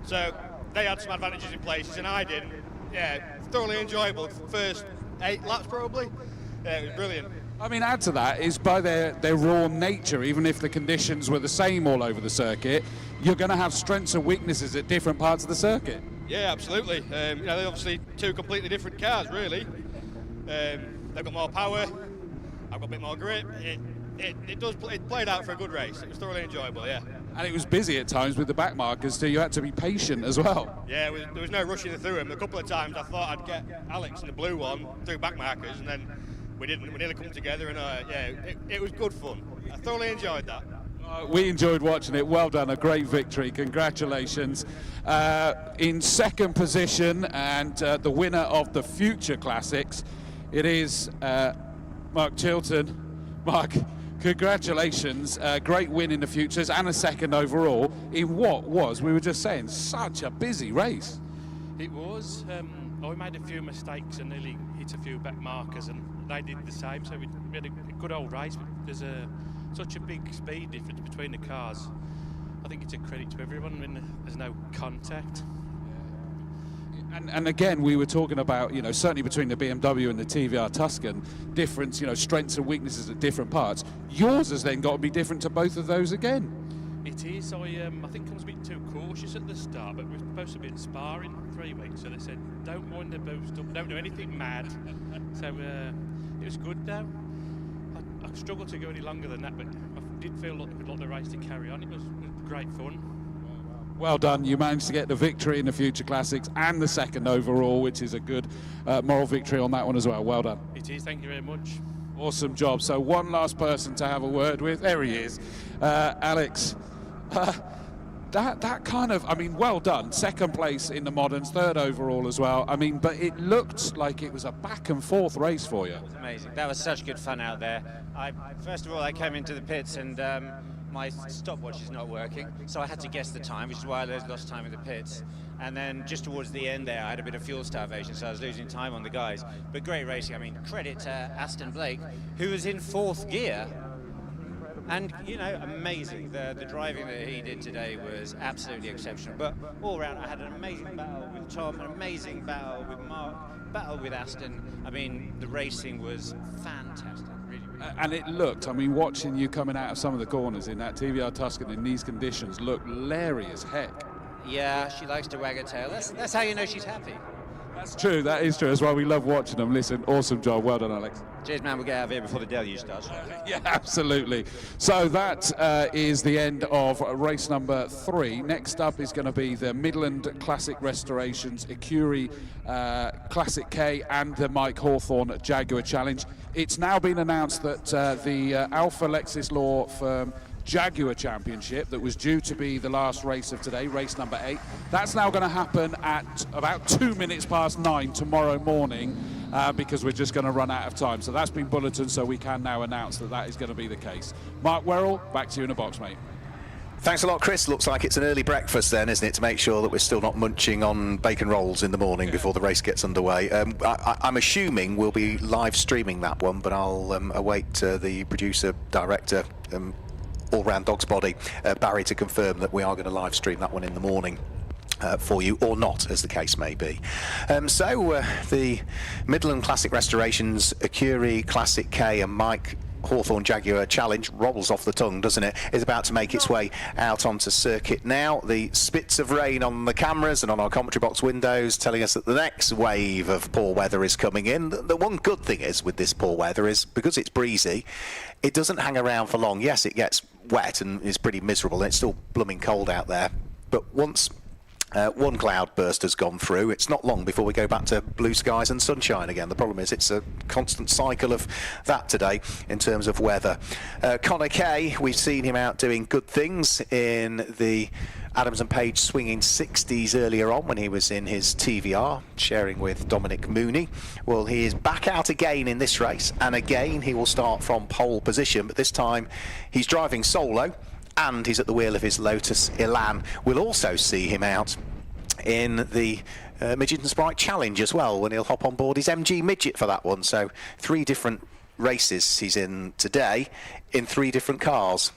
So they had some advantages in places, and I didn't. Yeah, thoroughly enjoyable. First 8 laps probably. Yeah, it was brilliant. I mean, add to that is by their raw nature, even if the conditions were the same all over the circuit, you're going to have strengths and weaknesses at different parts of the circuit. Yeah, absolutely. They're obviously 2 completely different cars, really. They've got more power. I've got a bit more grip. It played out for a good race. It was thoroughly enjoyable, yeah. And it was busy at times with the back markers, so you had to be patient as well. Yeah, there was no rushing through them. A couple of times I thought I'd get Alex in the blue one through back markers, and then we didn't. We nearly come together, and it was good fun. I thoroughly enjoyed that. We enjoyed watching it. Well done, a great victory. Congratulations. In second position, and the winner of the Future Classics, it is Mark Chilton. Mark, congratulations. Great win in the Futures and a second overall in what was, we were just saying, such a busy race. It was. I made a few mistakes and nearly hit a few back markers, and they did the same, so we had a good old race. There's such a big speed difference between the cars. I think it's a credit to everyone when there's no contact. And again, we were talking about, certainly between the BMW and the TVR Tuscan, different, strengths and weaknesses at different parts. Yours has then got to be different to both of those again. It is. I think I was a bit too cautious at the start, but we're supposed to be in sparring 3 weeks, so they said don't wind the boost up, don't do anything mad. So it was good though. I struggled to go any longer than that, but I did feel like we'd like the race to carry on. It was great fun. Well done. You managed to get the victory in the Future Classics and the second overall, which is a good moral victory on that one as well. Well done. It is. Thank you very much. Awesome job. So one last person to have a word with. There he is. Alex. That kind of, well done. Second place in the Moderns, third overall as well. But it looked like it was a back and forth race for you. It was amazing. That was such good fun out there. First of all, I came into the pits and my stopwatch is not working, so I had to guess the time, which is why I lost time in the pits. And then just towards the end there, I had a bit of fuel starvation, so I was losing time on the guys. But great racing. Credit to Aston Blake, who was in 4th gear. And, amazing. The driving that he did today was absolutely exceptional. But all around, I had an amazing battle with Tom, an amazing battle with Mark, battle with Aston. The racing was fantastic. Really, really. And it looked, watching you coming out of some of the corners in that TVR Tuscan in these conditions looked leery as heck. Yeah, she likes to wag her tail. That's how you know she's happy. That's true, that is true as well. We love watching them. Listen, awesome job. Well done, Alex. Cheers, man. We'll get out of here before the deluge starts. Yeah, absolutely. So that is the end of race number 3. Next up is going to be the Midland Classic Restorations, Ecurie Classic K, and the Mike Hawthorn Jaguar Challenge. It's now been announced that the Alpha Lexus Law firm Jaguar Championship that was due to be the last race of today, race number 8. That's now going to happen at about 9 tomorrow morning because we're just going to run out of time. So that's been bulletined, so we can now announce that that is going to be the case. Mark Werrell, back to you in a box, mate. Thanks a lot, Chris. Looks like it's an early breakfast then, isn't it, to make sure that we're still not munching on bacon rolls in the morning before the race gets underway. I'm assuming we'll be live streaming that one, but I'll await the producer, director, all-round dog's body, Barry, to confirm that we are going to live stream that one in the morning. For you, or not, as the case may be. The Midland Classic Restorations, Ecurie Classic K and Mike Hawthorn Jaguar Challenge rolls off the tongue, doesn't it? Is about to make its way out onto circuit now. The spits of rain on the cameras and on our commentary box windows telling us that the next wave of poor weather is coming in. The one good thing is with this poor weather is because it's breezy, it doesn't hang around for long. Yes, it gets wet and is pretty miserable, and it's still blooming cold out there. But once one cloud burst has gone through, it's not long before we go back to blue skies and sunshine again. The problem is it's a constant cycle of that today in terms of weather. Connor Kay, we've seen him out doing good things in the Adams and Page swinging 60s earlier on when he was in his TVR sharing with Dominic Mooney. Well, he is back out again in this race, and again he will start from pole position, but this time he's driving solo and he's at the wheel of his Lotus Elan. We'll also see him out in the Midget and Sprite Challenge as well, when he'll hop on board his MG Midget for that one. So 3 different races he's in today in 3 different cars,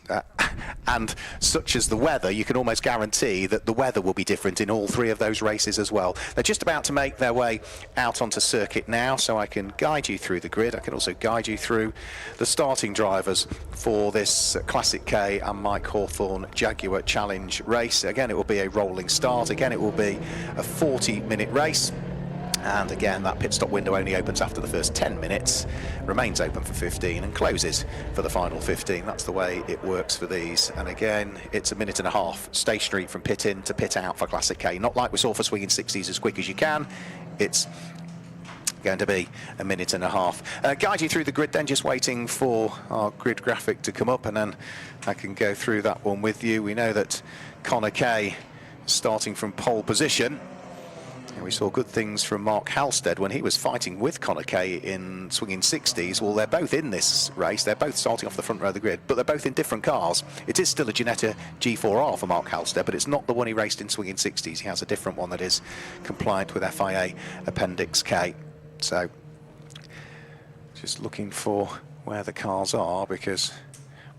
and such as the weather, you can almost guarantee that the weather will be different in all 3 of those races as well. They're just about to make their way out onto circuit now, so I can guide you through the grid. I can also guide you through the starting drivers for this Classic K and Mike Hawthorn Jaguar Challenge race. Again, it will be a rolling start. Again, it will be a 40-minute race. And again, that pit stop window only opens after the first 10 minutes, remains open for 15 and closes for the final 15. That's the way it works for these. And again, it's a minute and a half stationary from pit in to pit out for Classic K. Not like we saw for swinging 60s as quick as you can. It's going to be a minute and a half. Guide you through the grid then, just waiting for our grid graphic to come up, and then I can go through that one with you. We know that Connor Kay starting from pole position. We saw good things from Mark Halstead when he was fighting with Connor Kay in swinging 60s. Well, they're both in this race. They're both starting off the front row of the grid, but they're both in different cars. It is still a Ginetta G4R for Mark Halstead, but it's not the one he raced in swinging 60s. He has a different one that is compliant with FIA Appendix K. So, just looking for where the cars are, because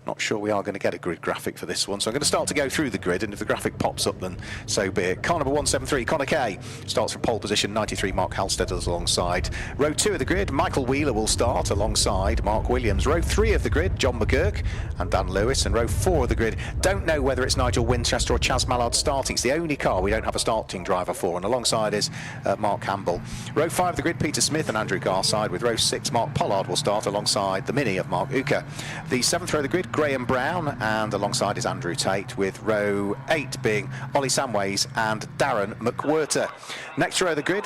not sure we are going to get a grid graphic for this one, so I'm going to start to go through the grid, and if the graphic pops up, then so be it. Car number 173, Connor Kay, starts from pole position. 93, Mark Halstead is alongside. Row 2 of the grid, Michael Wheeler will start alongside Mark Williams. Row 3 of the grid, John McGurk and Dan Lewis. And row 4 of the grid, don't know whether it's Nigel Winchester or Chaz Mallard starting. It's the only car we don't have a starting driver for, and alongside is Mark Campbell. Row 5 of the grid, Peter Smith and Andrew Garside. With row 6, Mark Pollard will start alongside the Mini of Mark Uka. The 7th row of the grid, Graham Brown, and alongside is Andrew Tate, with row 8 being Ollie Samways and Darren McWhirter. Next row of the grid,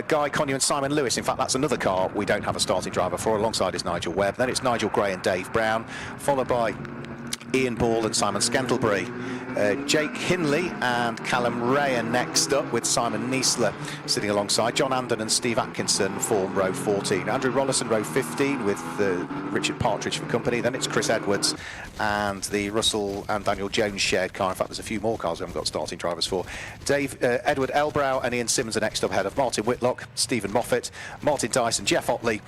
Guy Connew and Simon Lewis. In fact, that's another car we don't have a starting driver for. Alongside is Nigel Webb. Then it's Nigel Gray and Dave Brown, followed by Ian Ball and Simon Scantlebury. Jake Hinley and Callum Ray are next up, with Simon Niesler sitting alongside. John Andon and Steve Atkinson form row 14. Andrew Rollison row 15 with Richard Partridge for company. Then it's Chris Edwards and the Russell and Daniel Jones shared car. In fact, there's a few more cars we haven't got starting drivers for. Edward Elbrow and Ian Simmons are next up ahead of Martin Whitlock, Stephen Moffat, Martin Dyson, Jeff Otley,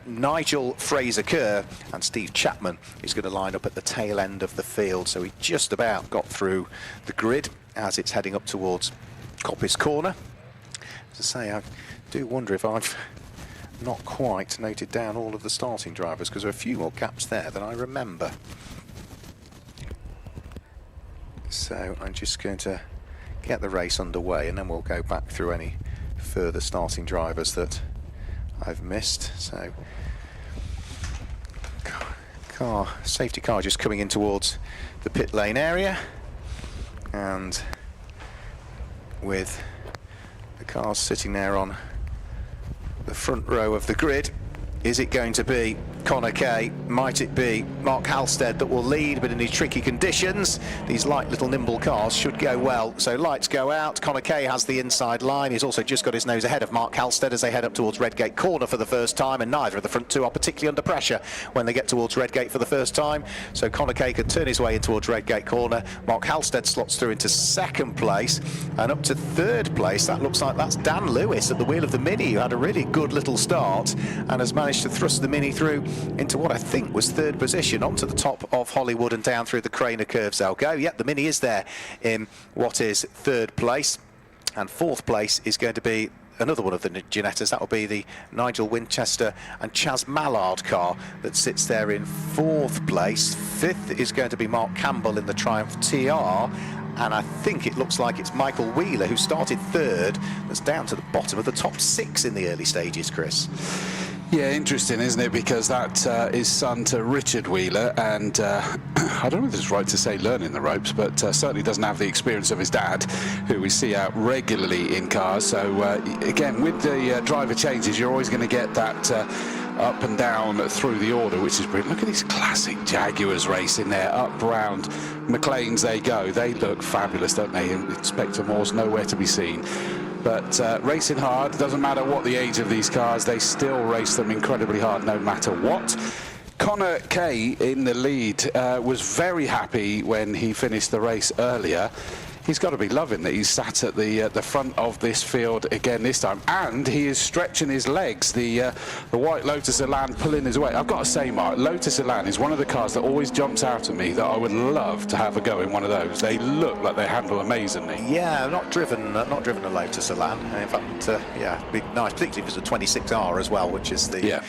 Nigel Fraser-Kerr and Steve Chapman is going to line up at the tail end of the field. So he just about got through the grid as it's heading up towards Coppice Corner. As I say, I do wonder if I've not quite noted down all of the starting drivers, because there are a few more gaps there than I remember. So I'm just going to get the race underway, and then we'll go back through any further starting drivers that I've missed. So safety car just coming in towards the pit lane area, and with the cars sitting there on the front row of the grid, is it going to be Connor Kay. Might it be Mark Halstead that will lead, but in these tricky conditions, these light little nimble cars should go well. So lights go out. Connor Kay has the inside line. He's also just got his nose ahead of Mark Halstead as they head up towards Redgate Corner for the first time, and neither of the front two are particularly under pressure when they get towards Redgate for the first time. So Connor Kay can turn his way in towards Redgate Corner. Mark Halstead slots through into second place, and up to third place, that looks like that's Dan Lewis at the wheel of the Mini, who had a really good little start and has managed to thrust the Mini through into what I think was third position, onto the top of Hollywood and down through the Craner curves they'll go. Yep, the Mini is there in what is third place, and fourth place is going to be another one of the Ginettas. That will be the Nigel Winchester and Chaz Mallard car that sits there in fourth place. Fifth is going to be Mark Campbell in the Triumph TR, and I think it looks like it's Michael Wheeler, who started third, that's down to the bottom of the top six in the early stages, Chris. Yeah, interesting, isn't it? Because that is son to Richard Wheeler, and I don't know if it's right to say learning the ropes, but certainly doesn't have the experience of his dad, who we see out regularly in cars. So again, with the driver changes, you're always going to get that up and down through the order, which is brilliant. Look at these classic Jaguars racing there, up round McLean's they go. They look fabulous, don't they? Inspector Moore's nowhere to be seen. But racing hard, doesn't matter what the age of these cars, they still race them incredibly hard no matter what. Connor Kay in the lead was very happy when he finished the race earlier. He's got to be loving that he's sat at the front of this field again this time, and he is stretching his legs. The white Lotus Elan pulling his weight. I've got to say, Mark, Lotus Elan is one of the cars that always jumps out at me that I would love to have a go in one of those. They look like they handle amazingly. Yeah, not driven a Lotus Elan. In fact, yeah, it'd be nice, particularly if it's a 26R as well, which is the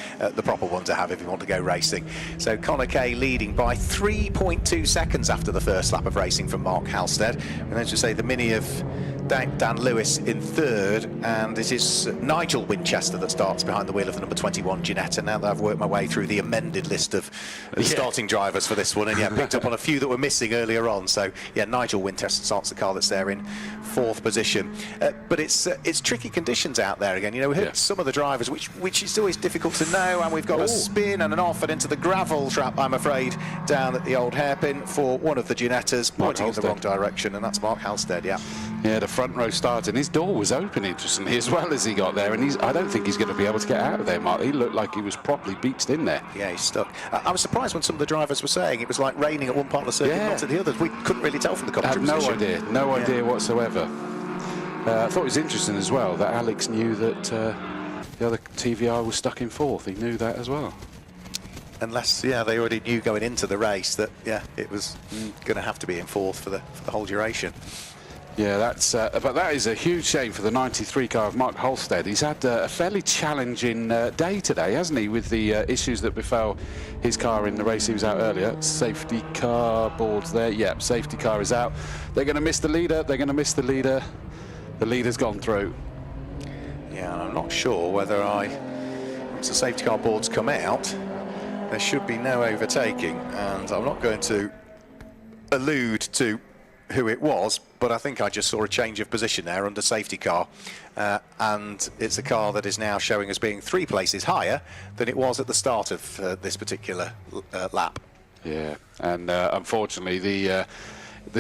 proper one to have if you want to go racing. So Connor Kay leading by 3.2 seconds after the first lap of racing from Mark Halstead. And as you say, the Mini of Dan Lewis in third, and it is Nigel Winchester that starts behind the wheel of the number 21 Ginetta. Now that I've worked my way through the amended list of starting drivers for this one, and picked up on a few that were missing earlier on. So Nigel Winchester starts the car that's there in fourth position. But it's tricky conditions out there again. We heard some of the drivers, which is always difficult to know, and we've got a spin and an off and into the gravel trap, I'm afraid, down at the old hairpin for one of the Ginettas, pointing in the wrong direction, and that's Mark Halstead. Yeah, the front row started, and his door was open, interestingly, as well as he got there, and I don't think he's going to be able to get out of there, Mark. He looked like he was properly beached in there. Yeah, he's stuck. I was surprised when some of the drivers were saying it was like raining at one part of the circuit, not at the others. We couldn't really tell from the commentary position. No idea whatsoever. I thought it was interesting as well that Alex knew that the other TVR was stuck in fourth. He knew that as well. Unless, they already knew going into the race that, it was going to have to be in fourth for the whole duration. Yeah, but that is a huge shame for the 93 car of Mark Halstead. He's had a fairly challenging day today, hasn't he, with the issues that befell his car in the race he was out earlier. Safety car boards there. Yep, safety car is out. They're going to miss the leader. The leader's gone through. Yeah, I'm not sure whether once the safety car boards come out, there should be no overtaking, and I'm not going to allude to who it was, but I think I just saw a change of position there under safety car, and it's a car that is now showing as being 3 places higher than it was at the start of this particular lap. Yeah, and unfortunately the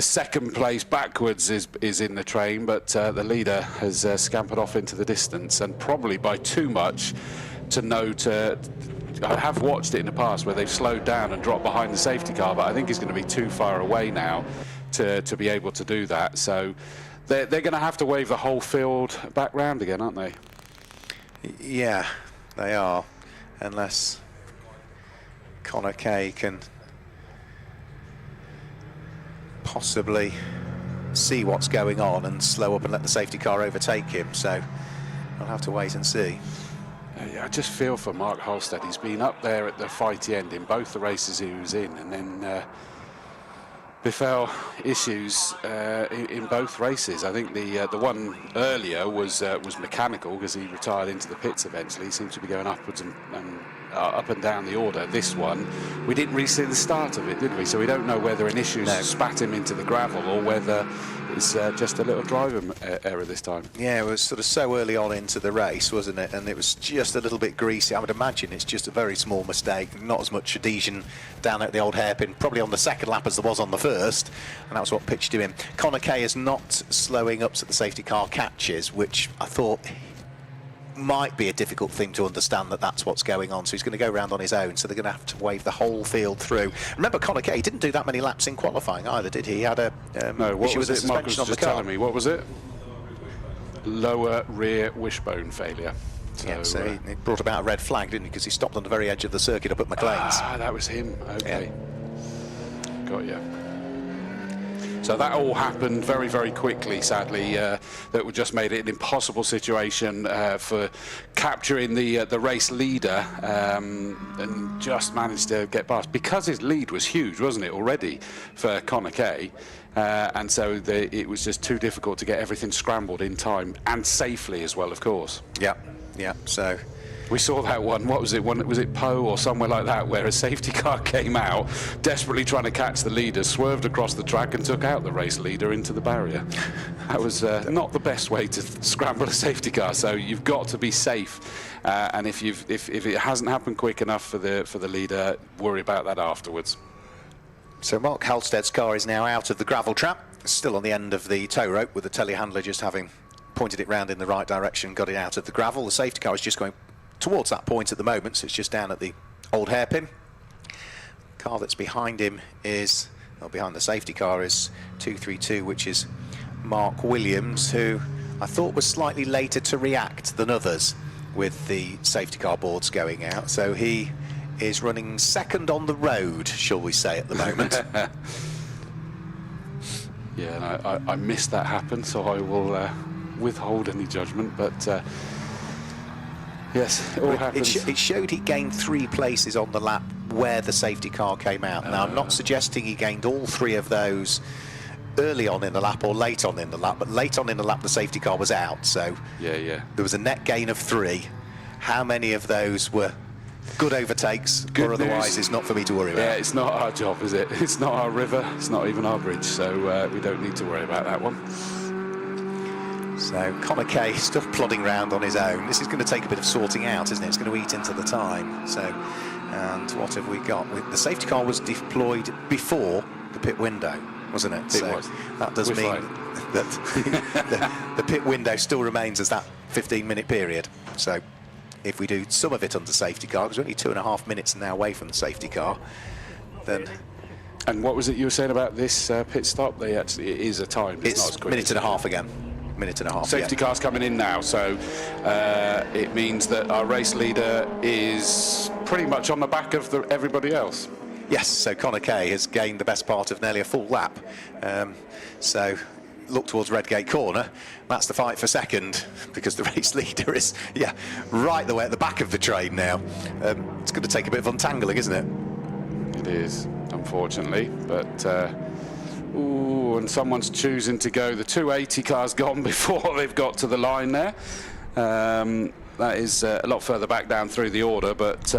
second place backwards is in the train, but the leader has scampered off into the distance, and probably by too much to know to. I have watched it in the past where they've slowed down and dropped behind the safety car, but I think he's going to be too far away now to be able to do that. So they're going to have to wave the whole field back round again, aren't they? Yeah, they are, unless Connor Kay can possibly see what's going on and slow up and let the safety car overtake him. So I'll have to wait and see. I just feel for Mark Halstead. He's been up there at the fighty end in both the races he was in, and then befell issues in both races. I think the one earlier was mechanical because he retired into the pits eventually. He seems to be going upwards and up and down the order. This one, we didn't really see the start of it, did we? So we don't know whether an issue spat him into the gravel or whether it's just a little driver error this time. Yeah, it was sort of so early on into the race, wasn't it? And it was just a little bit greasy. I would imagine it's just a very small mistake, not as much adhesion down at the old hairpin, probably on the second lap as there was on the first, and that was what pitched him in. Connor Kay is not slowing up so the safety car catches, which I thought might be a difficult thing to understand, that's what's going on. So he's going to go around on his own, so they're going to have to wave the whole field through. Remember, Connor Kay didn't do that many laps in qualifying either, did he? He had a no, what issue was with the it? Mark was suspension on the just car. telling me, what was it? Lower rear wishbone failure. So he brought about a red flag, didn't he? Because he stopped on the very edge of the circuit up at McLean's. Ah, that was him. Okay. Got you. So that all happened very, very quickly, sadly. That would just made it an impossible situation for capturing the race leader, and just managed to get past. Because his lead was huge, wasn't it, already, for Connor Kay? And so it was just too difficult to get everything scrambled in time, and safely as well, of course. Yeah, so... We saw that one, what was it, was it Poe or somewhere like that, where a safety car came out, desperately trying to catch the leader, swerved across the track and took out the race leader into the barrier. That was not the best way to scramble a safety car, so you've got to be safe. And if it hasn't happened quick enough for the leader, worry about that afterwards. So Mark Halstead's car is now out of the gravel trap, still on the end of the tow rope, with the telehandler just having pointed it round in the right direction, got it out of the gravel. The safety car is just going towards that point at the moment, so it's just down at the old hairpin. The car that's behind him is, well, behind the safety car is 232, which is Mark Williams, who I thought was slightly later to react than others with the safety car boards going out. So he is running second on the road, shall we say, at the moment. Yeah, and I missed that happen, so I will withhold any judgment, but yes, it all happens. It showed he gained 3 places on the lap where the safety car came out. Now, I'm not suggesting he gained all 3 of those early on in the lap or late on in the lap, but late on in the lap the safety car was out, so there was a net gain of 3. How many of those were good overtakes or otherwise is not for me to worry about? Yeah, it's not our job, is it? It's not our river, it's not even our bridge, so we don't need to worry about that one. So Connor Kay still plodding round on his own. This is going to take a bit of sorting out, isn't it? It's going to eat into the time. So, and what have we got? The safety car was deployed before the pit window, wasn't it? It was. That does mean that the pit window still remains as that 15-minute period. So if we do some of it under safety car, because we're only 2.5 minutes now away from the safety car, then... And what was it you were saying about this pit stop? It is a time. It's not as quick. Minute and a half again. Minute and a half. Safety car's coming in now, so it means that our race leader is pretty much on the back of everybody else. Yes, so Connor Kay has gained the best part of nearly a full lap. So look towards Redgate Corner. That's the fight for second, because the race leader is, right the way at the back of the train now. It's going to take a bit of untangling, isn't it? It is, unfortunately, but... Ooh, and someone's choosing to go. The 280 car's gone before they've got to the line there. That is a lot further back down through the order, but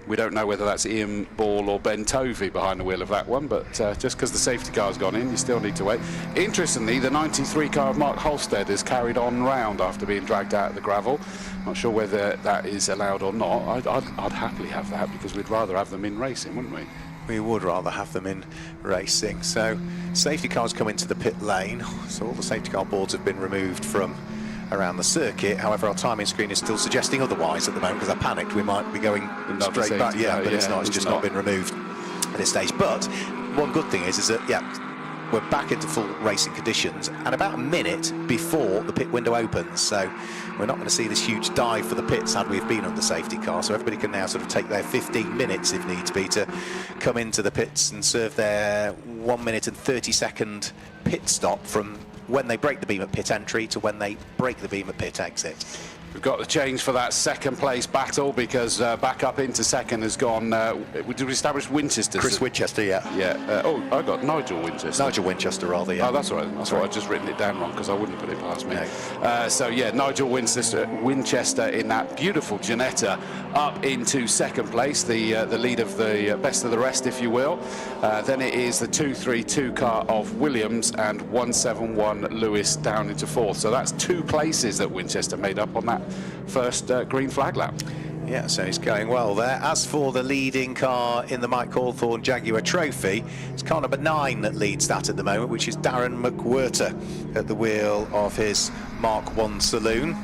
we don't know whether that's Ian Ball or Ben Tovey behind the wheel of that one, but just because the safety car's gone in, you still need to wait. Interestingly, the 93 car of Mark Halstead is carried on round after being dragged out of the gravel. Not sure whether that is allowed or not. I'd happily have that, because we'd rather have them in racing, wouldn't we? We would rather have them in racing. So safety cars come into the pit lane, so all the safety car boards have been removed from around the circuit. However, our timing screen is still suggesting otherwise at the moment, because I panicked we might be going straight back. But it's not. It's just not been removed at this stage. But one good thing is that we're back into full racing conditions, and about a minute before the pit window opens, so we're not going to see this huge dive for the pits had we have been on the safety car, so everybody can now sort of take their 15 minutes if needs be to come into the pits and serve their 1 minute and 30-second pit stop from when they break the beam at pit entry to when they break the beam at pit exit. We've got the change for that second place battle because back up into second has gone. Did we establish Winchester? Chris Winchester, yeah. Yeah. Oh, I got Nigel Winchester. Nigel Winchester, rather, yeah. Oh, that's all right. That's all right. I've just written it down wrong because I wouldn't put it past me. No. So, yeah, Nigel Winchester in that beautiful Ginetta up into second place, the lead of the best of the rest, if you will. Then it is the 232 car of Williams and 171 Lewis down into fourth. So that's 2 places that Winchester made up on that first green flag lap. Yeah, so he's going well there. As for the leading car in the Mike Hawthorn Jaguar Trophy, it's car number 9 that leads that at the moment, which is Darren McWhirter at the wheel of his Mark 1 saloon.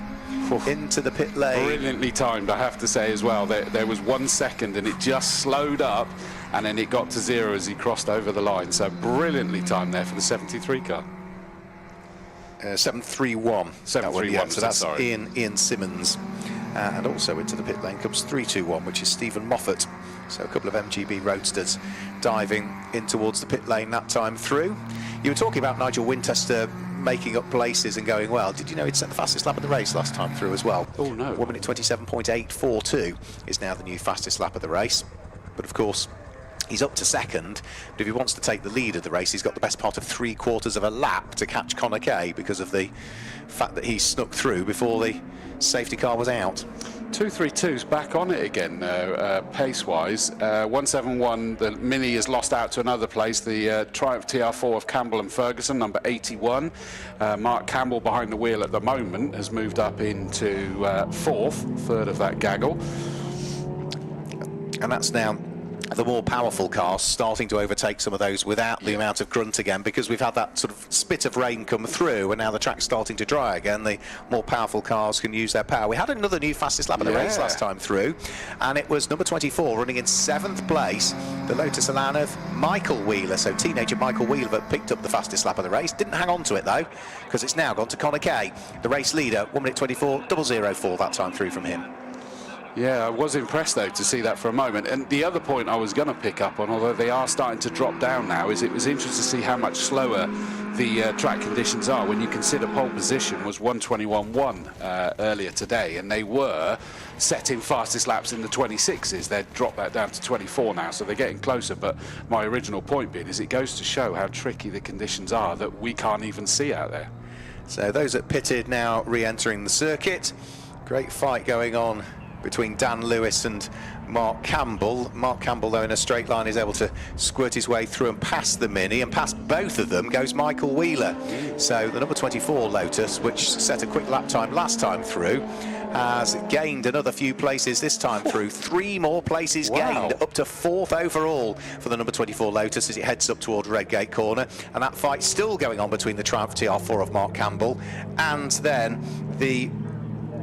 Into the pit lane. Brilliantly timed, I have to say as well. There was 1 second and it just slowed up and then it got to 0 as he crossed over the line. So brilliantly timed there for the 73 car. 731. 731, so that's sorry. Ian Simmons. And also into the pit lane comes 321, which is Stephen Moffat. So a couple of MGB roadsters diving in towards the pit lane that time through. You were talking about Nigel Winchester making up places and going well. Did you know he'd set the fastest lap of the race last time through as well? Oh, no. 1 minute 27.842 is now the new fastest lap of the race. But of course, he's up to second, but if he wants to take the lead of the race, he's got the best part of 3/4 of a lap to catch Conor Kay because of the fact that he snuck through before the safety car was out. 232's back on it again, pace-wise. 171, the Mini has lost out to another place. The Triumph TR4 of Campbell and Ferguson, number 81. Mark Campbell behind the wheel at the moment has moved up into fourth, third of that gaggle. And that's now the more powerful cars starting to overtake some of those without the amount of grunt again, because we've had that sort of spit of rain come through and now the track's starting to dry again. The more powerful cars can use their power. We had another new fastest lap of the race last time through, and it was number 24 running in 7th place, the Lotus Elan of Michael Wheeler. So teenager Michael Wheeler that picked up the fastest lap of the race. Didn't hang on to it though, because it's now gone to Conor Kay, the race leader. 1 minute 24.004 that time through from him. Yeah, I was impressed though to see that for a moment. And the other point I was going to pick up on, although they are starting to drop down now, is it was interesting to see how much slower the track conditions are when you consider pole position was 121.1 earlier today, and they were setting fastest laps in the 26s. They've dropped that down to 24 now, so they're getting closer. But my original point being is it goes to show how tricky the conditions are that we can't even see out there. So those that pitted now re-entering the circuit. Great fight going on between Dan Lewis and Mark Campbell. Mark Campbell, though, in a straight line is able to squirt his way through and past the Mini, and past both of them goes Michael Wheeler. So the number 24 Lotus, which set a quick lap time last time through, has gained another few places this time through. 3 more places gained, up to 4th overall for the number 24 Lotus as it heads up toward Redgate Corner. And that fight's still going on between the Triumph TR4 of Mark Campbell and then the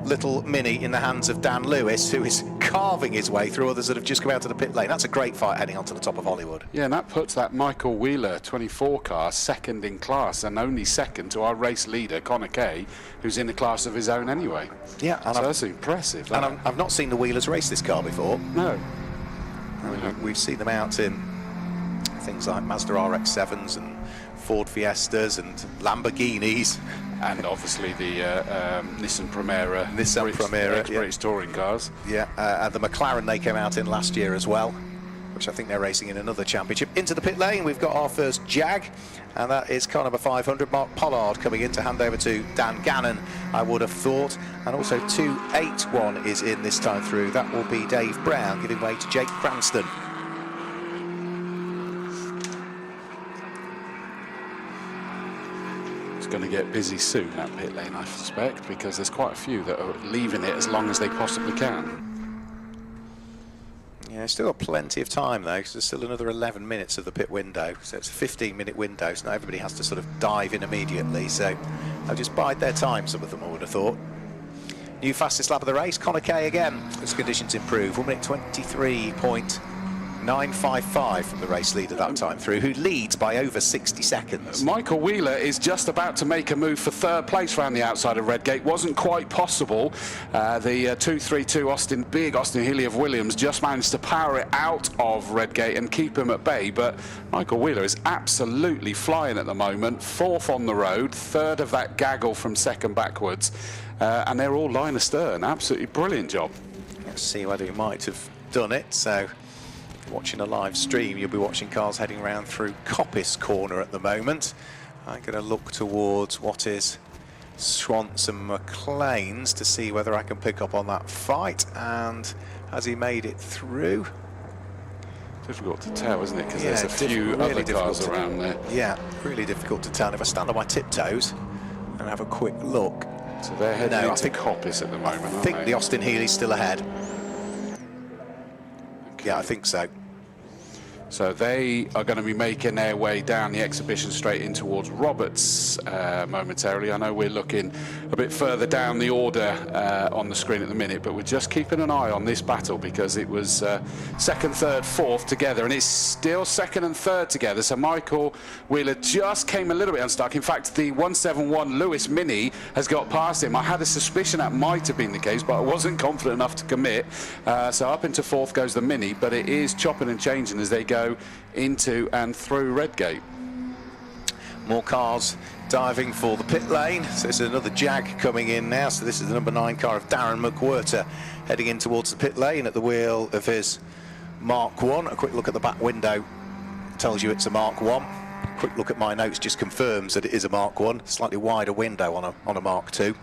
little Mini in the hands of Dan Lewis, who is carving his way through others that have just come out to the pit lane. That's a great fight heading onto the top of Hollywood. Yeah, and that puts that Michael Wheeler 24 car second in class, and only second to our race leader Conor Kay, who's in a class of his own anyway. Yeah, and so that's impressive. And I've not seen the Wheelers race this car before. No. We've seen them out in things like Mazda RX-7s and Ford Fiestas and Lamborghinis. And obviously the Nissan Primera, British touring cars. Yeah, and the McLaren they came out in last year as well, which I think they're racing in another championship. Into the pit lane, we've got our first Jag, and that is car number 500, Mark Pollard, coming in to hand over to Dan Gannon, I would have thought. And also 281 is in this time through. That will be Dave Brown giving way to Jake Cranston. Going to get busy soon, that pit lane, I suspect, because there's quite a few that are leaving it as long as they possibly can. Yeah, still got plenty of time though, because there's still another 11 minutes of the pit window, so it's a 15-minute window, so not everybody has to sort of dive in immediately, so they'll just bide their time, some of them I would have thought. New fastest lap of the race, Conor Kay again, as conditions improve. 1 minute 23.9 9.55 from the race leader that time through, who leads by over 60 seconds. Michael Wheeler is just about to make a move for third place around the outside of Redgate. Wasn't quite possible. The 232 Austin Healey of Williams just managed to power it out of Redgate and keep him at bay, but Michael Wheeler is absolutely flying at the moment. Fourth on the road, third of that gaggle from second backwards, and they're all line astern. Absolutely brilliant job. Let's see whether he might have done it. So watching a live stream, you'll be watching cars heading around through Coppice Corner at the moment. I'm going to look towards what is Swanson McLean's to see whether I can pick up on that fight. And has he made it through? Difficult to tell, isn't it? Because there's a few other cars around there. Yeah, really difficult to tell. If I stand on my tiptoes and have a quick look. So they're heading into Coppice at the moment, I think the Austin Healey's still ahead. Yeah, I think so. So they are going to be making their way down the exhibition straight in towards Roberts momentarily. I know we're looking a bit further down the order on the screen at the minute, but we're just keeping an eye on this battle because it was second, third, fourth together, and it's still second and third together. So Michael Wheeler just came a little bit unstuck. In fact, the 171 Lewis Mini has got past him. I had a suspicion that might have been the case, but I wasn't confident enough to commit. So up into fourth goes the Mini, but it is chopping and changing as they go into and through Redgate. More cars diving for the pit lane. So this is another Jag coming in now. So this is the number 9 car of Darren McWhirter heading in towards the pit lane at the wheel of his Mark 1. A quick look at the back window tells you it's a Mark 1. Quick look at my notes just confirms that it is a Mark 1. Slightly wider window on a Mark 2.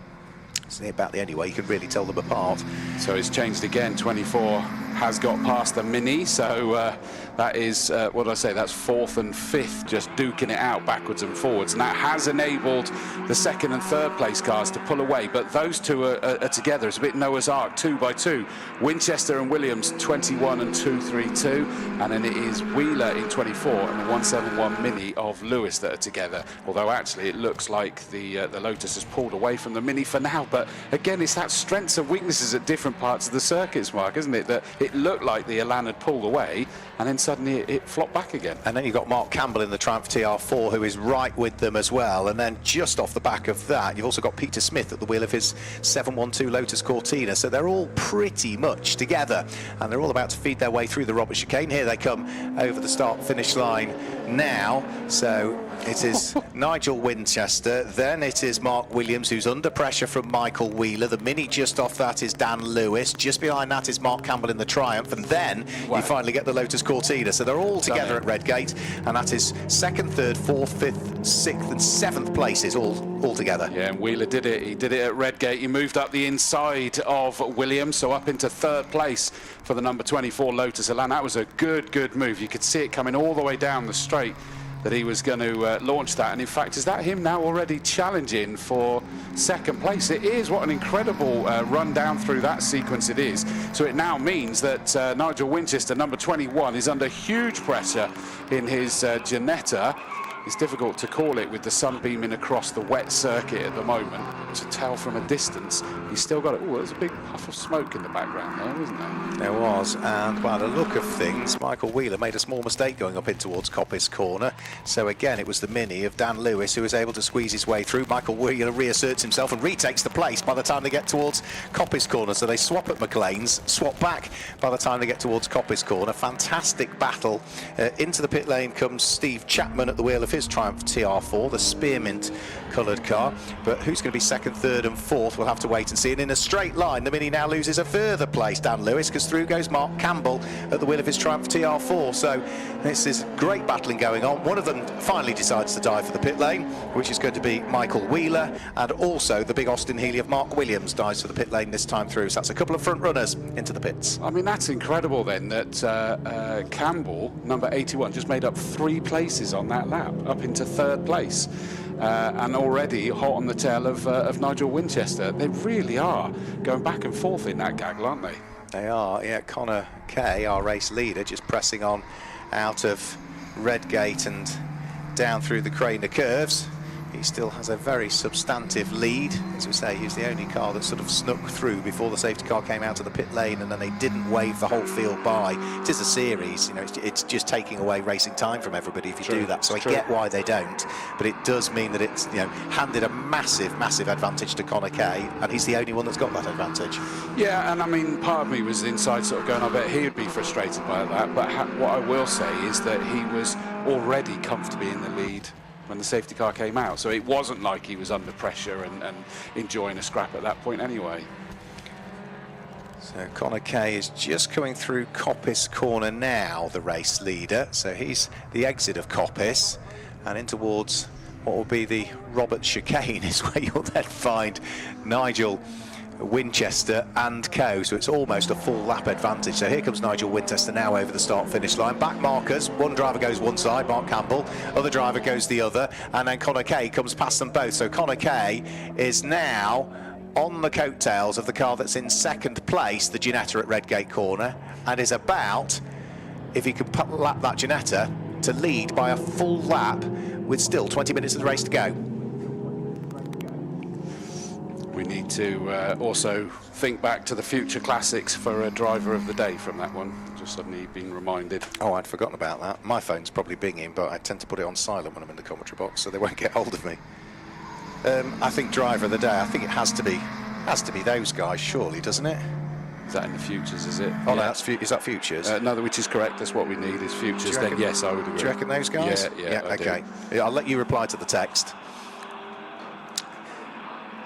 It's about the only way you can really tell them apart. So it's changed again. 24 has got past the Mini, so that is, what did I say, that's fourth and fifth, just duking it out backwards and forwards, and that has enabled the second and third place cars to pull away, but those two are together. It's a bit Noah's Ark, 2 by 2. Winchester and Williams, 21 and 232, and then it is Wheeler in 24 and the 171 Mini of Lewis that are together, although actually it looks like the Lotus has pulled away from the Mini for now. But again, it's that strengths and weaknesses at different parts of the circuits, Mark, isn't it? That it looked like the Elan had pulled away and then suddenly it flopped back again. And then you've got Mark Campbell in the Triumph TR4 who is right with them as well. And then just off the back of that, you've also got Peter Smith at the wheel of his 712 Lotus Cortina. So they're all pretty much together and they're all about to feed their way through the Robert Chicane. Here they come over the start-finish line now. So it is Nigel Winchester, then it is Mark Williams, who's under pressure from Michael Wheeler. The Mini just off that is Dan Lewis. Just behind that is Mark Campbell in the Triumph, and then you finally get the Lotus Cortina. So they're all together at Redgate, and that is second, third, fourth, fifth, sixth and seventh places all together. Yeah, and Wheeler did it. He did it at Redgate. He moved up the inside of Williams, so up into third place for the number 24 Lotus Elan. That was a good move. You could see it coming all the way down the straight that he was going to launch that, and in fact, is that him now already challenging for second place? It is. What an incredible run down through that sequence it is. So it now means that Nigel Winchester, number 21, is under huge pressure in his Ginetta. It's difficult to call it with the sun beaming across the wet circuit at the moment to tell from a distance. He's still got it. Oh, there's a big puff of smoke in the background there, wasn't there? There was, and by the look of things, Michael Wheeler made a small mistake going up in towards Coppice Corner. So again, it was the Mini of Dan Lewis who was able to squeeze his way through. Michael Wheeler reasserts himself and retakes the place by the time they get towards Coppice Corner. So they swap at McLean's, swap back by the time they get towards Coppice Corner. Fantastic battle. Into the pit lane comes Steve Chapman at the wheel of his Triumph TR4, the spearmint coloured car. But who's going to be second, third and fourth, we'll have to wait and see. And in a straight line, the Mini now loses a further place, Dan Lewis, because through goes Mark Campbell at the wheel of his Triumph TR4. So this is great battling going on. One of them finally decides to dive for the pit lane, which is going to be Michael Wheeler, and also the big Austin Healey of Mark Williams dives for the pit lane this time through. So that's a couple of front runners into the pits. I mean, that's incredible then that Campbell, number 81, just made up 3 places on that lap, up into third place. And already hot on the tail of Nigel Winchester. They really are going back and forth in that gaggle, aren't they? They are, yeah. Connor Kay, our race leader, just pressing on out of Redgate and down through the Craner curves he still has a very substantive lead. As we say, he's the only car that sort of snuck through before the safety car came out of the pit lane, and then they didn't wave the whole field by. It is a series, you know, it's just taking away racing time from everybody if you do that. So I get why they don't, but it does mean that it's, you know, handed a massive advantage to Conor Kay, and he's the only one that's got that advantage. Yeah, and I mean, part of me was inside sort of going, I bet he would be frustrated by that, but what I will say is that he was already comfortably in the lead when the safety car came out, so it wasn't like he was under pressure and enjoying a scrap at that point anyway. So Conor Kay is just coming through Coppice Corner now, the race leader, so he's the exit of Coppice and in towards what will be the Robert chicane is where you'll then find Nigel Winchester and co, so it's almost a full lap advantage. So here comes Nigel Winchester now over the start finish line. Back markers, one driver goes one side, Mark Campbell, other driver goes the other, and then Conor Kay comes past them both. So Conor Kay is now on the coattails of the car that's in second place, the Ginetta at Redgate Corner, and is about, if he can lap that Ginetta, to lead by a full lap with still 20 minutes of the race to go. We need to also think back to the future classics for a driver of the day from that one. Just suddenly being reminded. Oh, I'd forgotten about that. My phone's probably binging, but I tend to put it on silent when I'm in the commentary box, so they won't get hold of me. I think driver of the day, I think it has to be those guys, surely, doesn't it? Is that in the futures, is it? Oh, yeah. No, is that futures? No, which is correct. That's what we need, is futures. Then yes, I would agree. Do you reckon those guys? Yeah, okay. Yeah, I'll let you reply to the text.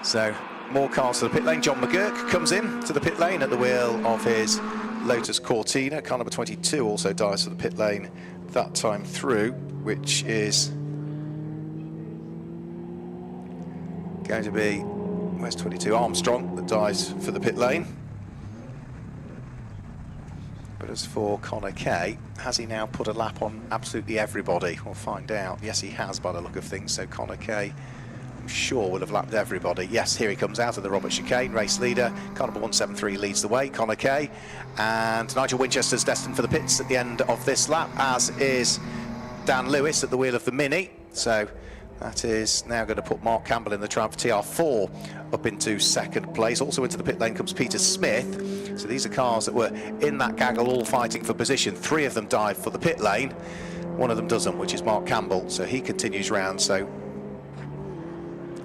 So, more cars to the pit lane. John McGurk comes in to the pit lane at the wheel of his Lotus Cortina. Car number 22 also dives to the pit lane that time through, which is going to be, where's 22? Armstrong that dives for the pit lane. But as for Conor Kay, has he now put a lap on absolutely everybody? We'll find out. Yes, he has by the look of things. So Conor Kay, I'm sure, will have lapped everybody. Yes, here he comes out of the Robert chicane, race leader. Car number 173 leads the way, Conor Kay. And Nigel Winchester's destined for the pits at the end of this lap, as is Dan Lewis at the wheel of the Mini. So that is now going to put Mark Campbell in the Triumph TR4 up into second place. Also into the pit lane comes Peter Smith. So these are cars that were in that gaggle all fighting for position. 3 of them dive for the pit lane. 1 of them doesn't, which is Mark Campbell. So he continues round. So,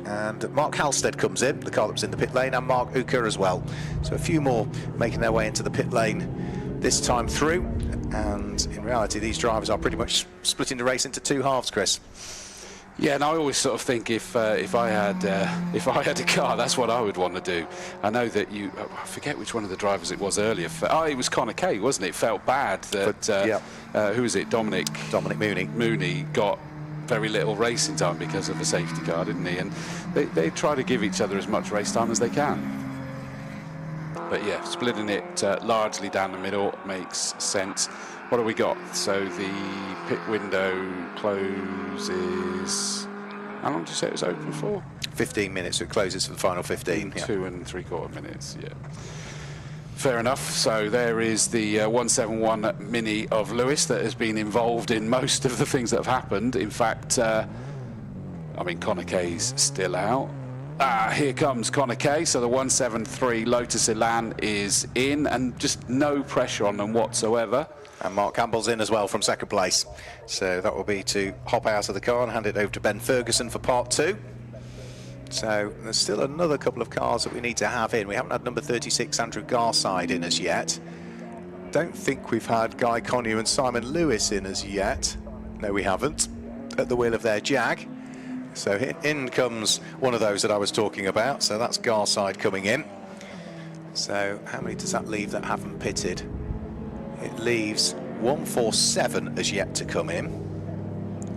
and Mark Halstead comes in, the car that was in the pit lane, and Mark Uker as well. So a few more making their way into the pit lane this time through. And in reality, these drivers are pretty much splitting the race into 2 halves, Chris. Yeah, and I always sort of think if I had a car, that's what I would want to do. I know that I forget which one of the drivers it was earlier. It was Conor Kay, wasn't it? Felt bad that who was it? Dominic Mooney got very little racing time because of the safety car, didn't he? And they try to give each other as much race time as they can. But yeah, splitting it largely down the middle makes sense. What have we got? So the pit window closes. How long did you say it was open for? 15 minutes. So it closes for the final 15. 2 3/4 minutes. Yeah. Fair enough. So there is the 171 Mini of Lewis that has been involved in most of the things that have happened. In fact, I mean, Conor Kay's still out. Here comes Conor Kay. So the 173 Lotus Elan is in, and just no pressure on them whatsoever. And Mark Campbell's in as well from second place. So that will be to hop out of the car and hand it over to Ben Ferguson for part 2. So there's still another couple of cars that we need to have in. We haven't had number 36 Andrew Garside in as yet. Don't think we've had Guy Connew and Simon Lewis in as yet. No, we haven't. At the wheel of their Jag. So in comes one of those that I was talking about. So that's Garside coming in. So how many does that leave that haven't pitted? It leaves 147 as yet to come in,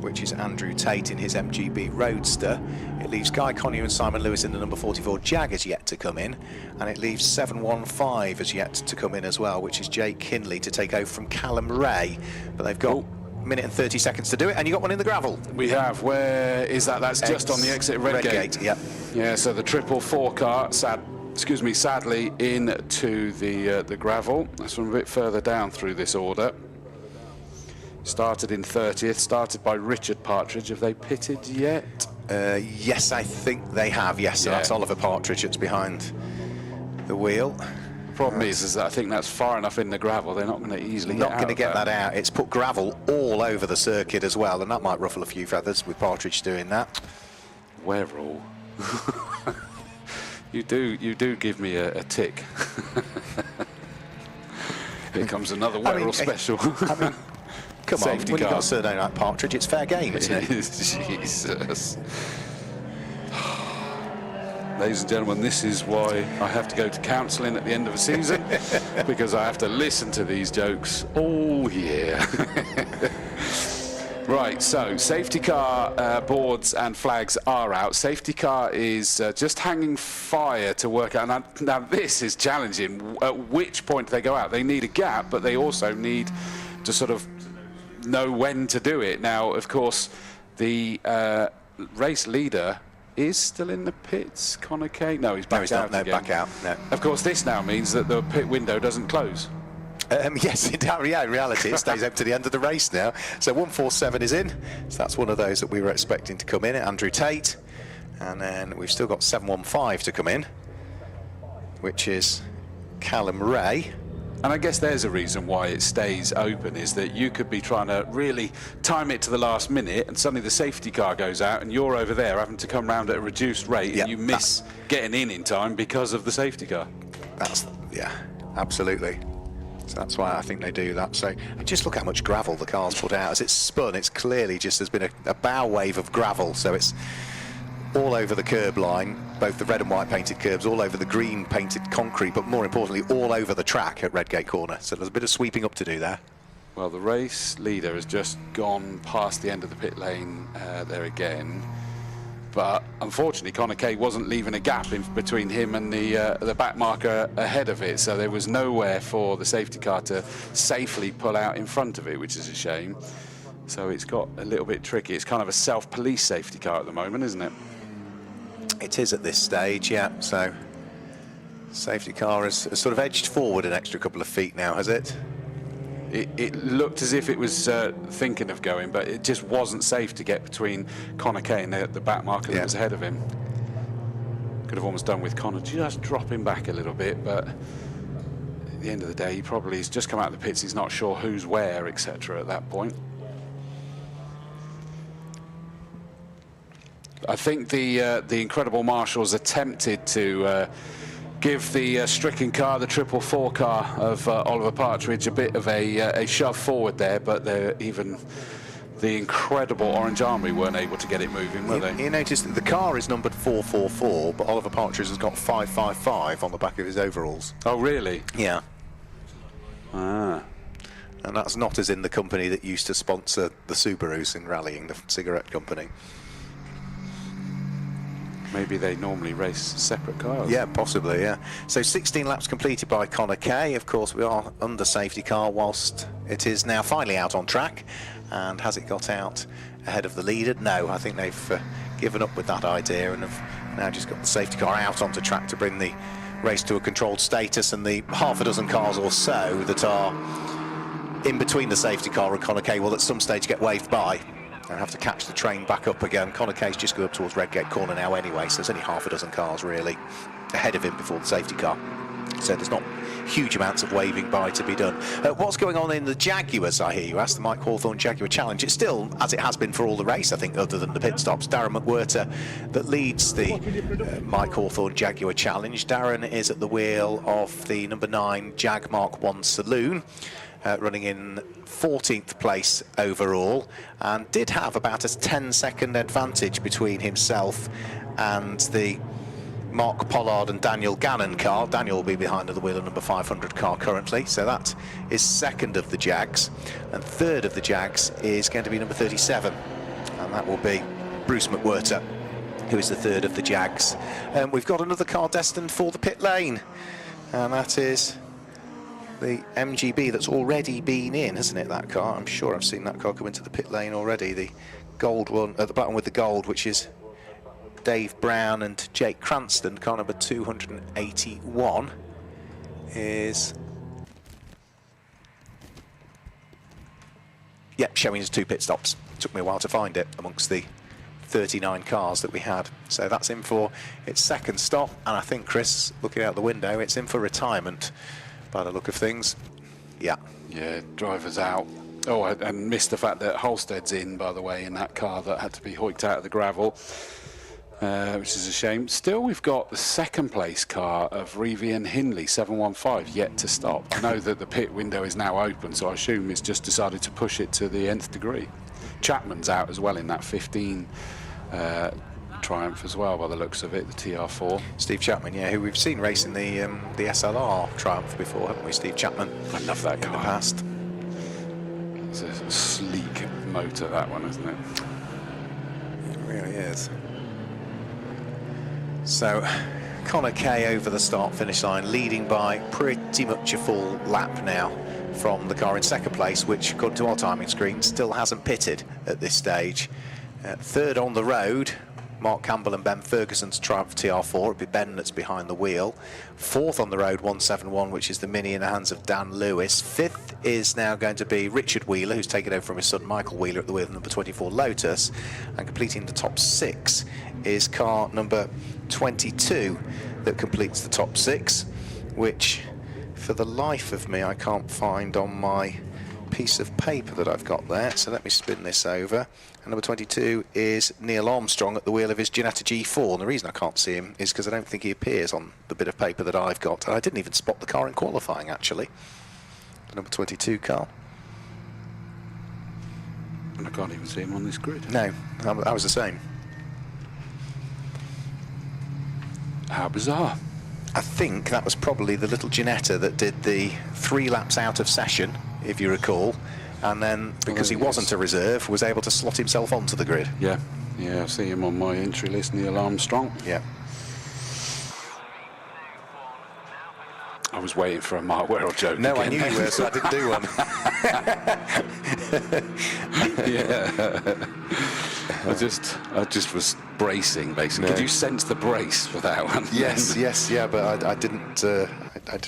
which is Andrew Tate in his MGB Roadster. It leaves Guy Connew and Simon Lewis in the number 44 Jag as yet to come in, and it leaves 715 as yet to come in as well, which is Jake Kinley to take over from Callum Ray. But they've got a minute and 30 seconds to do it, and you got one in the gravel. We have. Where is that? That's just on the exit of Redgate. Yeah. Yeah. So the 444 car, sadly, into the gravel. That's from a bit further down through this order. Started in 30th, started by Richard Partridge. Have they pitted yet? Yes, I think they have, yes. So Yeah. that's Oliver Partridge that's behind the wheel. Problem is that I think that's far enough in the gravel. They're not going to easily Not get going to out get of that out. It's put gravel all over the circuit as well, and that might ruffle a few feathers with Partridge doing that. Where all? You do give me a tick. Here comes another Werrell special. I mean, come on, Safety when you've car. got a surname like Partridge, it's fair game, isn't it? Jesus. Ladies and gentlemen, this is why I have to go to counselling at the end of a season, because I have to listen to these jokes all year. Right, so safety car boards and flags are out. Safety car is just hanging fire to work out. Now this is challenging. At which point do they go out? They need a gap, but they also need to sort of know when to do it. Now, of course, the race leader is still in the pits. Connor Kay? No, he's back out again. Back out. No. Of course, this now means that the pit window doesn't close. Yes, in reality, it stays open to the end of the race now. So 147 is in. So that's one of those that we were expecting to come in. Andrew Tate. And then we've still got 715 to come in, which is Callum Ray. And I guess there's a reason why it stays open, is that you could be trying to really time it to the last minute, and suddenly the safety car goes out and you're over there having to come round at a reduced rate, and you miss getting in time because of the safety car. Yeah, absolutely. So that's why I think they do that. So just look how much gravel the car's put out. As it's spun, it's clearly just, there's been a bow wave of gravel, so it's all over the curb line, both the red and white painted curbs, all over the green painted concrete, but more importantly, all over the track at Redgate Corner. So there's a bit of sweeping up to do there. Well, the race leader has just gone past the end of the pit lane there again. But unfortunately, Connor Kay wasn't leaving a gap in between him and the back marker ahead of it. So there was nowhere for the safety car to safely pull out in front of it, which is a shame. So it's got a little bit tricky. It's kind of a self-police safety car at the moment, isn't it? It is at this stage, yeah. So safety car has sort of edged forward an extra couple of feet now, has it? It looked as if it was thinking of going, but it just wasn't safe to get between Connor Kay and the back marker that was ahead of him. Could have almost done with Connor just dropping back a little bit, but at the end of the day, he probably has just come out of the pits. He's not sure who's where, etc. at that point. I think the incredible marshals attempted to give the stricken car, the 444 car of Oliver Partridge, a bit of a shove forward there, but even the incredible Orange Army weren't able to get it moving, were they? You noticed that the car is numbered 444, but Oliver Partridge has got 555 on the back of his overalls. Oh, really? Yeah. Ah. And that's not as in the company that used to sponsor the Subarus in rallying, the cigarette company. Maybe they normally race separate cars. Yeah, possibly, yeah. So 16 laps completed by Connor Kay. Of course, we are under safety car whilst it is now finally out on track. And has it got out ahead of the leader? No, I think they've given up with that idea and have now just got the safety car out onto track to bring the race to a controlled status, and the half a dozen cars or so that are in between the safety car and Connor Kay will at some stage get waved by and have to catch the train back up again. Connor Kay's just going up towards Redgate Corner now anyway, so there's only half a dozen cars really ahead of him before the safety car. So there's not huge amounts of waving by to be done. What's going on in the Jaguars, I hear you asked, the Mike Hawthorn Jaguar Challenge? It's still, as it has been for all the race, I think, other than the pit stops, Darren McWhirter that leads the Mike Hawthorn Jaguar Challenge. Darren is at the wheel of the number 9 Jag Mark 1 Saloon. Running in 14th place overall, and did have about a 10-second advantage between himself and the Mark Pollard and Daniel Gannon car. Daniel will be behind the wheel of number 500 car currently, so that is second of the Jags, and third of the Jags is going to be number 37, and that will be Bruce McWhirter, who is the third of the Jags. We've got another car destined for the pit lane, and that is the MGB that's already been in, hasn't it, that car? I'm sure I've seen that car come into the pit lane already. The gold one at the bottom with the gold, which is Dave Brown and Jake Cranston. Car number 281 is Yep, showing us 2 pit stops. Took me a while to find it amongst the 39 cars that we had. So that's in for its 2nd stop, and I think, Chris, looking out the window, it's in for retirement by the look of things. Yeah. Yeah, driver's out. Oh, and missed the fact that Holstead's in, by the way, in that car that had to be hoiked out of the gravel, which is a shame. Still, we've got the 2nd place car of Reeve and Hindley, 715, yet to stop. I know that the pit window is now open, so I assume it's just decided to push it to the nth degree. Chapman's out as well in that 15 Triumph as well, by the looks of it, the TR4. Steve Chapman, yeah, who we've seen racing the SLR Triumph before, haven't we, Steve Chapman? I love that car. In the past. It's a sleek motor, that one, isn't it? It really is. So, Connor Kay over the start-finish line, leading by pretty much a full lap now from the car in 2nd place, which, according to our timing screen, still hasn't pitted at this stage. 3rd on the road, Mark Campbell and Ben Ferguson's Triumph TR4. It'll be Ben that's behind the wheel. 4th on the road, 171, which is the Mini in the hands of Dan Lewis. 5th is now going to be Richard Wheeler, who's taken over from his son Michael Wheeler at the wheel of number 24 Lotus. And completing the top 6 is car number 22 that completes the top 6, which, for the life of me, I can't find on my piece of paper that I've got there. So let me spin this over. And number 22 is Neil Armstrong at the wheel of his Ginetta G4. And the reason I can't see him is because I don't think he appears on the bit of paper that I've got. And I didn't even spot the car in qualifying, actually. The number 22 car. And I can't even see him on this grid. No, I was the same. How bizarre. I think that was probably the little Ginetta that did the 3 laps out of session, if you recall, and then, because he wasn't a reserve, was able to slot himself onto the grid. Yeah, I see him on my entry list, Neil Armstrong. Yeah. I was waiting for a Mark Werrell joke. No, again. I knew you were, so I didn't do one. Yeah. I just was bracing, basically. No. Could you sense the brace for that one? Yes, yeah, but I didn't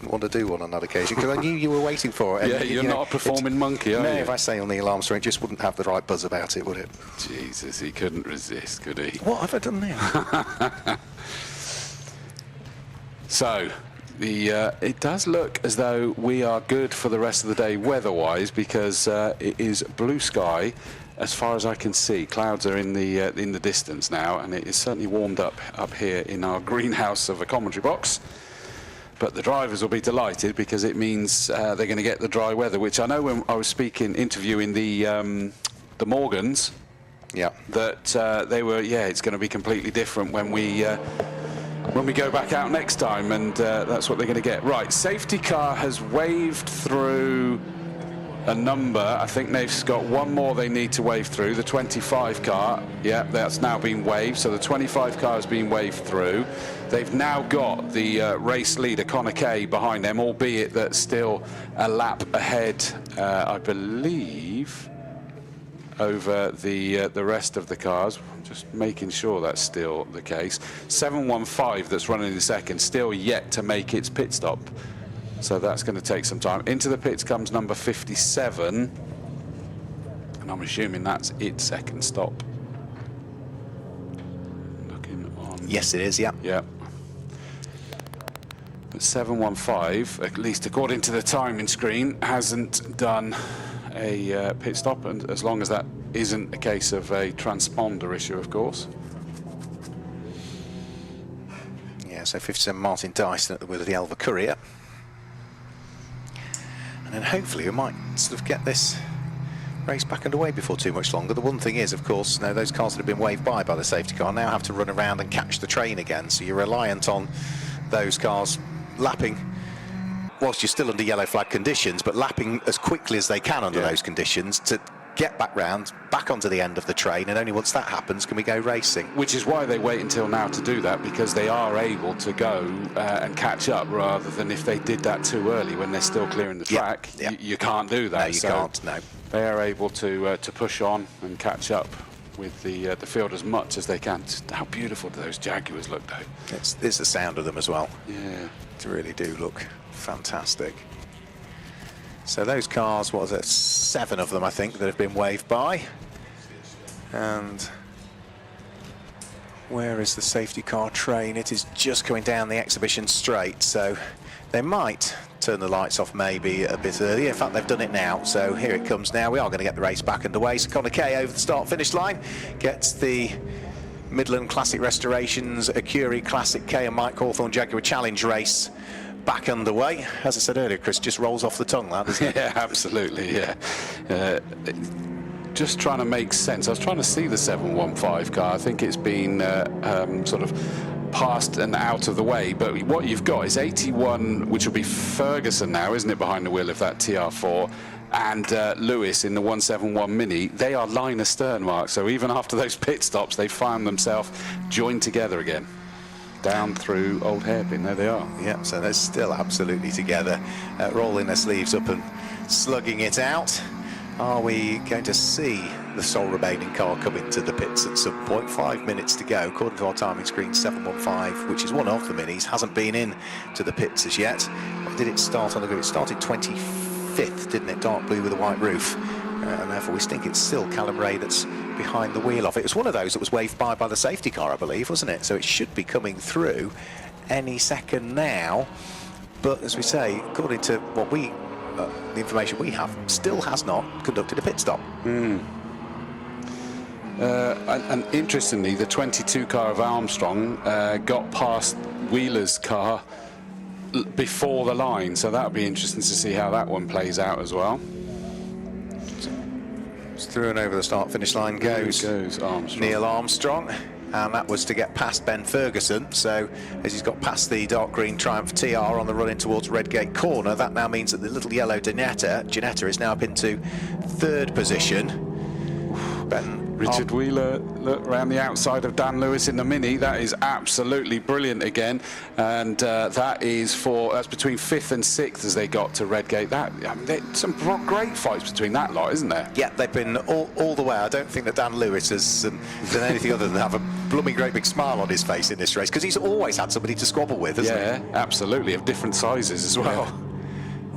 want to do one on that occasion because I knew you were waiting for it. Yeah, And, you're not a performing monkey, are no, you? if I say Neil Armstrong, it just wouldn't have the right buzz about it, would it? Jesus, he couldn't resist, could he? What have I done now? So, it does look as though we are good for the rest of the day weather-wise, because it is blue sky as far as I can see. Clouds are in the distance now, and it is certainly warmed up here in our greenhouse of a commentary box. But the drivers will be delighted because it means they're going to get the dry weather, which I know when I was interviewing the Morgans, Yeah. that they were, it's going to be completely different when we go back out next time, and that's what they're going to get. Right, safety car has waved through a number. I think they've got one more they need to wave through, the 25 car. Yeah, that's now been waved, so the 25 car has been waved through. They've now got the race leader, Connor Kay, behind them, albeit that's still a lap ahead, I believe, over the rest of the cars. Just making sure that's still the case. 715 that's running in second, still yet to make its pit stop. So that's going to take some time. Into the pits comes number 57. And I'm assuming that's its second stop. Looking on. Yes, it is, yeah. Yeah. But 715, at least according to the timing screen, hasn't done a pit stop, and as long as that isn't a case of a transponder issue, of course. Yeah, so 57 Martin Dyson at the wheel of the Elva Courier. And then hopefully we might sort of get this race back underway before too much longer. The one thing is, of course, now those cars that have been waved by the safety car now have to run around and catch the train again, so you're reliant on those cars lapping, whilst you're still under yellow flag conditions, but lapping as quickly as they can under those conditions to get back round, back onto the end of the train, and only once that happens can we go racing. Which is why they wait until now to do that, because they are able to go and catch up, rather than if they did that too early when they're still clearing the track. Yeah. You can't do that. No, you can't, no. They are able to push on and catch up with the field as much as they can. Just how beautiful do those Jaguars look, though? It's the sound of them as well. Yeah. They really do look fantastic. So those cars, what was it, 7 of them, I think, that have been waved by. And where is the safety car train? It is just coming down the exhibition straight, so they might turn the lights off maybe a bit earlier. In fact, they've done it now, so here it comes now. We are going to get the race back underway. So Connor Kay over the start-finish line gets the Midland Classic Restorations, Ecurie Classic K and Mike Hawthorn Jaguar Challenge race back underway. As I said earlier, Chris, just rolls off the tongue, that, doesn't it? Yeah, absolutely, yeah. Just trying to make sense. I was trying to see the 715 car. I think it's been sort of past and out of the way, but what you've got is 81, which will be Ferguson now, isn't it, behind the wheel of that TR4, and Lewis in the 171 Mini. They are line astern, Mark, so even after those pit stops, they found themselves joined together again. Down through Old Hairpin, there they are. Yeah, so they're still absolutely together, rolling their sleeves up and slugging it out. Are we going to see the sole remaining car come into the pits at some point? 5 minutes to go. According to our timing screen, 715, which is one of the minis, hasn't been in to the pits as yet. When did it start on the grid? It started 25th, didn't it? Dark blue with a white roof. And therefore we think it's still Callum Ray that's behind the wheel of it. It was one of those that was waved by the safety car, I believe, wasn't it? So it should be coming through any second now. But as we say, according to what we, the information we have, still has not conducted a pit stop. And interestingly, the 22 car of Armstrong got past Wheeler's car before the line, so that'll be interesting to see how that one plays out as well. Through and over the start-finish line goes Armstrong. Neil Armstrong, and that was to get past Ben Ferguson. So as he's got past the dark green Triumph TR on the run in towards Redgate Corner, that now means that the little yellow Ginetta is now up into 3rd position. Richard Wheeler, look around the outside of Dan Lewis in the Mini. That is absolutely brilliant again, and that's between 5th and 6th as they got to Redgate. Some great fights between that lot, isn't there? Yeah, they've been all the way. I don't think that Dan Lewis has done anything other than have a blooming great big smile on his face in this race, because he's always had somebody to squabble with, hasn't he? Yeah, absolutely, of different sizes as well.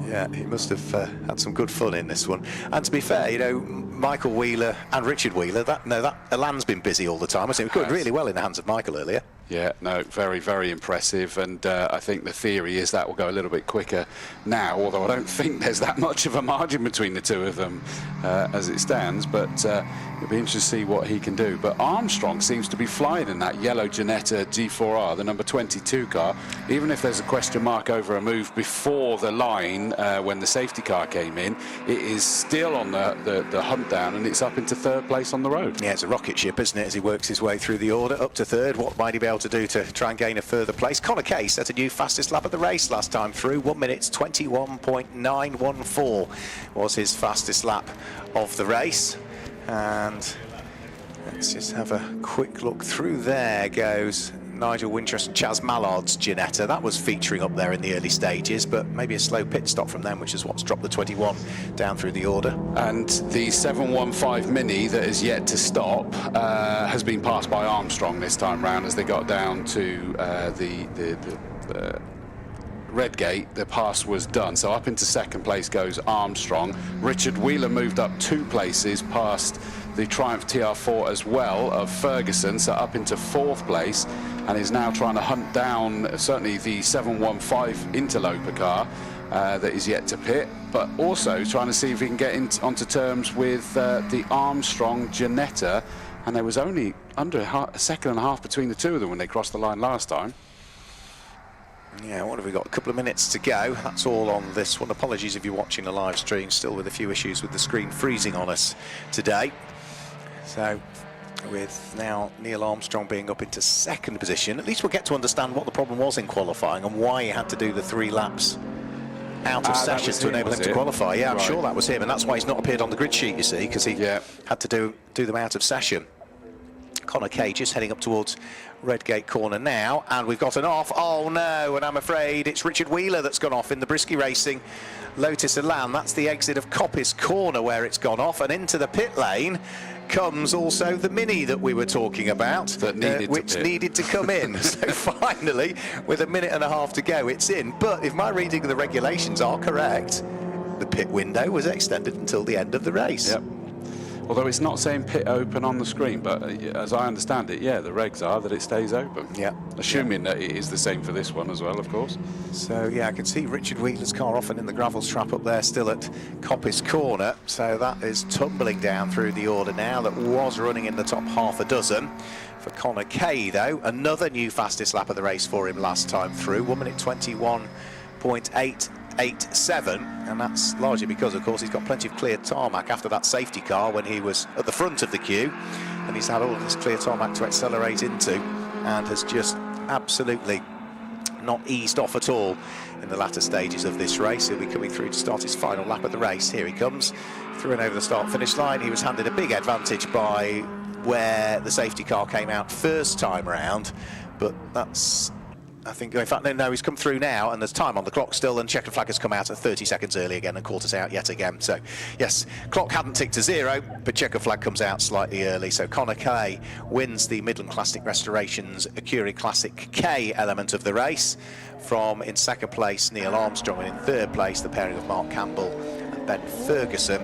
Yeah, he must have had some good fun in this one. And to be fair, you know, Michael Wheeler and Richard Wheeler, that Elan's been busy all the time. I think we got really well in the hands of Michael earlier. Yeah, no, very, very impressive, and I think the theory is that will go a little bit quicker now, although I don't think there's that much of a margin between the two of them as it stands, but it'll be interesting to see what he can do. But Armstrong seems to be flying in that yellow Ginetta G4R, the number 22 car, even if there's a question mark over a move before the line when the safety car came in, it is still on the hunt down, and it's up into 3rd place on the road. Yeah, it's a rocket ship, isn't it, as he works his way through the order up to 3rd. What might he be able to do to try and gain a further place? Connor Kay set a new fastest lap of the race last time through. 1 minute 21.914 was his fastest lap of the race. And let's just have a quick look through. There goes Nigel Winchester and Chaz Mallard's Ginetta. That was featuring up there in the early stages, but maybe a slow pit stop from them, which is what's dropped the 21 down through the order. And the 715 Mini that is yet to stop has been passed by Armstrong this time round as they got down to the Redgate. The pass was done, so up into 2nd place goes Armstrong. Richard Wheeler moved up 2 places past the Triumph TR4 as well of Ferguson, so up into 4th place, and is now trying to hunt down certainly the 715 interloper car that is yet to pit, but also trying to see if he can get onto terms with the Armstrong Ginetta, and there was only under a second and a half between the two of them when they crossed the line last time. Yeah, what have we got? A couple of minutes to go. That's all on this one. Apologies if you're watching a live stream, still with a few issues with the screen freezing on us today. So with now Neil Armstrong being up into 2nd position, at least we'll get to understand what the problem was in qualifying and why he had to do the 3 laps out of session to enable him to qualify. Yeah, I'm sure that was him, and that's why he's not appeared on the grid sheet, you see, because he had to do them out of session. Connor Kay just heading up towards Redgate Corner now, and we've got an off. Oh no, and I'm afraid it's Richard Wheeler that's gone off in the Brisky Racing Lotus Elan. That's the exit of Coppice Corner where it's gone off, and into the pit lane comes also the Mini that we were talking about, which needed to come in. So finally, with 1.5 minutes to go, it's in. But if my reading of the regulations are correct, the pit window was extended until the end of the race. Yep. Although it's not saying pit open on the screen, but as I understand it, yeah, the regs are that it stays open. Yeah. Assuming that it is the same for this one as well, of course. So, yeah, I can see Richard Wheeler's car often in the gravel strap up there, still at Coppice Corner. So that is tumbling down through the order now. That was running in the top half a dozen. For Connor Kay, though, another new fastest lap of the race for him last time through, 1 minute 21.887, and that's largely because, of course, he's got plenty of clear tarmac after that safety car when he was at the front of the queue, and he's had all of this clear tarmac to accelerate into, and has just absolutely not eased off at all in the latter stages of this race. He'll be coming through to start his final lap of the race. Here he comes, through and over the start-finish line. He was handed a big advantage by where the safety car came out first time round, but that's, I think, in fact, no, he's come through now, and there's time on the clock still, and Chequered flag has come out at 30 seconds early again and caught us out yet again. So, yes, clock hadn't ticked to 0, but Chequered flag comes out slightly early. So Connor Kay wins the Midland Classic Restorations Ecurie Classic K element of the race. From in second place, Neil Armstrong, and in third place, the pairing of Mark Campbell and Ben Ferguson.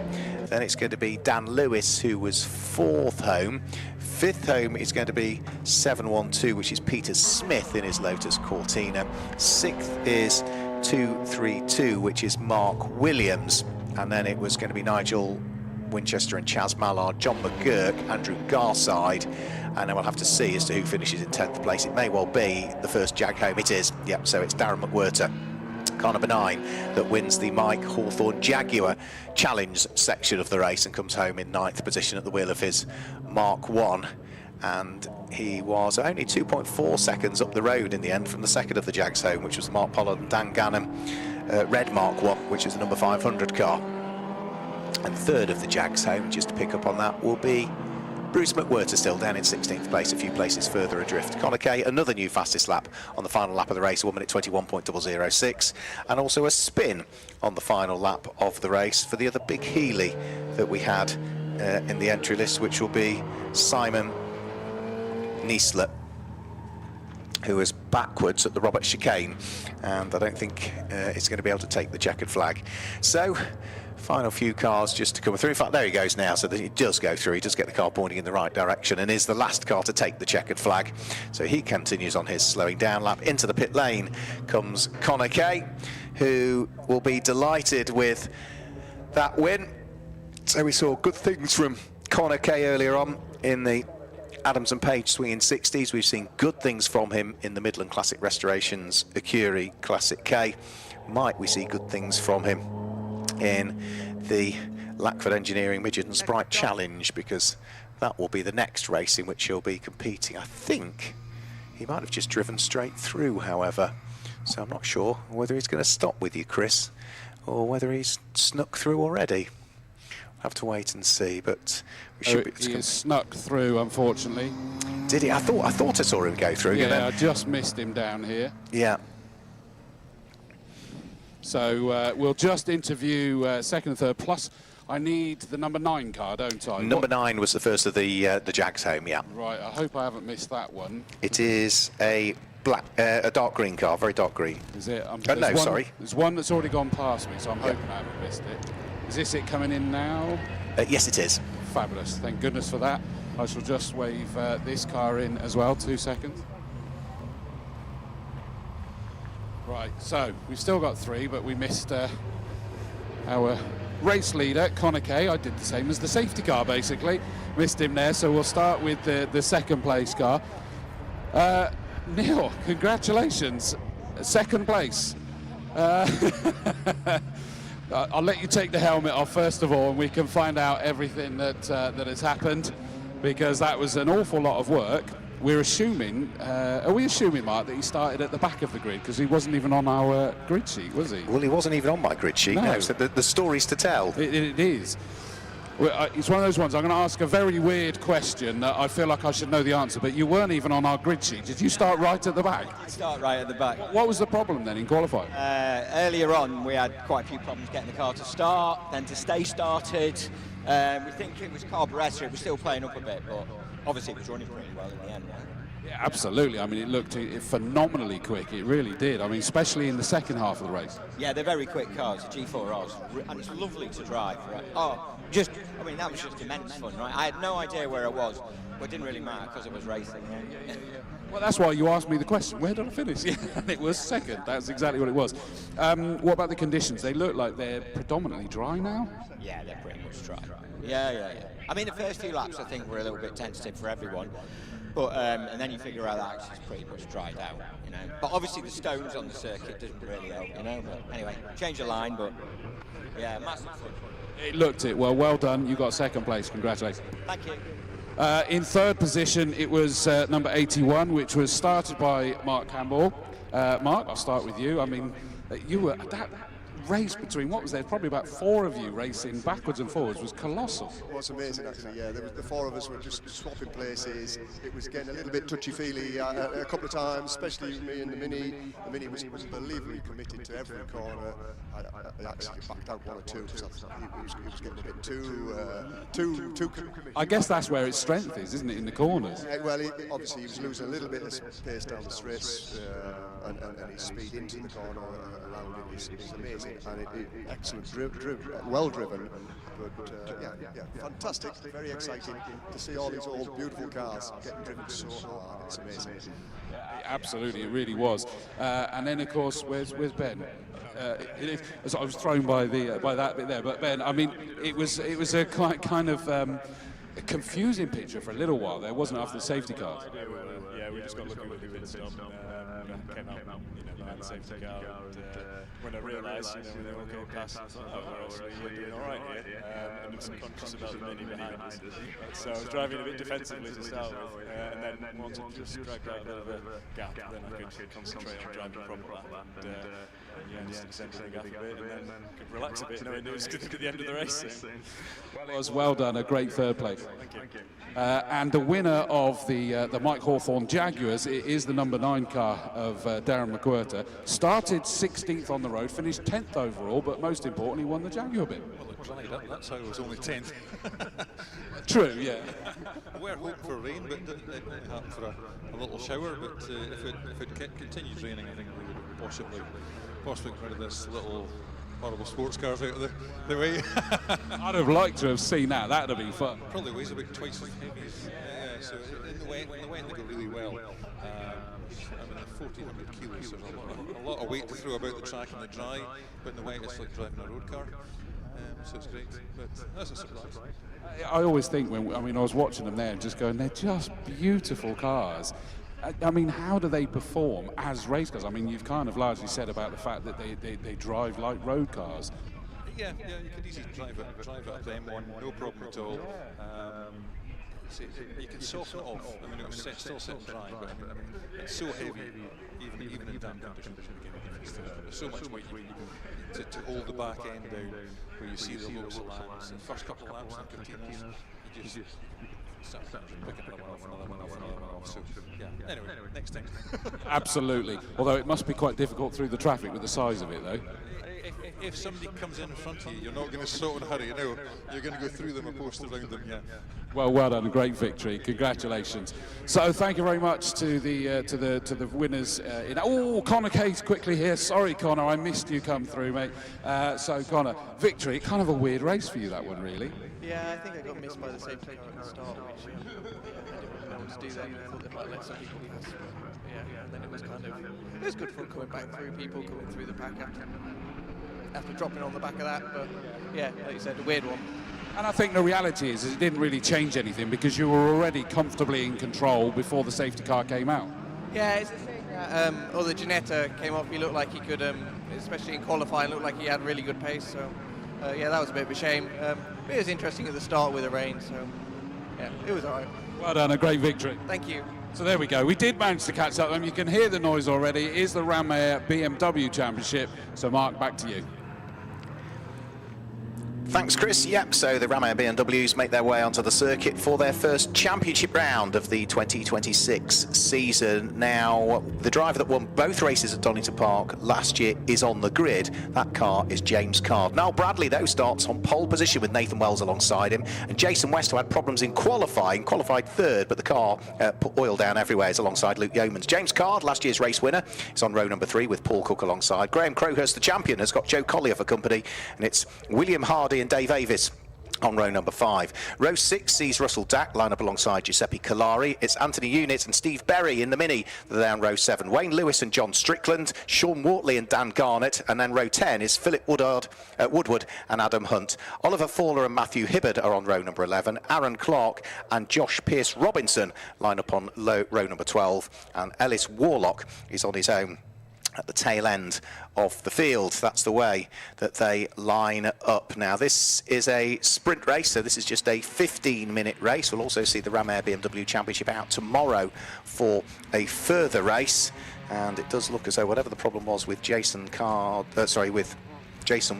Then it's going to be Dan Lewis, who was 4th home. 5th home is going to be 712, which is Peter Smith in his Lotus Cortina. 6th is 232, which is Mark Williams. And then it was going to be Nigel Winchester and Chaz Mallard, John McGurk, Andrew Garside. And then we'll have to see as to who finishes in 10th place. It may well be the first Jag home. It is. Yep, so it's Darren McWhirter, car number 9, that wins the Mike Hawthorn Jaguar Challenge section of the race and comes home in 9th position at the wheel of his Mark 1. And he was only 2.4 seconds up the road in the end from the second of the Jags home, which was Mark Pollard and Dan Gannon, red Mark 1, which is the number 500 car. And third of the Jags home, just to pick up on that, will be Bruce McWhirter, still down in 16th place, a few places further adrift. Connor Kay, another new fastest lap on the final lap of the race, 1 minute 21.006, and also a spin on the final lap of the race for the other big Healy that we had in the entry list, which will be Simon Niesler, who was backwards at the Robert chicane, and I don't think it's going to be able to take the checkered flag. So, final few cars just to come through. In fact, there he goes now, so that he does go through. He does get the car pointing in the right direction and is the last car to take the checkered flag. So he continues on his slowing down lap. Into the pit lane comes Connor Kay, who will be delighted with that win. So we saw good things from Connor Kay earlier on in the Adams and Page swinging 60s. We've seen good things from him in the Midland Classic Restorations Ecurie Classic K. Might we see good things from him in the Lackford Engineering Midget and Sprite Challenge, because that will be the next race in which he'll be competing. I think he might have just driven straight through, however, so I'm not sure whether he's going to stop with you, Chris, or whether he's snuck through already. We'll have to wait and see, but we should be... He snuck through, unfortunately. Did he? I thought I saw him go through. Yeah, I just missed him down here. Yeah. So we'll just interview second and third, plus I need the number 9 car, don't I? Number 9 was the first of the Jags home, yeah. Right, I hope I haven't missed that one. It is a dark green car, very dark green. Is it? No, sorry. There's one that's already gone past me, so I'm hoping I haven't missed it. Is this it coming in now? Yes, it is. Fabulous, thank goodness for that. I shall just wave this car in as well, 2 seconds. Right, so we've still got 3, but we missed our race leader, Connor Kay. I did the same as the safety car, basically. Missed him there, so we'll start with the second place car. Neil, congratulations. Second place. I'll let you take the helmet off first of all, and we can find out everything that has happened, because that was an awful lot of work. We're assuming, are we assuming, Mark, that he started at the back of the grid, because he wasn't even on our grid sheet, was he? Well, he wasn't even on my grid sheet, no. So the story's to tell. It is. Well, it's one of those ones, I'm going to ask a very weird question that I feel like I should know the answer, but you weren't even on our grid sheet. Did you start right at the back? I start right at the back. What was the problem then in qualifying? Earlier on, we had quite a few problems getting the car to start, then to stay started. We think it was carburetor, it was still playing up a bit, but obviously it was running pretty well in the end. Yeah, absolutely. I mean, it looked phenomenally quick. It really did. I mean, especially in the second half of the race. Yeah, they're very quick cars, the G4Rs, and it's lovely to drive. Right? I mean, that was just immense fun, right? I had no idea where it was, but it didn't really matter because it was racing. Yeah. Well, that's why you asked me the question, where did I finish? Yeah, and it was second. That's exactly what it was. What about the conditions? They look like they're predominantly dry now? Yeah, they're pretty much dry. Yeah. I mean, the first few laps, I think, were a little bit tentative for everyone. But and then you figure out that actually it's pretty much dried out, you know. But obviously the stones on the circuit doesn't really help, you know. But anyway, change the line, but yeah, massive fun. It looked it. Well done. You got second place. Congratulations. Thank you. In third position, it was number 81, which was started by Mark Campbell. Mark, I'll start with you. I mean, you were that race between, what was there, probably about 4 of you racing backwards and forwards was colossal. It was amazing, actually. Yeah, the 4 of us were just swapping places. It was getting a little bit touchy-feely a couple of times, especially me and the Mini. The Mini was unbelievably committed to every corner. I actually backed out 1 or 2 because he was getting a bit too committed. I guess that's where its strength is, isn't it, in the corners? Well, obviously he was losing a little bit of pace down the straights, and his speed into the corner around it is amazing. And excellent, well driven, but yeah, fantastic, very exciting to see all these old beautiful cars getting driven so hard. It's amazing. Absolutely, it really was. And then, of course, where's Ben? I was thrown by that bit there, but Ben, I mean, it was a kind of a confusing picture for a little while there, wasn't it, after the safety cars? Yeah, we just got lucky with the pit stop. Came out, behind the safety car. And when I realised, when they all came past, I thought, we're actually doing all right here. And I was conscious about the Mini behind us. So I was driving a bit defensively to start with, and then once I just dragged out a bit of a gap, then I could concentrate on driving properly. And just extended the gap a bit, and then could relax a bit, knowing it was going to be the end of the race soon. Well, it was well done, a great third place. Thank you. And the winner of the Mike Hawthorn Jaguars is the number 9 car of Darren McWhirter. Started 16th on the road, finished 10th overall, but most importantly won the Jaguar bit. Well, it dried up, that's how it was only 10th. True, yeah. We were hoping for rain, but it only happened for a little shower. But if it continued raining, I think we would possibly get rid of this little horrible sports cars out of the way. I'd have liked to have seen that. That'd have been fun. Probably weighs about twice as heavy. Yeah, so in the wet they go really well. I mean, 1,400 kilos. There's a lot of weight to throw about the track in the dry, but in the wet it's like driving a road car. So it's great, but that's a surprise. I always think I was watching them there and just going, they're just beautiful cars. I mean, how do they perform as race cars? I mean, you've kind of largely said about the fact that they drive like road cars. Yeah, you could easily drive it up the M1, no problem at all. You can soften it off. I mean, it was still set dry, but I mean, it's so heavy, even in damp conditions. There's so much weight to hold the back end down, where you see the looks of laps. The first couple of laps in Cortinas, you just start picking another one off. So, yeah. Anyway, next time. Absolutely. Although it must be quite difficult through the traffic with the size of it, though. If somebody comes in front of you, you're not going to stop in a hurry. You're going to go through them opposed to around them. Yeah. Well done, a great victory. Congratulations. So thank you very much to the winners. Connor Case quickly here. Sorry, Connor, I missed you come through, mate. So Connor, victory. Kind of a weird race for you, that one, really. Yeah, I think I got missed by the safety car at the start, which I didn't really know what to do then. I thought they might let some people pass. Yeah, and then it was good fun coming back through people, coming through the pack after dropping on the back of that. But yeah, like you said, a weird one. And I think the reality is it didn't really change anything because you were already comfortably in control before the safety car came out. Yeah, it's a shame that the Ginetta came off. He looked like he could, especially in qualifying, looked like he had really good pace. So yeah, that was a bit of a shame. But it was interesting at the start with the rain. So yeah, it was all right. Well done, a great victory. Thank you. So there we go. We did manage to catch up with them. You can hear the noise already. It is the Ram Air BMW Championship. So Mark, back to you. Thanks, Chris. Yep, so the Ram Air BMWs make their way onto the circuit for their first championship round of the 2026 season. Now, the driver that won both races at Donington Park last year is on the grid. That car is James Card. Now, Bradley, though, starts on pole position with Nathan Wells alongside him. And Jason West, who had problems in qualifying, qualified third, but the car put oil down everywhere, is alongside Luke Yeomans. James Card, last year's race winner, is on row number 3 with Paul Cook alongside. Graham Crowhurst, the champion, has got Joe Collier for company, and it's William Hardy and Dave Avis on row number 5. Row 6 sees Russell Dack line up alongside Giuseppe Collari. It's Anthony Unit and Steve Berry in the Mini. They're down row 7. Wayne Lewis and John Strickland, Sean Wortley and Dan Garnett, and then row 10 is Philip Woodward and Adam Hunt. Oliver Fowler and Matthew Hibbard are on row number 11. Aaron Clark and Josh Pearce Robinson line up on row number 12, and Ellis Warlock is on his own at the tail end of the field. That's the way that they line up. Now, this is a sprint race, so this is just a 15-minute race. We'll also see the Ram Air BMW Championship out tomorrow for a further race, and it does look as though whatever the problem was with Jason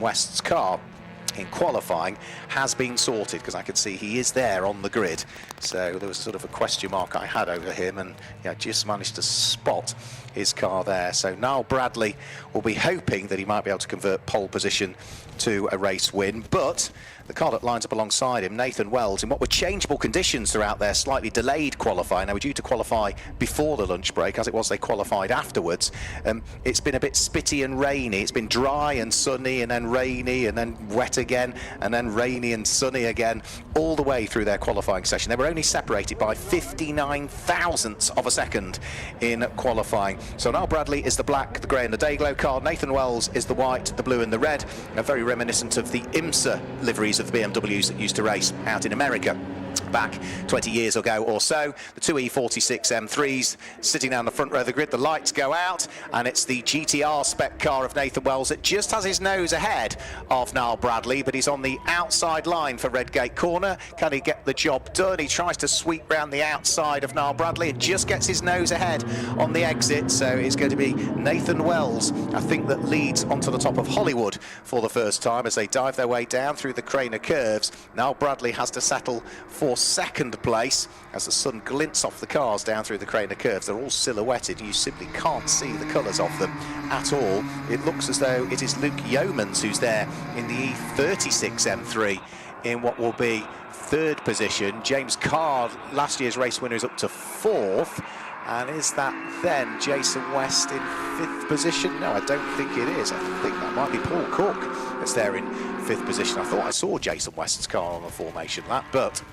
West's car in qualifying has been sorted, because I could see he is there on the grid. So there was sort of a question mark I had over him, and yeah, just managed to spot his car there. So Niall Bradley will be hoping that he might be able to convert pole position to a race win, but the car that lines up alongside him, Nathan Wells, in what were changeable conditions throughout their slightly delayed qualifying. They were due to qualify before the lunch break. As it was, they qualified afterwards. It's been a bit spitty and rainy. It's been dry and sunny, and then rainy, and then wet again, and then rainy and sunny again, all the way through their qualifying session. They were only separated by 59 thousandths of a second in qualifying. So Niall Bradley is the black, the grey and the Dayglow car. Nathan Wells is the white, the blue and the red, very reminiscent of the IMSA liveries of the BMWs that used to race out in America back 20 years ago or so. The two E46 M3s sitting down the front row of the grid. The lights go out, and it's the GTR spec car of Nathan Wells that just has his nose ahead of Niall Bradley, but he's on the outside line for Redgate Corner. Can he get the job done? He tries to sweep round the outside of Niall Bradley and just gets his nose ahead on the exit. So it's going to be Nathan Wells, I think, that leads onto the top of Hollywood for the first time as they dive their way down through the Craner curves. Niall Bradley has to settle for second place as the sun glints off the cars down through the Craner curves. They're all silhouetted. You simply can't see the colours of them at all. It looks as though it is Luke Yeomans who's there in the E36 M3 in what will be third position. James Card, last year's race winner, is up to fourth. And is that then Jason West in fifth position? No, I don't think it is. I think that might be Paul Cook that's there in fifth position. I thought I saw Jason West's car on the formation lap, but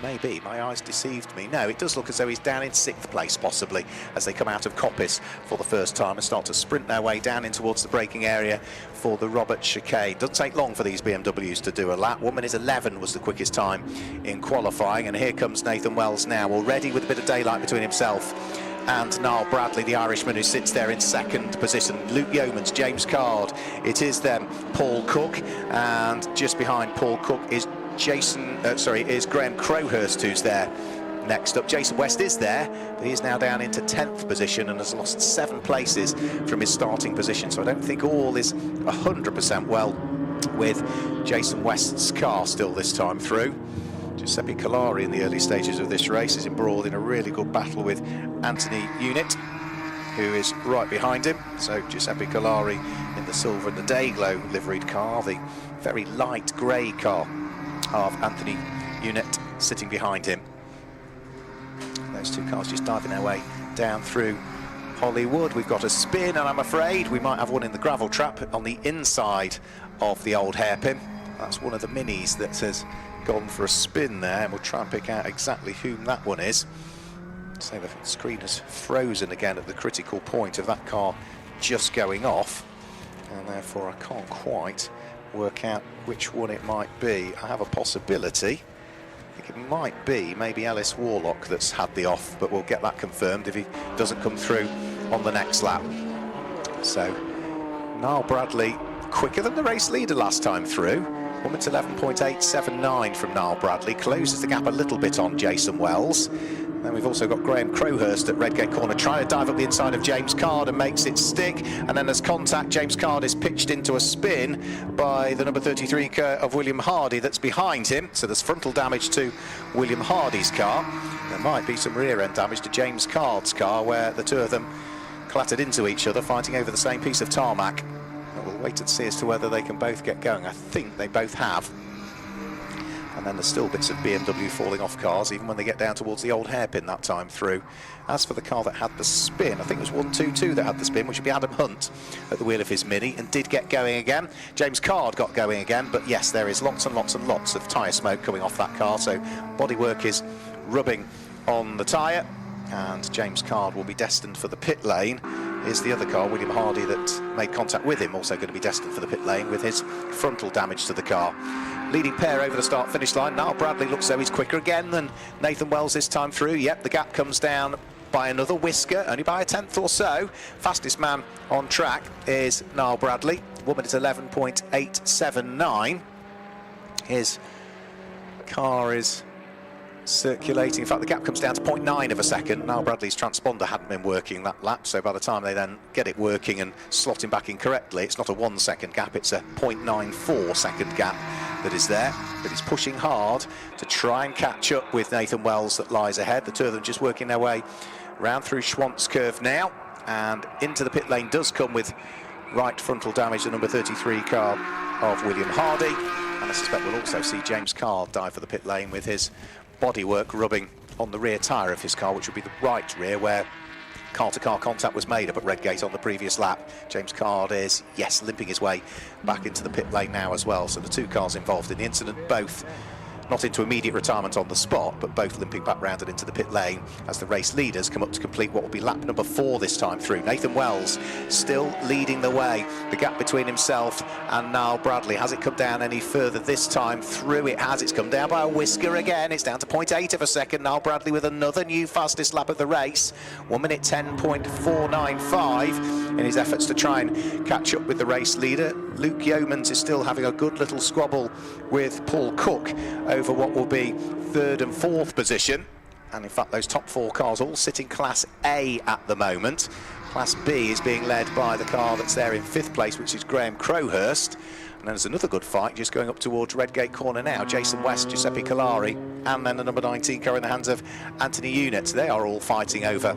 maybe my eyes deceived me. No, it does look as though he's down in sixth place, possibly, as they come out of Coppice for the first time and start to sprint their way down in towards the braking area for the Robert Chicane. Doesn't take long for these BMWs to do a lap. 1 minute 11 was the quickest time in qualifying, and here comes Nathan Wells now, already with a bit of daylight between himself and Niall Bradley, the Irishman, who sits there in second position. Luke Yeomans, James Card. It is then Paul Cook, and just behind Paul Cook is Graham Crowhurst, who's there next up. Jason West is there, but he is now down into 10th position and has lost 7 places from his starting position. So I don't think all is 100% well with Jason West's car still this time through. Giuseppe Collari in the early stages of this race is embroiled in a really good battle with Anthony Unit, who is right behind him. So Giuseppe Collari in the silver and the Dayglow liveried car, the very light grey car of Anthony Unit sitting behind him. Those two cars just diving their way down through Hollywood. We've got a spin, and I'm afraid we might have one in the gravel trap on the inside of the old hairpin. That's one of the minis that has gone for a spin there, and we'll try and pick out exactly whom that one is. So the screen has frozen again at the critical point of that car just going off, and therefore I can't quite work out which one it might be. I have a possibility. I think it might be maybe Ellis Warlock that's had the off, but we'll get that confirmed if he doesn't come through on the next lap. So Niall Bradley quicker than the race leader last time through. 1 minute 11.879 from Niall Bradley, closes the gap a little bit on Jason Wells. Then we've also got Graham Crowhurst at Redgate corner trying to dive up the inside of James Card and makes it stick. And then as contact, James Card is pitched into a spin by the number 33 of William Hardy that's behind him. So there's frontal damage to William Hardy's car. There might be some rear end damage to James Card's car where the two of them clattered into each other, fighting over the same piece of tarmac. But we'll wait and see as to whether they can both get going. I think they both have. And then there's still bits of BMW falling off cars, even when they get down towards the old hairpin that time through. As for the car that had the spin, I think it was 122 that had the spin, which would be Adam Hunt at the wheel of his Mini, and did get going again. James Card got going again, but yes, there is lots and lots and lots of tyre smoke coming off that car, so bodywork is rubbing on the tyre, and James Card will be destined for the pit lane. Is the other car, William Hardy, that made contact with him, also going to be destined for the pit lane with his frontal damage to the car. Leading pair over the start-finish line. Niall Bradley looks though he's quicker again than Nathan Wells this time through. Yep, the gap comes down by another whisker, only by a tenth or so. Fastest man on track is Niall Bradley. 1 minute 11.879. His car is circulating. In fact, the gap comes down to 0.9 of a second. Niall Bradley's transponder hadn't been working that lap, so by the time they then get it working and slot him back in correctly, it's not a 1 second gap, it's a 0.94 second gap that is there. But he's pushing hard to try and catch up with Nathan Wells that lies ahead. The two of them just working their way round through Schwantz Curve now, and into the pit lane does come with right frontal damage, the number 33 car of William Hardy, and I suspect we'll also see James Card dive for the pit lane with his bodywork rubbing on the rear tyre of his car, which would be the right rear where car-to-car contact was made up at Redgate on the previous lap. James Card is, yes, limping his way back into the pit lane now as well. So the two cars involved in the incident, both not into immediate retirement on the spot, but both limping back round and into the pit lane as the race leaders come up to complete what will be lap number 4 this time through. Nathan Wells still leading the way. The gap between himself and Niall Bradley, has it come down any further this time through? It has. It's come down by a whisker again. It's down to 0.8 of a second. Niall Bradley with another new fastest lap of the race. 1 minute 10.495 in his efforts to try and catch up with the race leader. Luke Yeomans is still having a good little squabble with Paul Cook over what will be 3rd and 4th position. And in fact, those top 4 cars all sit in Class A at the moment. Class B is being led by the car that's there in 5th place, which is Graham Crowhurst. And then there's another good fight just going up towards Redgate corner now. Jason West, Giuseppe Calari, and then the number 19 car in the hands of Anthony Unit. They are all fighting over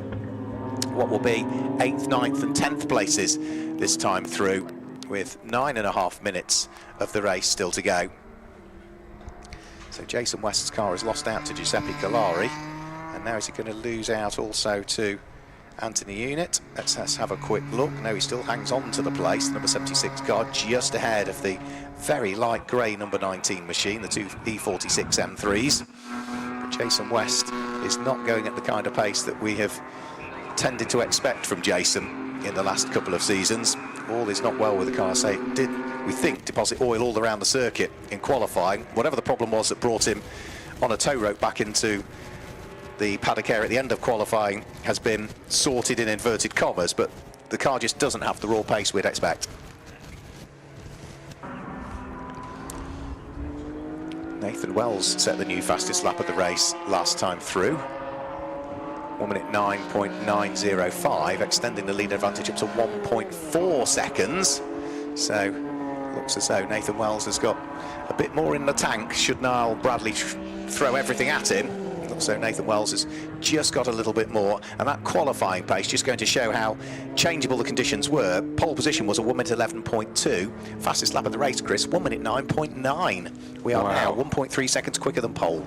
what will be 8th, 9th and 10th places this time through, with 9.5 minutes of the race still to go. So Jason West's car has lost out to Giuseppe Calari, and now is he going to lose out also to Anthony Unit? Let's have a quick look. No, he still hangs on to the place. The number 76 car just ahead of the very light grey number 19 machine, the two E46 M3s. But Jason West is not going at the kind of pace that we have tended to expect from Jason in the last couple of seasons. All is not well with the car. Say, did we think deposit oil all around the circuit in qualifying? Whatever the problem was that brought him on a tow rope back into the paddock area at the end of qualifying has been sorted in inverted commas, but the car just doesn't have the raw pace we'd expect. Nathan Wells set the new fastest lap of the race last time through. 1 minute 9.905, extending the lead advantage up to 1.4 seconds. So, looks as though Nathan Wells has got a bit more in the tank should Niall Bradley throw everything at him. Looks as though Nathan Wells has just got a little bit more, and that qualifying pace just going to show how changeable the conditions were. Pole position was a 1 minute 11.2. Fastest lap of the race, Chris, 1 minute 9.9. We are now 1.3 seconds quicker than pole.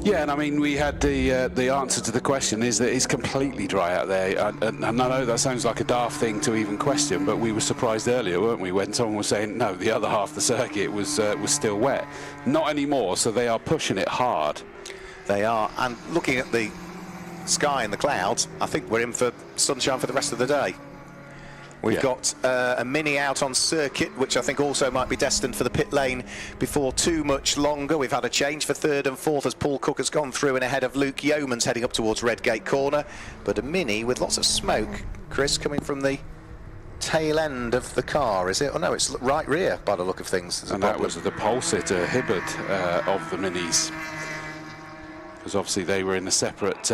Yeah, and I mean, we had the answer to the question is that it's completely dry out there. And I know that sounds like a daft thing to even question, but we were surprised earlier, weren't we, when someone was saying, no, the other half of the circuit was still wet. Not anymore, so they are pushing it hard. They are, and looking at the sky and the clouds, I think we're in for sunshine for the rest of the day. We've got a Mini out on circuit, which I think also might be destined for the pit lane before too much longer. We've had a change for 3rd and 4th as Paul Cook has gone through and ahead of Luke Yeomans heading up towards Redgate corner. But a Mini with lots of smoke, Chris, coming from the tail end of the car, is it? Oh no, it's right rear by the look of things. And that was the pole sitter Hibbard of the Minis. because obviously they were in a separate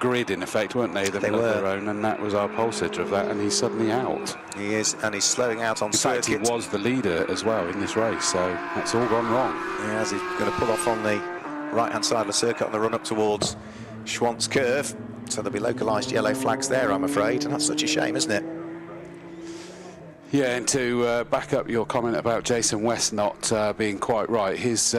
grid in effect, weren't they? They of were. their own, and that was our pole sitter of that, and he's suddenly out. He is, and he's slowing out on In fact, he circuit. was the leader as well in this race, so that's all gone wrong. Yeah, as he's going to pull off on the right-hand side of the circuit on the run up towards Schwantz Curve. So there'll be localised yellow flags there, I'm afraid, and that's such a shame, isn't it? Yeah, and to back up your comment about Jason West not being quite right, his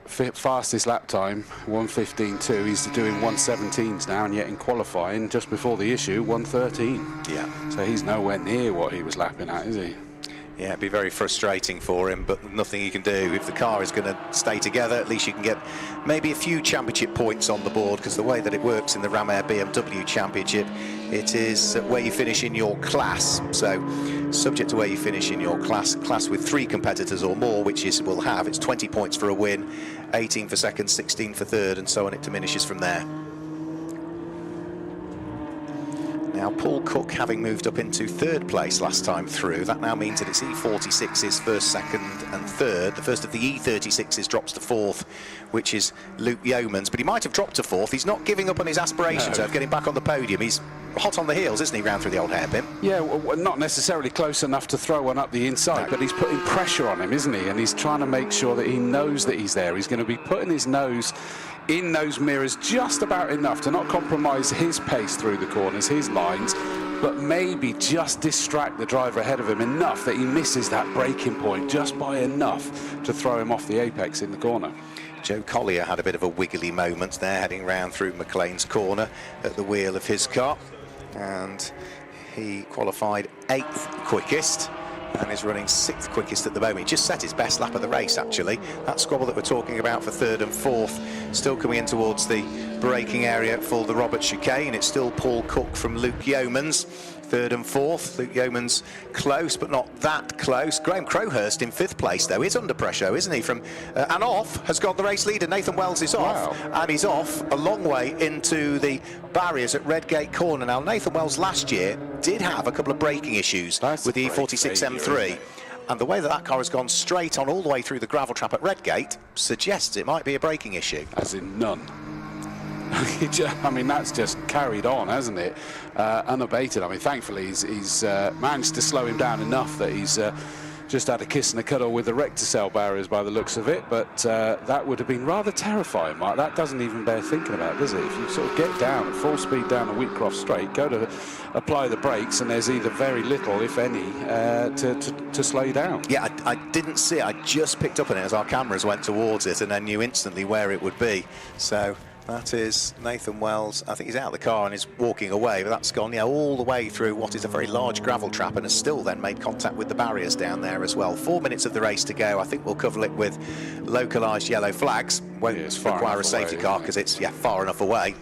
fastest lap time, 1:15.2, he's doing 1:17s now, and yet in qualifying, just before the issue, 1:13. Yeah. So he's nowhere near what he was lapping at, is he? Yeah, it'd be very frustrating for him, but nothing you can do. If the car is going to stay together, at least you can get maybe a few championship points on the board, because the way that it works in the Ram Air BMW Championship, it is where you finish in your class. So, subject to where you finish in your class with 3 competitors or more, which is will have, it's 20 points for a win, 18 for second, 16 for third, and so on. It diminishes from there. Now, Paul Cook, having moved up into 3rd place last time through, that now means that it's E46's first, second and third. The first of the E36's drops to 4th, which is Luke Yeomans, but he might have dropped to 4th. He's not giving up on his aspirations of getting back on the podium. He's hot on the heels, isn't he, round through the old hairpin? Yeah, well, not necessarily close enough to throw one up the inside, but he's putting pressure on him, isn't he? And he's trying to make sure that he knows that he's there. He's going to be putting his nose in those mirrors just about enough to not compromise his pace through the corners, his lines, but maybe just distract the driver ahead of him enough that he misses that braking point just by enough to throw him off the apex in the corner. Joe Collier had a bit of a wiggly moment there, heading round through McLean's corner at the wheel of his car, and he qualified 8th quickest and is running 6th quickest at the moment. He just set his best lap of the race, actually. That squabble that we're talking about for 3rd and 4th, still coming in towards the braking area for the Robert chicane. It's still Paul Cook from Luke Yeomans, 3rd and 4th. Luke Yeomans close, but not that close. Graham Crowhurst in 5th place, though. He's under pressure, isn't he? And off has got the race leader. Nathan Wells is off, and he's off a long way into the barriers at Redgate Corner. Now, Nathan Wells last year did have a couple of braking issues with the E46 M3. And the way that car has gone straight on all the way through the gravel trap at Redgate suggests it might be a braking issue. As in none. I mean, that's just carried on, hasn't it? Unabated. I mean, thankfully, he's managed to slow him down enough that he's just had a kiss and a cuddle with the recticell barriers by the looks of it, but that would have been rather terrifying, Mark. That doesn't even bear thinking about, does it? If you sort of get down at full speed down the Wheatcroft Straight, go to apply the brakes, and there's either very little, if any, to slow you down. Yeah, I didn't see it. I just picked up on it as our cameras went towards it, and then knew instantly where it would be. So that is Nathan Wells. I think he's out of the car and is walking away, but that's gone, all the way through what is a very large gravel trap, and has still then made contact with the barriers down there as well. 4 minutes of the race to go. I think we'll cover it with localised yellow flags. Won't require a safety car because it's far enough away.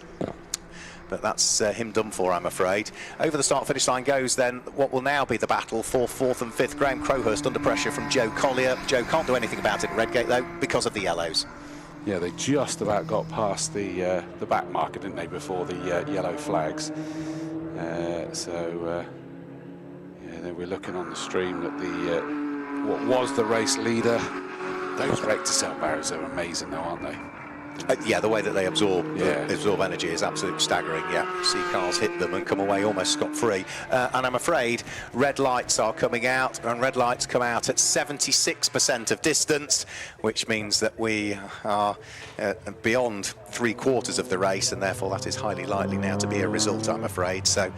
But that's him done for, I'm afraid. Over the start-finish line goes then what will now be the battle for 4th and 5th. Graham Crowhurst under pressure from Joe Collier. Joe can't do anything about it at Redgate, though, because of the yellows. Yeah, they just about got past the back marker, didn't they, before the yellow flags. So then we're looking on the stream that what was the race leader. Those recticell barriers are amazing, though, aren't they? Yeah, the way that they absorb energy is absolutely staggering. Yeah, see cars hit them and come away almost scot-free. And I'm afraid red lights are coming out, and red lights come out at 76% of distance, which means that we are beyond 3/4 of the race, and therefore that is highly likely now to be a result, I'm afraid. So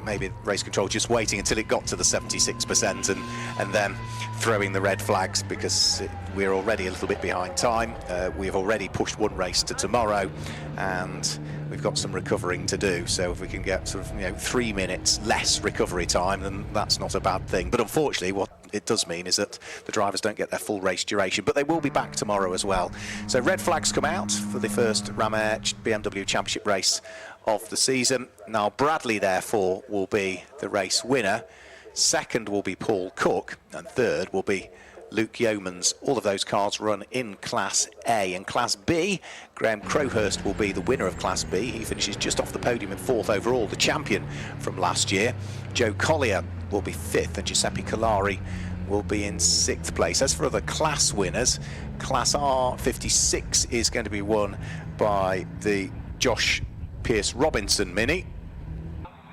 maybe race control just waiting until it got to the 76% and then throwing the red flags, because we're already a little bit behind time. We've already pushed one race to tomorrow, and we've got some recovering to do. So if we can get sort of 3 minutes less recovery time, then that's not a bad thing. But unfortunately, what it does mean is that the drivers don't get their full race duration, but they will be back tomorrow as well. So red flags come out for the first Ram Air BMW Championship race of the season. Now Bradley, therefore, will be the race winner. Second will be Paul Cook, and third will be Luke Yeomans. All of those cars run in Class A. And Class B, Graham Crowhurst will be the winner of Class B. He finishes just off the podium in 4th overall, the champion from last year. Joe Collier will be 5th, and Giuseppe Collari will be in 6th place. As for other class winners, Class R 56 is going to be won by the Josh Pierce Robinson Mini.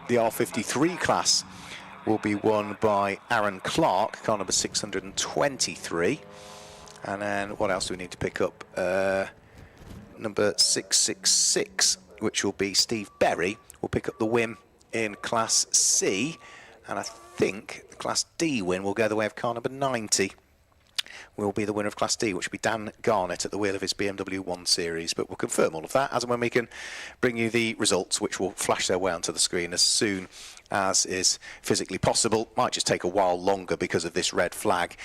The R53 class will be won by Aaron Clark, car number 623. And then what else do we need to pick up? Number 666, which will be Steve Berry, will pick up the win in Class C. And I think the Class D win will go the way of car number 90. Will be the winner of Class D, which will be Dan Garnett at the wheel of his BMW 1 Series. But we'll confirm all of that as and when we can bring you the results, which will flash their way onto the screen as soon as is physically possible. Might just take a while longer because of this red flag.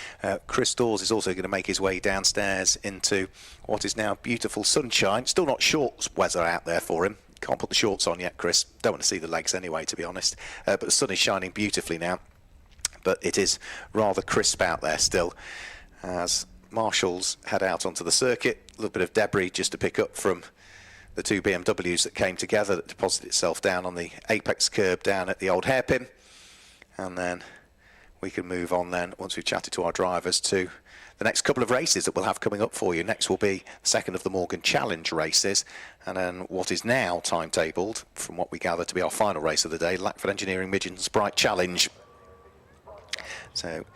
Chris Dawes is also going to make his way downstairs into what is now beautiful sunshine. Still not shorts weather out there for him. Can't put the shorts on yet, Chris. Don't want to see the legs anyway, to be honest. But the sun is shining beautifully now. But it is rather crisp out there still, as marshals head out onto the circuit. A little bit of debris just to pick up from the two BMWs that came together, that deposited itself down on the apex curb down at the old hairpin. And then we can move on then, once we've chatted to our drivers, to the next couple of races that we'll have coming up for you. Next will be the second of the Morgan Challenge races, and then what is now timetabled, from what we gather, to be our final race of the day, Lackford Engineering Midget and Sprite Challenge. So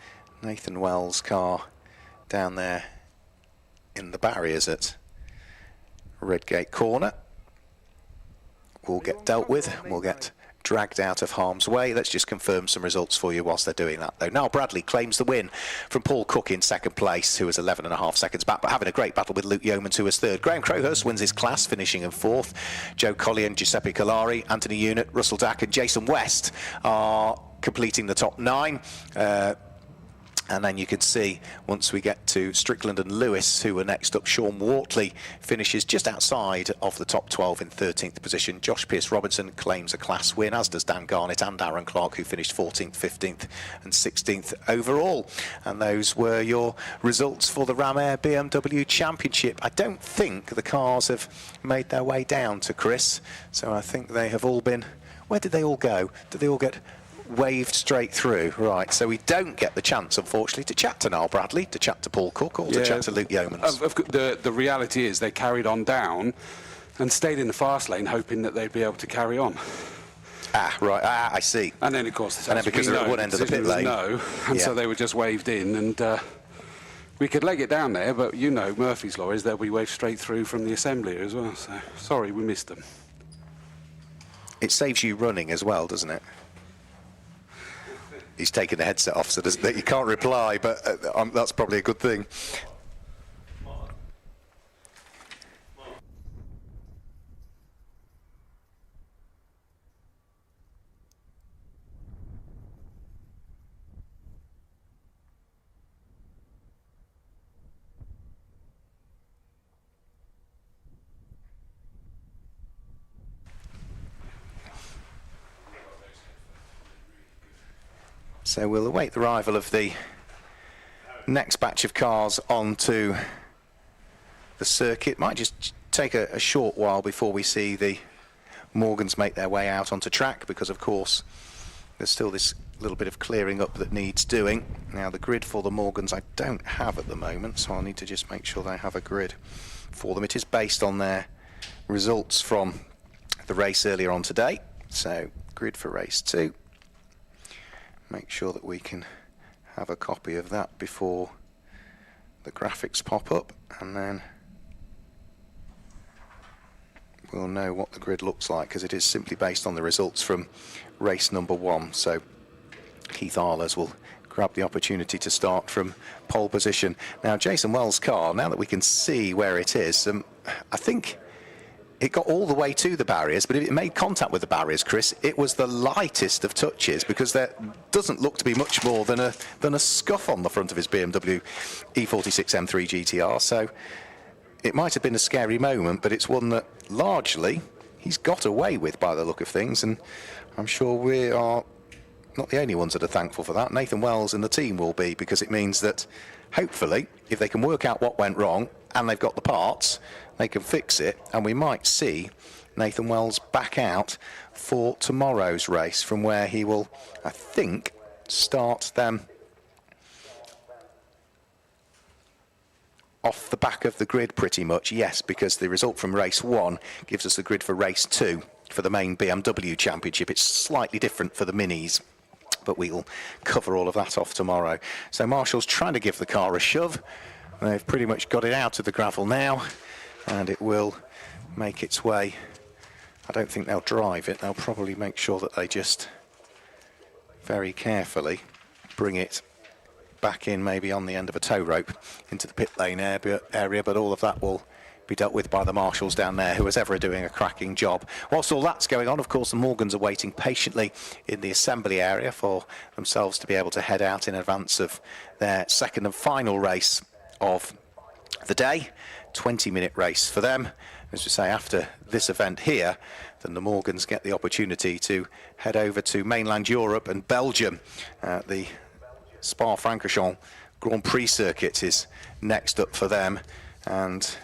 Nathan Wells' car down there in the barriers at Redgate Corner will get dealt with, will get dragged out of harm's way. Let's just confirm some results for you whilst they're doing that, though. Niall Bradley claims the win from Paul Cook in second place, who was 11.5 seconds back, but having a great battle with Luke Yeomans, who was third. Graham Crowhurst wins his class, finishing in fourth. Joe Collier, Giuseppe Calari, Anthony Unit, Russell Dack and Jason West are completing the top 9. And then you can see, once we get to Strickland and Lewis, who are next up, Sean Wortley finishes just outside of the top 12 in 13th position. Josh Pierce Robinson claims a class win, as does Dan Garnett and Aaron Clark, who finished 14th, 15th and 16th overall. And those were your results for the Ram Air BMW Championship. I don't think the cars have made their way down to Chris, so I think they have all been... Where did they all go? Did they all get waved straight through? Right, so we don't get the chance, unfortunately, to chat to Niall Bradley, to chat to Paul Cook, or to chat to Luke Yeomans. The reality is they carried on down and stayed in the fast lane, hoping that they'd be able to carry on. Ah, right, I see. And then, of course, and then because they're at one end of the pit lane. So they were just waved in, and we could leg it down there, but you know Murphy's Law is they'll be waved straight through from the assembly as well, so sorry we missed them. It saves you running as well, doesn't it? He's taken the headset off so that you can't reply, but that's probably a good thing. So we'll await the arrival of the next batch of cars onto the circuit. Might just take a short while before we see the Morgans make their way out onto track, because of course there's still this little bit of clearing up that needs doing. Now the grid for the Morgans I don't have at the moment, so I'll need to just make sure they have a grid for them. It is based on their results from the race earlier on today. So grid for race 2. Make sure that we can have a copy of that before the graphics pop up, and then we'll know what the grid looks like, because it is simply based on the results from race number 1. So Keith Arlers will grab the opportunity to start from pole position. Now Jason Wells' car, now that we can see where it is, I think it got all the way to the barriers, but if it made contact with the barriers, Chris, it was the lightest of touches, because there doesn't look to be much more than a scuff on the front of his BMW E46 M3 GTR. So it might have been a scary moment, but it's one that largely he's got away with by the look of things, and I'm sure we are not the only ones that are thankful for that. Nathan Wells and the team will be, because it means that hopefully, if they can work out what went wrong and they've got the parts, they can fix it, and we might see Nathan Wells back out for tomorrow's race, from where he will, I think, start them off the back of the grid pretty much, yes, because the result from race 1 gives us the grid for race 2 for the main BMW Championship. It's slightly different for the minis, but we'll cover all of that off tomorrow. So Marshall's trying to give the car a shove. They've pretty much got it out of the gravel now, and it will make its way. I don't think they'll drive it. They'll probably make sure that they just very carefully bring it back in, maybe on the end of a tow rope into the pit lane area, but all of that will be dealt with by the marshals down there, who is ever doing a cracking job. Whilst all that's going on, of course, the Morgans are waiting patiently in the assembly area for themselves to be able to head out in advance of their second and final race of the day. 20-minute race for them. As we say, after this event here, then the Morgans get the opportunity to head over to mainland Europe and Belgium. The Spa-Francorchamps Grand Prix circuit is next up for them, and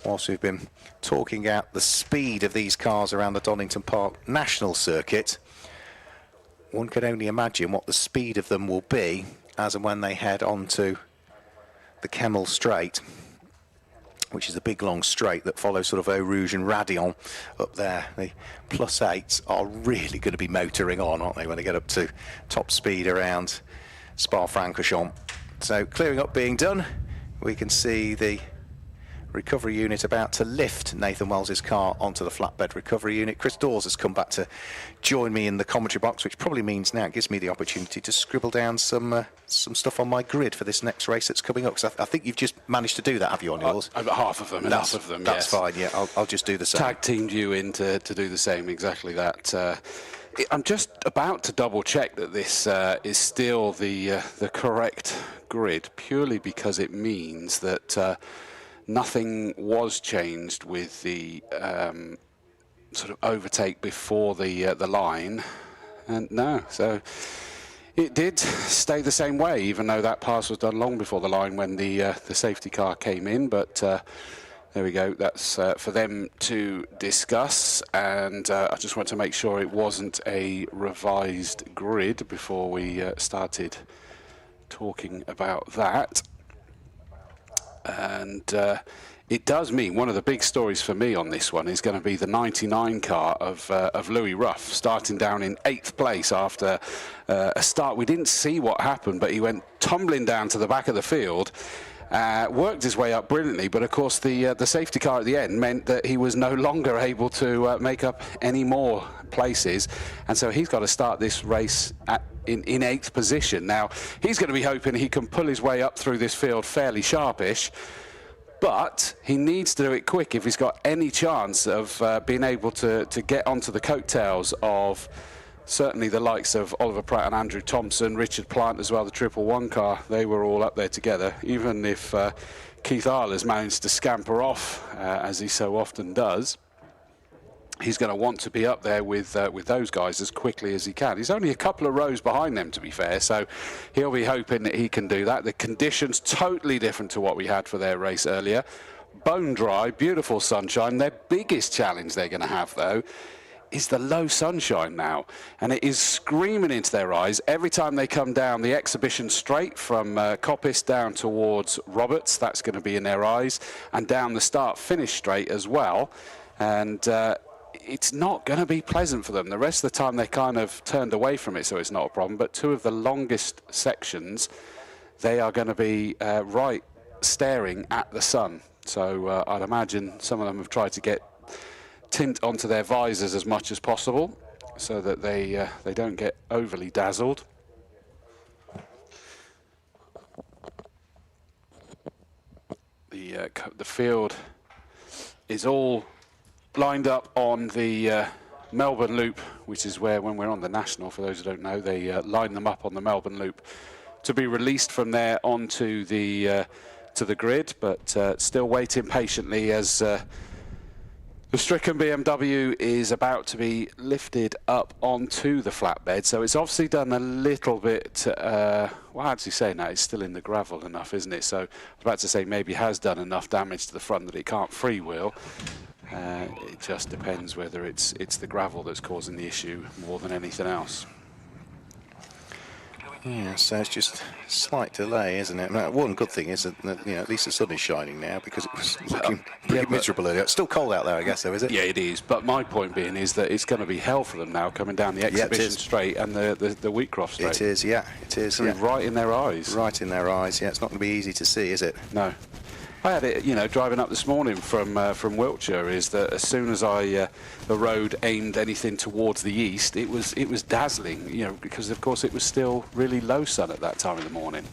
whilst we've been talking out the speed of these cars around the Donington Park National Circuit, one can only imagine what the speed of them will be as and when they head onto the Kemmel Straight, which is a big long straight that follows sort of Eau Rouge and Radion up there. The +8s are really going to be motoring on, aren't they, when they get up to top speed around Spa-Francorchamps. So clearing up being done, we can see the recovery unit about to lift Nathan Wells's car onto the flatbed recovery unit. Chris Dawes has come back to join me in the commentary box, which probably means now it gives me the opportunity to scribble down some stuff on my grid for this next race that's coming up, because I think you've just managed to do that, have you, on yours? Half of them, enough of them, that's yes. fine, yeah, I'll just do the same. Tag teamed you in to do the same, exactly that. I'm just about to double check that this is still the correct grid, purely because it means that nothing was changed with the sort of overtake before the line, and no, so it did stay the same way, even though that pass was done long before the line when the safety car came in. But there we go, that's for them to discuss, and I just want to make sure it wasn't a revised grid before we started talking about that. And it does mean one of the big stories for me on this one is going to be the 99 car of Louis Ruff, starting down in 8th place after a start. We didn't see what happened, but he went tumbling down to the back of the field, worked his way up brilliantly, but of course the safety car at the end meant that he was no longer able to make up any more places, and so he's got to start this race in 8th position. Now, he's going to be hoping he can pull his way up through this field fairly sharpish, but he needs to do it quick if he's got any chance of being able to get onto the coattails of certainly the likes of Oliver Pratt and Andrew Thompson, Richard Plant as well, the 111 car. They were all up there together. Even if Keith Arler's managed to scamper off, as he so often does, he's going to want to be up there with those guys as quickly as he can. He's only a couple of rows behind them, to be fair, so he'll be hoping that he can do that. The conditions totally different to what we had for their race earlier. Bone dry, beautiful sunshine. Their biggest challenge they're going to have, though, is the low sunshine now, and it is screaming into their eyes every time they come down the exhibition straight from Coppice down towards Roberts. That's going to be in their eyes, and down the start-finish straight as well. And it's not going to be pleasant for them. The rest of the time they kind of turned away from it, so it's not a problem. But two of the longest sections, they are going to be right staring at the sun. So I'd imagine some of them have tried to get tint onto their visors as much as possible so that they don't get overly dazzled. The field is all lined up on the Melbourne Loop, which is where, when we're on the National, for those who don't know, they line them up on the Melbourne Loop to be released from there onto the to the grid, but still waiting patiently as the stricken BMW is about to be lifted up onto the flatbed. So it's obviously done a little bit, well, how's he saying that? It's still in the gravel enough, isn't it? So I was about to say maybe has done enough damage to the front that it can't freewheel. It just depends whether it's the gravel that's causing the issue more than anything else. Yeah, so it's just slight delay, isn't it? Now, one good thing is that at least the sun is shining now, because it was looking pretty miserable earlier. It's still cold out there, I guess, though, is it? Yeah, it is. But my point being is that it's going to be hell for them now, coming down the Exhibition Straight and the Wheatcroft Straight. It is, yeah. It is. It's right in their eyes. Right in their eyes. Yeah, it's not going to be easy to see, is it? No. I had it, driving up this morning from Wiltshire, is that as soon as the road aimed anything towards the east, it was dazzling, because of course it was still really low sun at that time of the morning.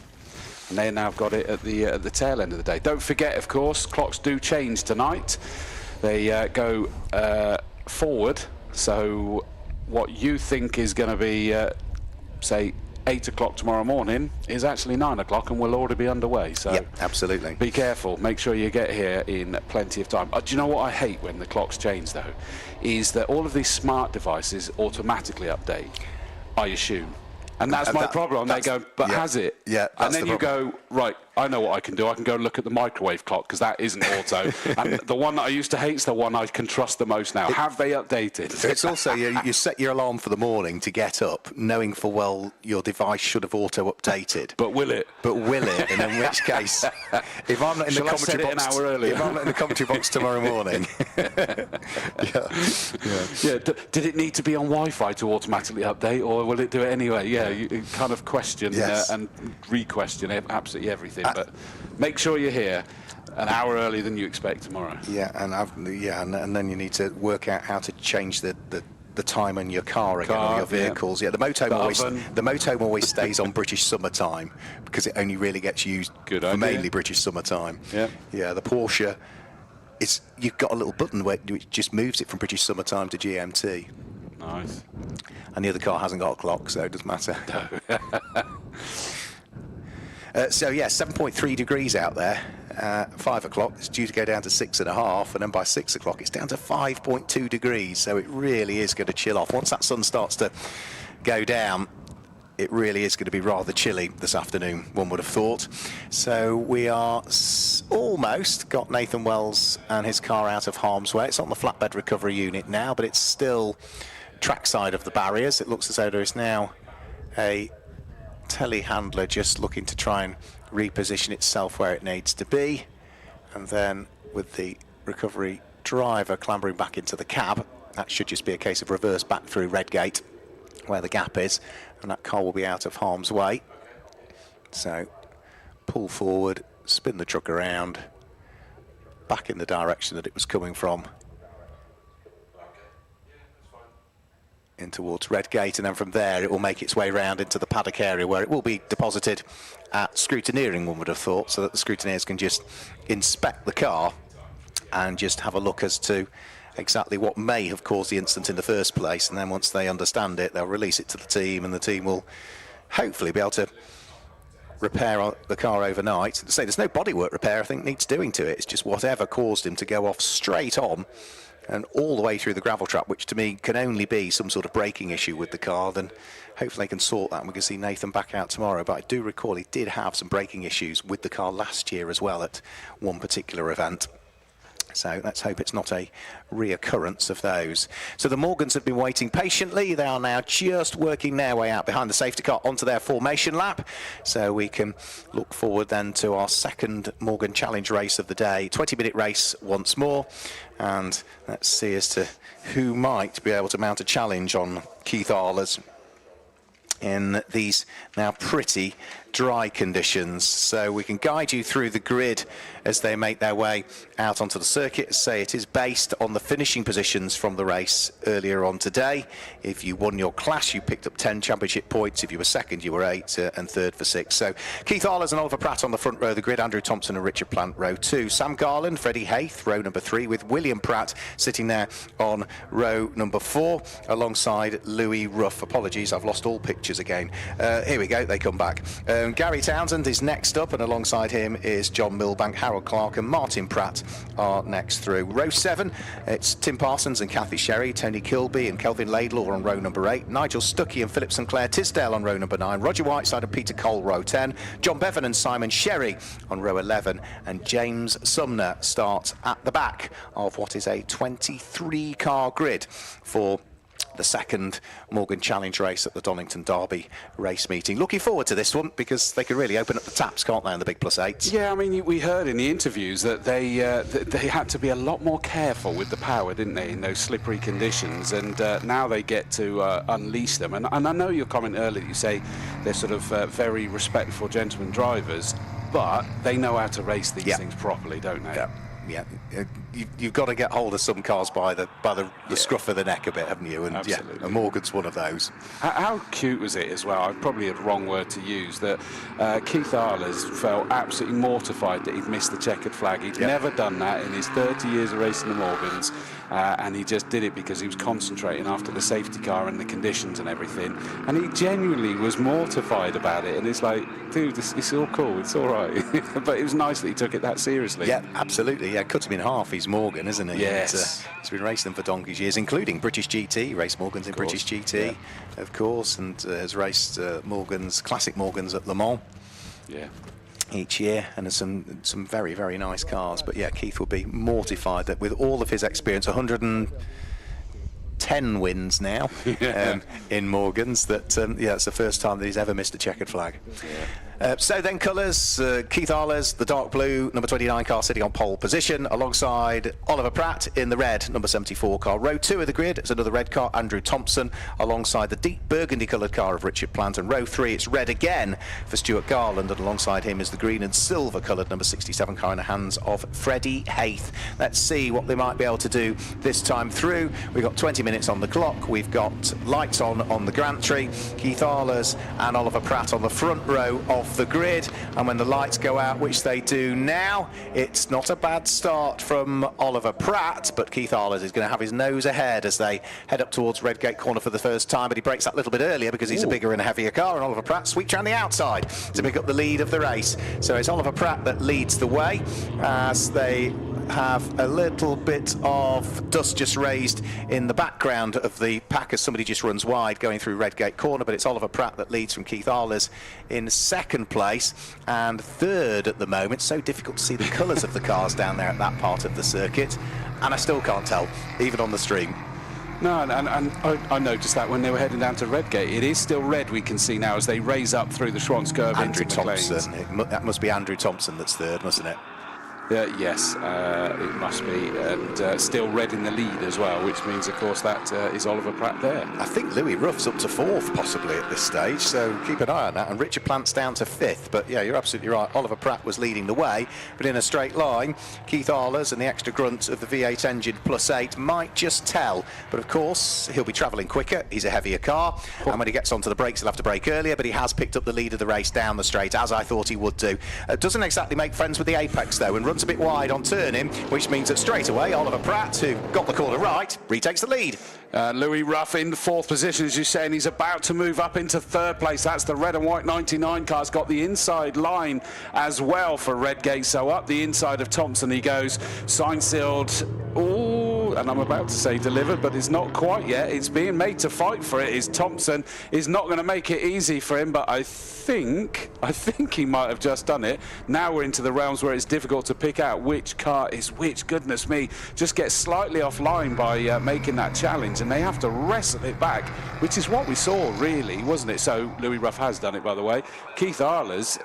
And they now got it at the tail end of the day. Don't forget, of course, clocks do change tonight. They go forward, so what you think is going to be, say, 8 o'clock tomorrow morning is actually 9 o'clock, and we'll already be underway. So yep, absolutely. Be careful. Make sure you get here in plenty of time. Do you know what I hate when the clocks change, though? Is that all of these smart devices automatically update, I assume. And that's my problem. They go, but has it? Yeah, and then you go, right, I know what I can do. I can go and look at the microwave clock, because that isn't auto. And the one that I used to hate is the one I can trust the most now. Have they updated? It's also, you set your alarm for the morning to get up, knowing full well your device should have auto-updated. But will it? But will it? And in which case, if I'm not in the commentary box, if I'm not in the commentary box tomorrow morning, did it need to be on Wi-Fi to automatically update, or will it do it anyway? Yeah, you kind of question and re-question absolutely everything. But make sure you're here an hour earlier than you expect tomorrow. Yeah, and then you need to work out how to change the time on your car again, on your vehicles. Yeah, the motorhome always stays on British summertime, because it only really gets used for mainly British summertime. Yeah, the Porsche, you've got a little button which just moves it from British summertime to GMT. Nice. And the other car hasn't got a clock, so it doesn't matter. So yeah, 7.3 degrees out there. 5 o'clock, it's due to go down to 6.5, and then by 6 o'clock it's down to 5.2 degrees. So it really is going to chill off. Once that sun starts to go down, it really is going to be rather chilly this afternoon, one would have thought. So we are almost got Nathan Wells and his car out of harm's way. It's on the flatbed recovery unit now, but it's still trackside of the barriers. It looks as though there is now a telehandler just looking to try and reposition itself where it needs to be, and then with the recovery driver clambering back into the cab, that should just be a case of reverse back through Redgate where the gap is, and that car will be out of harm's way. So pull forward, spin the truck around back in the direction that it was coming from, in towards Redgate, and then from there it will make its way round into the paddock area, where it will be deposited at scrutineering, one would have thought, so that the scrutineers can just inspect the car and just have a look as to exactly what may have caused the incident in the first place, and then once they understand it, they'll release it to the team, and the team will hopefully be able to repair the car overnight. Say there's no bodywork repair I think needs doing to it. It's just whatever caused him to go off straight on and all the way through the gravel trap, which to me can only be some sort of braking issue with the car. Then hopefully they can sort that and we can see Nathan back out tomorrow. But I do recall he did have some braking issues with the car last year as well at one particular event. So let's hope it's not a reoccurrence of those. So the Morgans have been waiting patiently. They are now just working their way out behind the safety car onto their formation lap. So we can look forward then to our second Morgan Challenge race of the day. 20-minute race once more. And let's see as to who might be able to mount a challenge on Keith Arler's in these now pretty dry conditions. So we can guide you through the grid as they make their way out onto the circuit. Say it is based on the finishing positions from the race earlier on today. If you won your class, you picked up 10 championship points. If you were second, you were 8, and third for 6. So Keith Arlers and Oliver Pratt on the front row of the grid, Andrew Thompson and Richard Plant row 2. Sam Garland, Freddie Hayth, row number 3, with William Pratt sitting there on row number 4 alongside Louis Ruff. Apologies, I've lost all pictures again. Here we go, they come back. Gary Townsend is next up, and alongside him is John Milbank, Harold Clark and Martin Pratt are next through. Row 7, it's Tim Parsons and Kathy Sherry, Tony Kilby and Kelvin Laidlaw on row number 8, Nigel Stuckey and Philip Sinclair Tisdale on row number 9, Roger Whiteside and Peter Cole row 10, John Bevan and Simon Sherry on row 11, and James Sumner starts at the back of what is a 23-car grid for the second Morgan Challenge race at the Donington Derby race meeting. Looking forward to this one because they could really open up the taps, can't they, on the big +8s? Yeah, I mean, we heard in the interviews that they had to be a lot more careful with the power, didn't they, in those slippery conditions, and now they get to unleash them. And I know your comment earlier, you say they're sort of very respectful gentlemen drivers, but they know how to race these things properly, don't they? Yeah. You've got to get hold of some cars by the scruff of the neck a bit, haven't you? And absolutely. And Morgan's one of those. How cute was it as well? I probably had the wrong word to use. That Keith Arlers felt absolutely mortified that he'd missed the checkered flag. He'd never done that in his 30 years of racing the Morgans, and he just did it because he was concentrating after the safety car and the conditions and everything. And he genuinely was mortified about it. And it's like, dude, it's all cool, it's all right. But it was nice that he took it that seriously. Yeah, absolutely. Yeah, cut him in half. He's Morgan, isn't he? Yes. He's been racing them for donkey's years, including British GT. He raced Morgans in British GT, of course, and has raced Morgans, classic Morgans at Le Mans. Yeah. Each year, and there's some very, very nice cars. But yeah, Keith will be mortified that with all of his experience, 110 wins now in Morgans, that it's the first time that he's ever missed a checkered flag. So then colours, Keith Arlers, the dark blue, number 29 car sitting on pole position, alongside Oliver Pratt in the red, number 74 car. Row 2 of the grid, it's another red car, Andrew Thompson, alongside the deep burgundy coloured car of Richard Plant. And row 3, it's red again for Stuart Garland, and alongside him is the green and silver coloured number 67 car in the hands of Freddie Hayth. Let's see what they might be able to do this time through. We've got 20 minutes on the clock. We've got lights on the gantry. Keith Arlers and Oliver Pratt on the front row of the grid, and when the lights go out, which they do now, it's not a bad start from Oliver Pratt, but Keith Arlers is going to have his nose ahead as they head up towards Redgate Corner for the first time, but he breaks that a little bit earlier because he's a bigger and a heavier car, and Oliver Pratt sweeps around the outside to pick up the lead of the race. So it's Oliver Pratt that leads the way as they have a little bit of dust just raised in the background of the pack as somebody just runs wide going through Redgate Corner, but it's Oliver Pratt that leads from Keith Arlers in second place, and third at the moment. So difficult to see the colours of the cars down there at that part of the circuit, and I still can't tell, even on the stream. No, and I noticed that when they were heading down to Redgate, it is still red, we can see now, as they raise up through the Schwann's curve Andrew into Thompson. That must be Andrew Thompson that's third, mustn't it? Yes, it must be, and still red in the lead as well, which means, of course, that is Oliver Pratt there. I think Louis Ruff's up to fourth, possibly, at this stage, so keep an eye on that, and Richard Plant's down to fifth, but yeah, you're absolutely right, Oliver Pratt was leading the way, but in a straight line, Keith Arlers and the extra grunt of the V8 engine +8 might just tell, but of course, he'll be travelling quicker, he's a heavier car, and when he gets onto the brakes, he'll have to brake earlier, but he has picked up the lead of the race down the straight, as I thought he would do. Doesn't exactly make friends with the apex, though, and runs a bit wide on turning, which means that straight away Oliver Pratt, who got the corner right, retakes the lead. Louis Ruff in fourth position, as you say, and he's about to move up into third place. That's the red and white 99 car's got the inside line as well for Redgate, so up the inside of Thompson he goes, sign sealed. Ooh, and I'm about to say delivered, but it's not quite yet. It's being made to fight for it. Is Thompson is not going to make it easy for him, but I think he might have just done it. Now we're into the realms where it's difficult to pick out which car is which. Goodness me, just get slightly offline by making that challenge, and they have to wrestle it back, which is what we saw, really, wasn't it? So Louis Ruff has done it, by the way. Keith Arlers,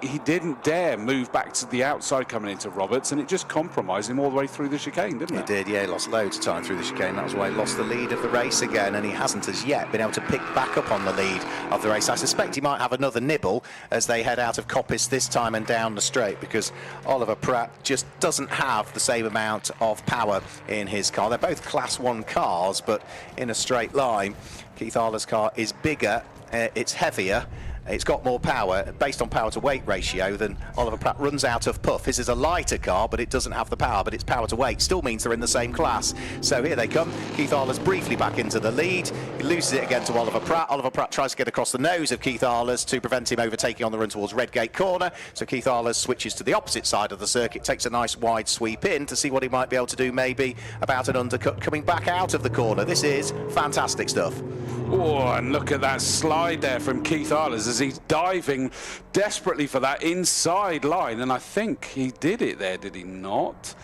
he didn't dare move back to the outside coming into Roberts, and it just compromised him all the way through the chicane, didn't it? He did, yeah. He lost loads of time through the chicane. That was why he lost the lead of the race again, and he hasn't as yet been able to pick back up on the lead of the race. I suspect he might have another nibble as they head out of Coppice this time and down the straight, because Oliver Pratt just doesn't have the same amount of power in his car. They're both Class 1 cars, but in a straight line, Keith Arlers' car is bigger, it's heavier, it's got more power, based on power to weight ratio, than Oliver Pratt runs out of puff. His is a lighter car, but it doesn't have the power, but its power to weight still means they're in the same class. So here they come. Keith Arlers briefly back into the lead. He loses it again to Oliver Pratt. Oliver Pratt tries to get across the nose of Keith Arlers to prevent him overtaking on the run towards Redgate Corner. So Keith Arlers switches to the opposite side of the circuit, takes a nice wide sweep in to see what he might be able to do, maybe about an undercut coming back out of the corner. This is fantastic stuff. Oh, and look at that slide there from Keith Arlers as he's diving desperately for that inside line, and I think he did it there, did he not?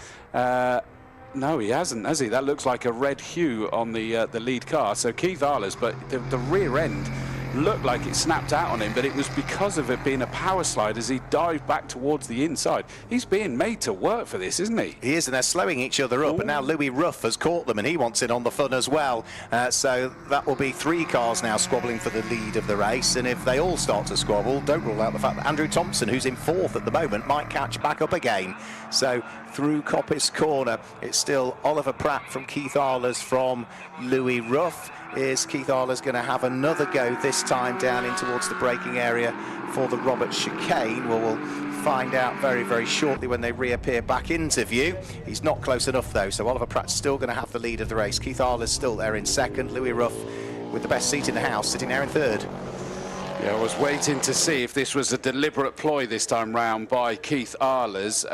No, he hasn't, has he? That looks like a red hue on the lead car. So Keith Arles, but the rear end looked like it snapped out on him, but it was because of it being a power slide as he dived back towards the inside. He's being made to work for this, isn't he? He is, and they're slowing each other up. Ooh. And now Louis Ruff has caught them, and he wants in on the fun as well. So that will be 3 cars now squabbling for the lead of the race, and if they all start to squabble, don't rule out the fact that Andrew Thompson, who's in 4th at the moment, might catch back up again. So through Coppice Corner, it's still Oliver Pratt from Keith Arles from Louis Ruff. Is Keith Arles going to have another go this time down in towards the braking area for the Robert chicane? Well, we'll find out very, very shortly when they reappear back into view. He's not close enough though, so Oliver Pratt's still going to have the lead of the race. Keith Arles still there in 2nd. Louis Ruff, with the best seat in the house, sitting there in 3rd. Yeah, I was waiting to see if this was a deliberate ploy this time round by Keith Arles.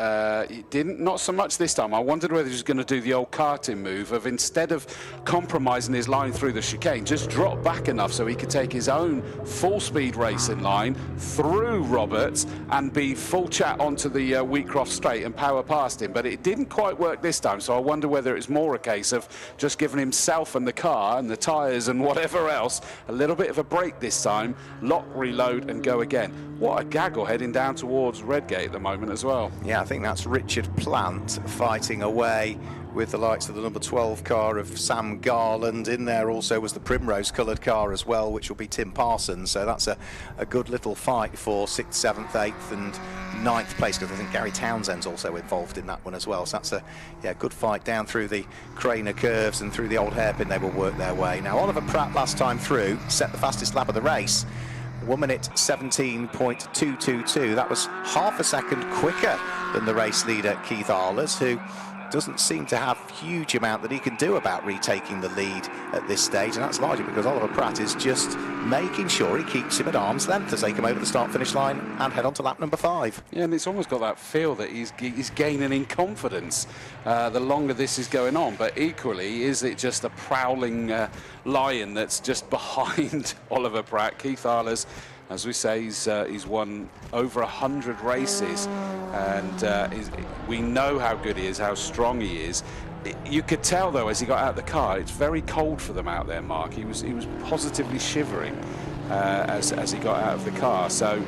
He didn't, not so much this time. I wondered whether he was going to do the old karting move of, instead of compromising his line through the chicane, just drop back enough so he could take his own full-speed racing line through Roberts and be full chat onto the Wheatcroft straight and power past him. But it didn't quite work this time, so I wonder whether it's more a case of just giving himself and the car and the tyres and whatever else a little bit of a break this time. Lock, reload and go again. What a gaggle heading down towards Redgate at the moment as well. Yeah, I think that's Richard Plant fighting away with the likes of the number 12 car of Sam Garland. In there also was the Primrose coloured car as well, which will be Tim Parsons. So that's a good little fight for 6th, 7th, 8th and 9th place, because I think Gary Townsend's also involved in that one as well. So that's a good fight down through the Craner curves and through the old hairpin. They will work their way. Now, Oliver Pratt last time through set the fastest lap of the race. 1 minute 17.222. That was half a second quicker than the race leader Keith Arles, who doesn't seem to have a huge amount that he can do about retaking the lead at this stage, and that's largely because Oliver Pratt is just making sure he keeps him at arm's length as they come over the start-finish line and head on to lap number 5. Yeah, and it's almost got that feel that he's gaining in confidence the longer this is going on, but equally, is it just a prowling lion that's just behind Oliver Pratt? Keith Arles, as we say, he's won over 100 races, and we know how good he is, how strong he is. You could tell, though, as he got out of the car, it's very cold for them out there, Mark. He was positively shivering as he got out of the car. So,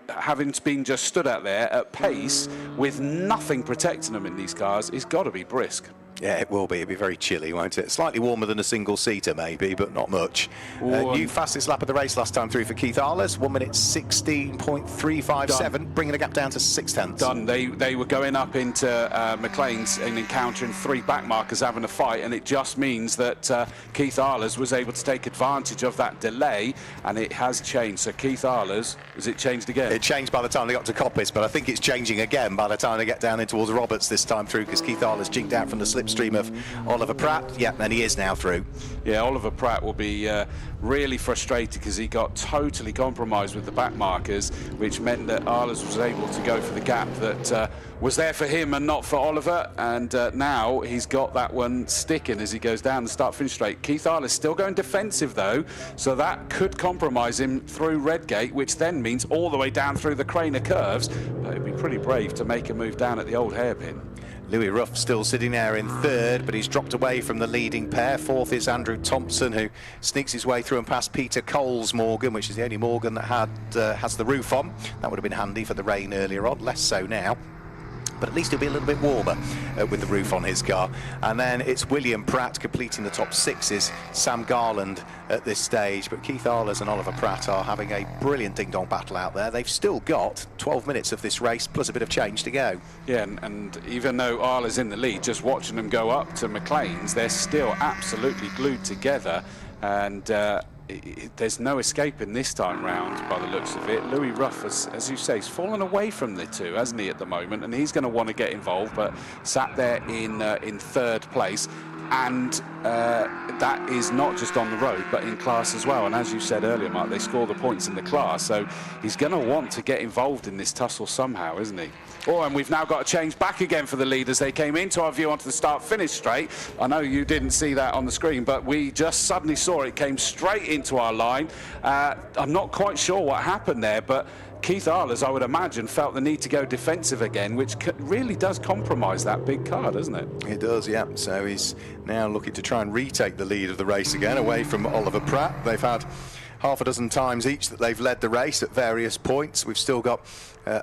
having been just stood out there at pace with nothing protecting them in these cars, it's got to be brisk. Yeah, it will be. It'll be very chilly, won't it? Slightly warmer than a single-seater, maybe, but not much. New fastest lap of the race last time through for Keith Arles, 1 minute 16.357, bringing the gap down to 6/10. Done. They were going up into McLean's and encountering 3 backmarkers having a fight, and it just means that Keith Arles was able to take advantage of that delay, and it has changed. So Keith Arles, has it changed again? It changed by the time they got to Coppice, but I think it's changing again by the time they get down in towards Roberts this time through, because Keith Arles jinked out from the slipstream of Oliver Pratt. Yeah, and he is now through. Yeah, Oliver Pratt will be really frustrated because he got totally compromised with the back markers, which meant that Arles was able to go for the gap that was there for him and not for Oliver, and now he's got that one sticking as he goes down the start-finish straight. Keith Arles still going defensive though, so that could compromise him through Redgate, which then means all the way down through the Craner curves, but it'd be pretty brave to make a move down at the old hairpin. Louis Ruff still sitting there in 3rd, but he's dropped away from the leading pair. 4th is Andrew Thompson, who sneaks his way through and past Peter Coles Morgan, which is the only Morgan that has the roof on. That would have been handy for the rain earlier on, less so now. But at least he'll be a little bit warmer with the roof on his car. And then it's William Pratt completing the top 6s, Sam Garland at this stage. But Keith Arles and Oliver Pratt are having a brilliant ding-dong battle out there. They've still got 12 minutes of this race plus a bit of change to go. Yeah, and even though Arles in the lead, just watching them go up to McLean's, they're still absolutely glued together. And there's no escaping this time round by the looks of it. Louis Ruff, as you say, has fallen away from the two, hasn't he, at the moment? And he's going to want to get involved, but sat there in 3rd place. And that is not just on the road, but in class as well. And as you said earlier, Mark, they score the points in the class, so he's going to want to get involved in this tussle somehow, isn't he? Oh, and we've now got to change back again for the leaders. They came into our view onto the start-finish straight. I know you didn't see that on the screen, but we just suddenly saw it came straight into our line. I'm not quite sure what happened there, but Keith Arlers, I would imagine, felt the need to go defensive again, which really does compromise that big car, doesn't it? It does, yeah. So he's now looking to try and retake the lead of the race again, away from Oliver Pratt. They've had half a dozen times each that they've led the race at various points. We've still got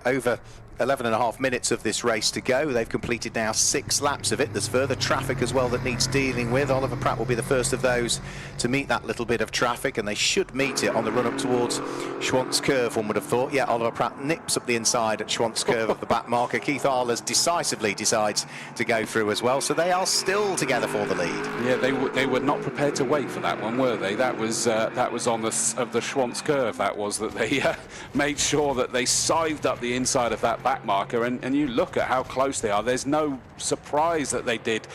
over 11.5 minutes of this race to go. They've completed now 6 laps of it. There's further traffic as well that needs dealing with. Oliver Pratt will be the first of those to meet that little bit of traffic, and they should meet it on the run up towards Schwantz Curve, one would have thought. Yeah, Oliver Pratt nips up the inside at Schwantz Curve of the back marker. Keith Arlers decisively decides to go through as well, so they are still together for the lead. Yeah, they were not prepared to wait for that one, were they? That was on the Schwantz Curve. That was that they made sure that they scythed up the inside of that back marker, and you look at how close they are. There's no surprise that they did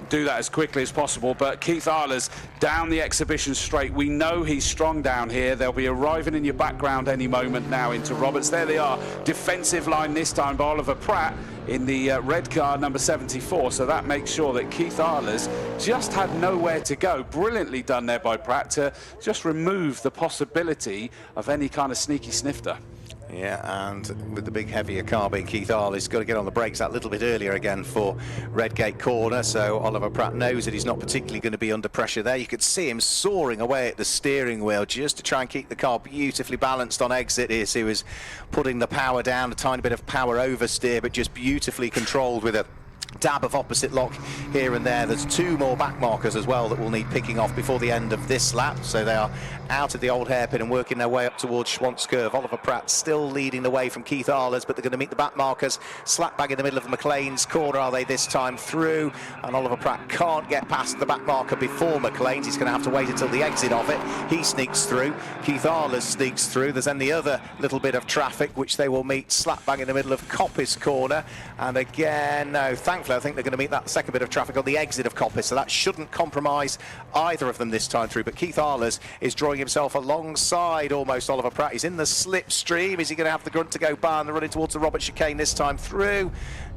do that as quickly as possible, but Keith Arlers down the exhibition straight. We know he's strong down here. They'll be arriving in your background any moment now into Roberts. There they are, defensive line this time by Oliver Pratt in the red car number 74, so that makes sure that Keith Arlers just had nowhere to go. Brilliantly done there by Pratt to just remove the possibility of any kind of sneaky snifter. Yeah, and with the big heavier car being Keith Arlers, he's got to get on the brakes that little bit earlier again for Redgate Corner, so Oliver Pratt knows that he's not particularly going to be under pressure there. You could see him soaring away at the steering wheel just to try and keep the car beautifully balanced on exit. He was putting the power down, a tiny bit of power oversteer, but just beautifully controlled with a dab of opposite lock here and there. There's 2 more back markers as well that will need picking off before the end of this lap, so they are out of the old hairpin and working their way up towards Schwantz Curve. Oliver Pratt still leading the way from Keith Arlers, but they're going to meet the back markers slap bang in the middle of McLean's corner, are they this time through? And Oliver Pratt can't get past the back marker before McLean's. He's going to have to wait until the exit of it. He sneaks through, Keith Arlers sneaks through. There's then the other little bit of traffic which they will meet slap bang in the middle of Coppice Corner, and again, no, thankfully I think they're going to meet that second bit of traffic on the exit of Coppice, so that shouldn't compromise either of them this time through. But Keith Arlers is drawing himself alongside almost Oliver Pratt. He's in the slipstream. Is he going to have the grunt to go by and running towards the Robert chicane this time through?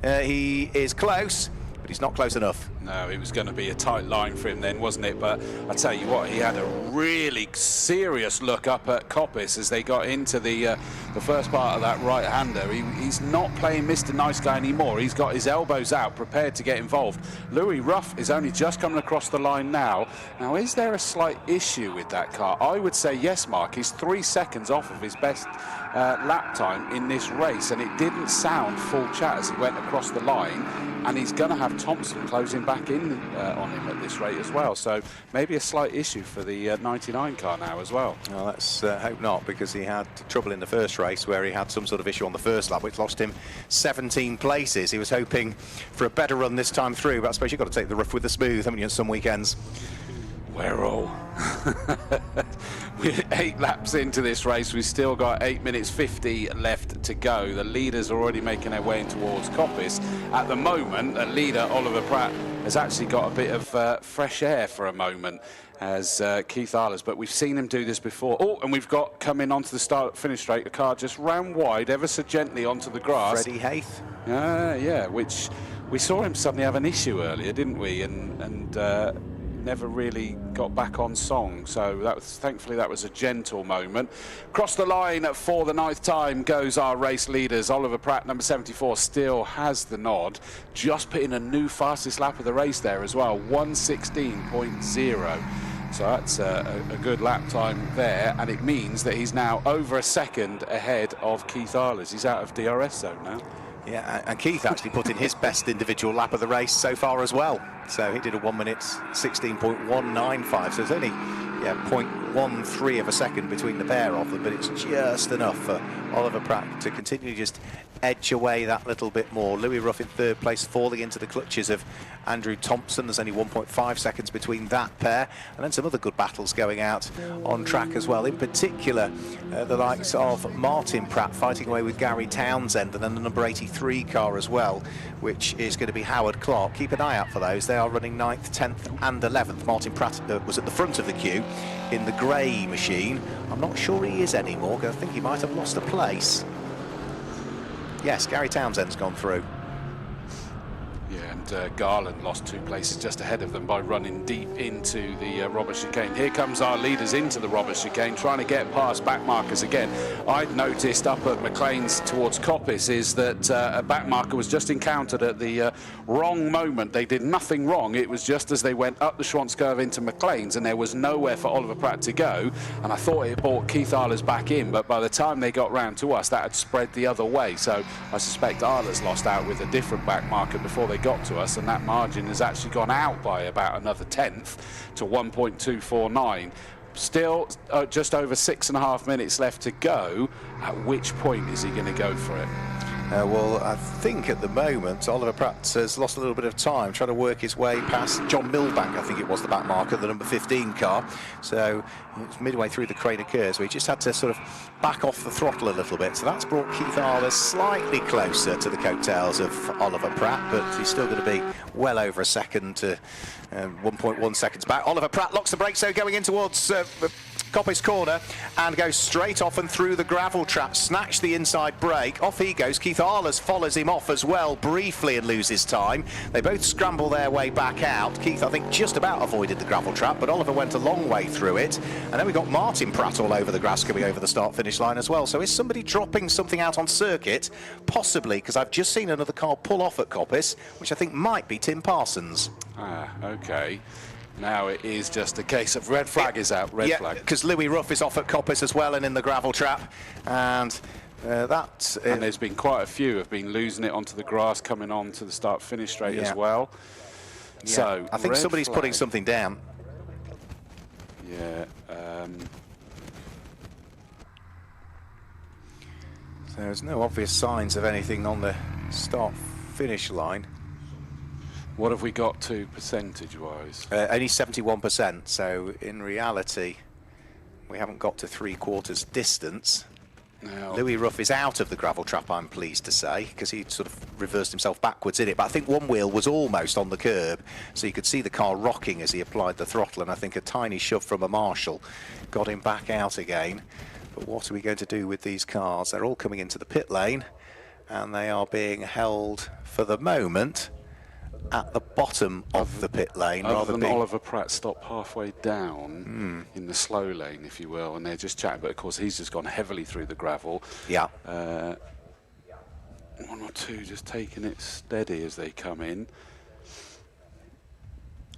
He is close, but he's not close enough. No, it was going to be a tight line for him then, wasn't it? But I tell you what, he had a really serious look up at Coppice as they got into the first part of that right-hander. He's not playing Mr. Nice Guy anymore. He's got his elbows out, prepared to get involved. Louis Ruff is only just coming across the line now. Now, is there a slight issue with that car? I would say yes, Mark. He's 3 seconds off of his best lap time in this race, and it didn't sound full chat as he went across the line, and he's going to have Thompson closing back in on him at this rate as well, so maybe a slight issue for the 99 car now as well. Well, let's hope not, because he had trouble in the first race where he had some sort of issue on the first lap which lost him 17 places. He was hoping for a better run this time through, but I suppose you've got to take the rough with the smooth, haven't you, on some weekends? We're all we're 8 laps into this race. We've still got 8 minutes 50 left to go. The leaders are already making their way in towards Coppice. At the moment, the leader, Oliver Pratt, has actually got a bit of fresh air for a moment as Keith Arlers, but we've seen him do this before. Oh, and we've got coming onto the start-finish straight, a car just ran wide ever so gently onto the grass. Freddie Hayth. Yeah, which we saw him suddenly have an issue earlier, didn't we? And never really got back on song, so thankfully that was a gentle moment. Across the line for the 9th time goes our race leaders. Oliver Pratt, number 74, still has the nod, just put in a new fastest lap of the race there as well, 1:16.0. So that's a good lap time there, and it means that he's now over a second ahead of Keith Arlers. He's out of DRS zone now. Yeah, and Keith actually put in his best individual lap of the race so far as well. So he did a 1:16.195. So there's only 0.13 of a second between the pair of them, but it's just enough for Oliver Pratt to continue just edge away that little bit more. Louis Ruff in third place, falling into the clutches of Andrew Thompson. There's only 1.5 seconds between that pair, and then some other good battles going out on track as well. In particular, the likes of Martin Pratt fighting away with Gary Townsend, and then the number 83 car as well, which is going to be Howard Clark. Keep an eye out for those. They are running 9th, 10th and 11th. Martin Pratt was at the front of the queue in the grey machine. I'm not sure he is anymore, because I think he might have lost a place. Yes, Gary Townsend's gone through. Yeah, and Garland lost 2 places just ahead of them by running deep into the Robert chicane. Here comes our leaders into the Robert chicane, trying to get past back markers again. I'd noticed up at McLean's towards Coppice is that a back marker was just encountered at the wrong moment. They did nothing wrong. It was just as they went up the Schwantz curve into McLean's, and there was nowhere for Oliver Pratt to go. And I thought it brought Keith Arler's back in, but by the time they got round to us, that had spread the other way. So I suspect Arler's lost out with a different back marker before they got to us, and that margin has actually gone out by about another 1/10 to 1.249. Still just over 6.5 minutes left to go. At which point is he going to go for it? Well, I think at the moment Oliver Pratt has lost a little bit of time trying to work his way past John Milbank. I think it was the back marker, the number 15 car. So it's midway through the Craner Curves, so he just had to sort of back off the throttle a little bit. So that's brought Keith Arler slightly closer to the coattails of Oliver Pratt, but he's still going to be well over a second to 1.1 seconds back. Oliver Pratt locks the brakes, so going in towards Coppice corner and goes straight off and through the gravel trap, snatch the inside brake, off he goes. Keith Arler follows him off as well briefly and loses time. They both scramble their way back out. Keith, I think, just about avoided the gravel trap, but Oliver went a long way through it. And then we got Martin Pratt all over the grass coming over the start finish line as well. So is somebody dropping something out on circuit? Possibly, because I've just seen another car pull off at Coppice, which I think might be Tim Parsons. Ah, okay. Now it is just a case of red flag is out, red flag. Because Louis Ruff is off at Coppice as well and in the gravel trap. And and there's been quite a few have been losing it onto the grass, coming on to the start-finish straight as well. Yeah. So I think somebody's putting something down. Yeah. So there's no obvious signs of anything on the start-finish line. What have we got to percentage-wise? Only 71%, so in reality we haven't got to 3/4 distance. Now, Louis Ruff is out of the gravel trap, I'm pleased to say, because he sort of reversed himself backwards in it, but I think one wheel was almost on the curb, so you could see the car rocking as he applied the throttle, and I think a tiny shove from a marshal got him back out again. But what are we going to do with these cars? They're all coming into the pit lane, and they are being held for the moment at the bottom of the pit lane. Rather than Oliver Pratt stopped halfway down in the slow lane, if you will, and they're just chatting, but of course he's just gone heavily through the gravel. Yeah. 1 or 2 just taking it steady as they come in.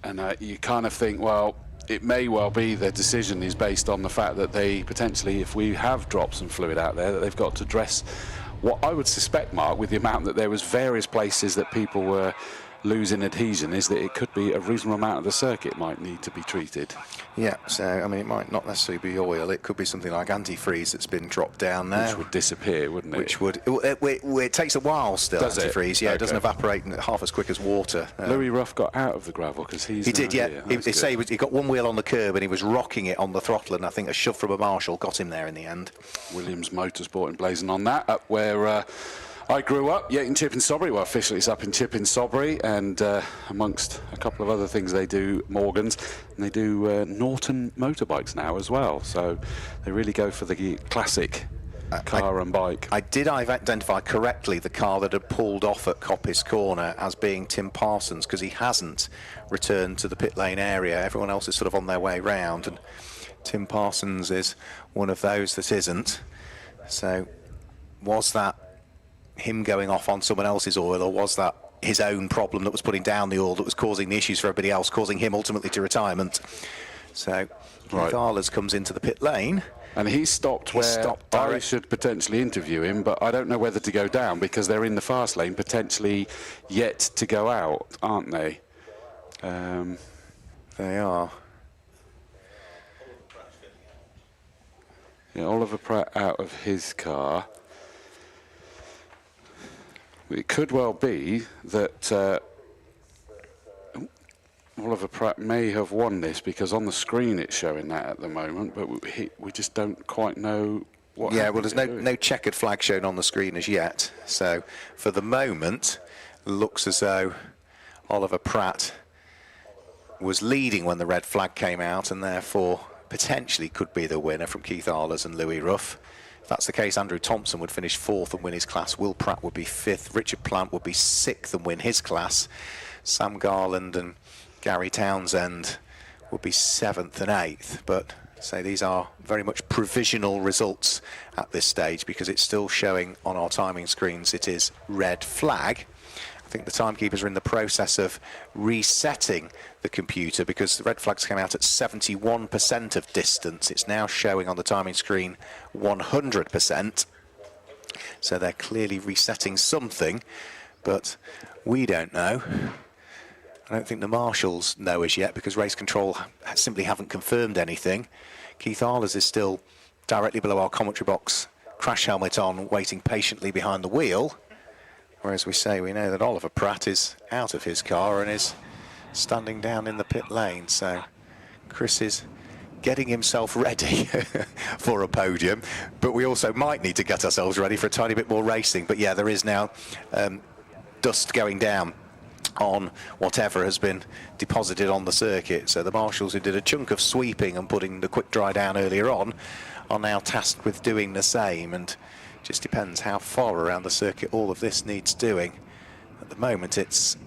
And you kind of think, well, it may well be their decision is based on the fact that they potentially, if we have dropped some fluid out there, that they've got to dress what I would suspect, Mark, with the amount that there was various places that people were losing adhesion, is that it could be a reasonable amount of the circuit might need to be treated. Yeah, so I mean it might not necessarily be oil, it could be something like antifreeze that's been dropped down there. Which would disappear, wouldn't it? Which would, it takes a while still, Does antifreeze, yeah, okay. It doesn't evaporate half as quick as water. Louis Ruff got out of the gravel because he did, yeah. He got one wheel on the curb and he was rocking it on the throttle, and I think a shove from a marshal got him there in the end. Williams Motorsport emblazoned on that, up where I grew up, in Chipping Sobbury. Well, officially it's up in Chipping Sobbury, and amongst a couple of other things they do Morgan's, and they do Norton motorbikes now as well. So they really go for the classic car and bike. I did identify correctly the car that had pulled off at Coppice Corner as being Tim Parsons, because he hasn't returned to the pit lane area. Everyone else is sort of on their way round, and Tim Parsons is one of those that isn't. So was that him going off on someone else's oil, or was that his own problem that was putting down the oil that was causing the issues for everybody else, causing him ultimately to retirement? So Keith Arlers comes into the pit lane. And he stopped where I should potentially interview him, but I don't know whether to go down because they're in the fast lane, potentially yet to go out, aren't they? They are. Yeah, Oliver Pratt out of his car. It could well be that Oliver Pratt may have won this, because on the screen it's showing that at the moment, but we just don't quite know what. Yeah, well, there's no checkered flag shown on the screen as yet. So for the moment, looks as though Oliver Pratt was leading when the red flag came out, and therefore potentially could be the winner from Keith Arlers and Louis Ruff. If that's the case, Andrew Thompson would finish 4th and win his class. Will Pratt would be 5th. Richard Plant would be 6th and win his class. Sam Garland and Gary Townsend would be 7th and 8th. But say these are very much provisional results at this stage, because it's still showing on our timing screens it is red flag. I think the timekeepers are in the process of resetting the computer, because the red flags came out at 71% of distance. It's now showing on the timing screen 100%. So they're clearly resetting something, but we don't know. I don't think the marshals know as yet, because race control simply haven't confirmed anything. Keith Arlers is still directly below our commentary box, crash helmet on, waiting patiently behind the wheel. Whereas we know that Oliver Pratt is out of his car and is standing down in the pit lane. So Chris is getting himself ready for a podium, but we also might need to get ourselves ready for a tiny bit more racing. But yeah, there is now dust going down on whatever has been deposited on the circuit. So the marshals, who did a chunk of sweeping and putting the quick dry down earlier on, are now tasked with doing the same, and just depends how far around the circuit all of this needs doing. At the moment it's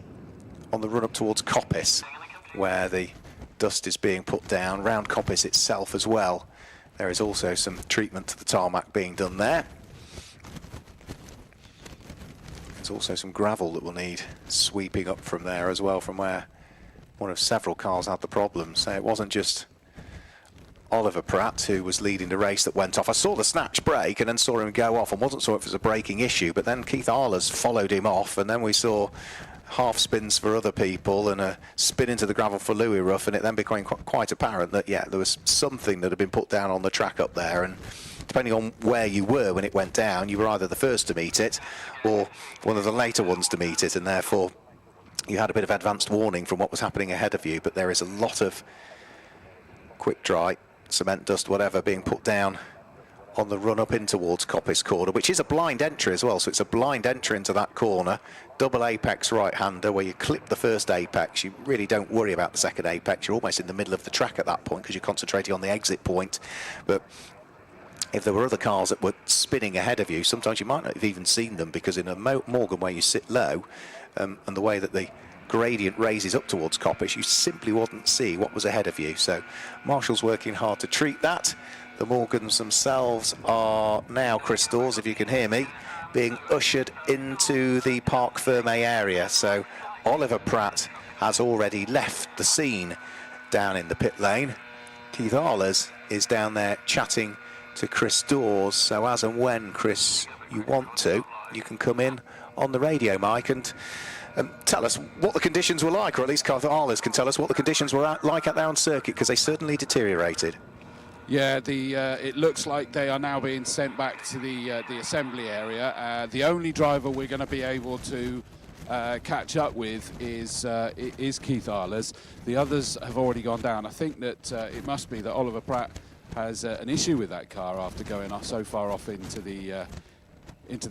on the run up towards Coppice where the dust is being put down, round Coppice itself as well. There is also some treatment to the tarmac being done there. There's also some gravel that will need sweeping up from there as well, from where one of several cars had the problem. So it wasn't just Oliver Pratt who was leading the race that went off. I saw the snatch brake and then saw him go off, and wasn't sure if it was a braking issue, but then Keith Arlers followed him off, and then we saw half spins for other people and a spin into the gravel for Louis Ruff, and it then became quite apparent that, yeah, there was something that had been put down on the track up there, and depending on where you were when it went down, you were either the first to meet it or one of the later ones to meet it, and therefore you had a bit of advanced warning from what was happening ahead of you. But there is a lot of quick dry, cement dust, whatever, being put down on the run up in towards Coppice Corner, which is a blind entry as well. So it's a blind entry into that corner, double apex right-hander, where you clip the first apex. You really don't worry about the second apex. You're almost in the middle of the track at that point, because you're concentrating on the exit point. But if there were other cars that were spinning ahead of you, sometimes you might not have even seen them, because in a Morgan where you sit low, and the way that the gradient raises up towards Coppice, you simply wouldn't see what was ahead of you. So marshals working hard to treat that. The Morgans themselves are now, Chris Dawes, if you can hear me, being ushered into the Parc Ferme area. So Oliver Pratt has already left the scene down in the pit lane. Keith Arlers is down there chatting to Chris Dawes. So as and when, Chris, you want to, you can come in on the radio mic and tell us what the conditions were like, or at least Keith Arlers can tell us what the conditions were like out there on circuit, because they certainly deteriorated. Yeah, it looks like they are now being sent back to the assembly area. The only driver we're going to be able to catch up with is Keith Arlers. The others have already gone down. I think that it must be that Oliver Pratt has an issue with that car after going off so far off into the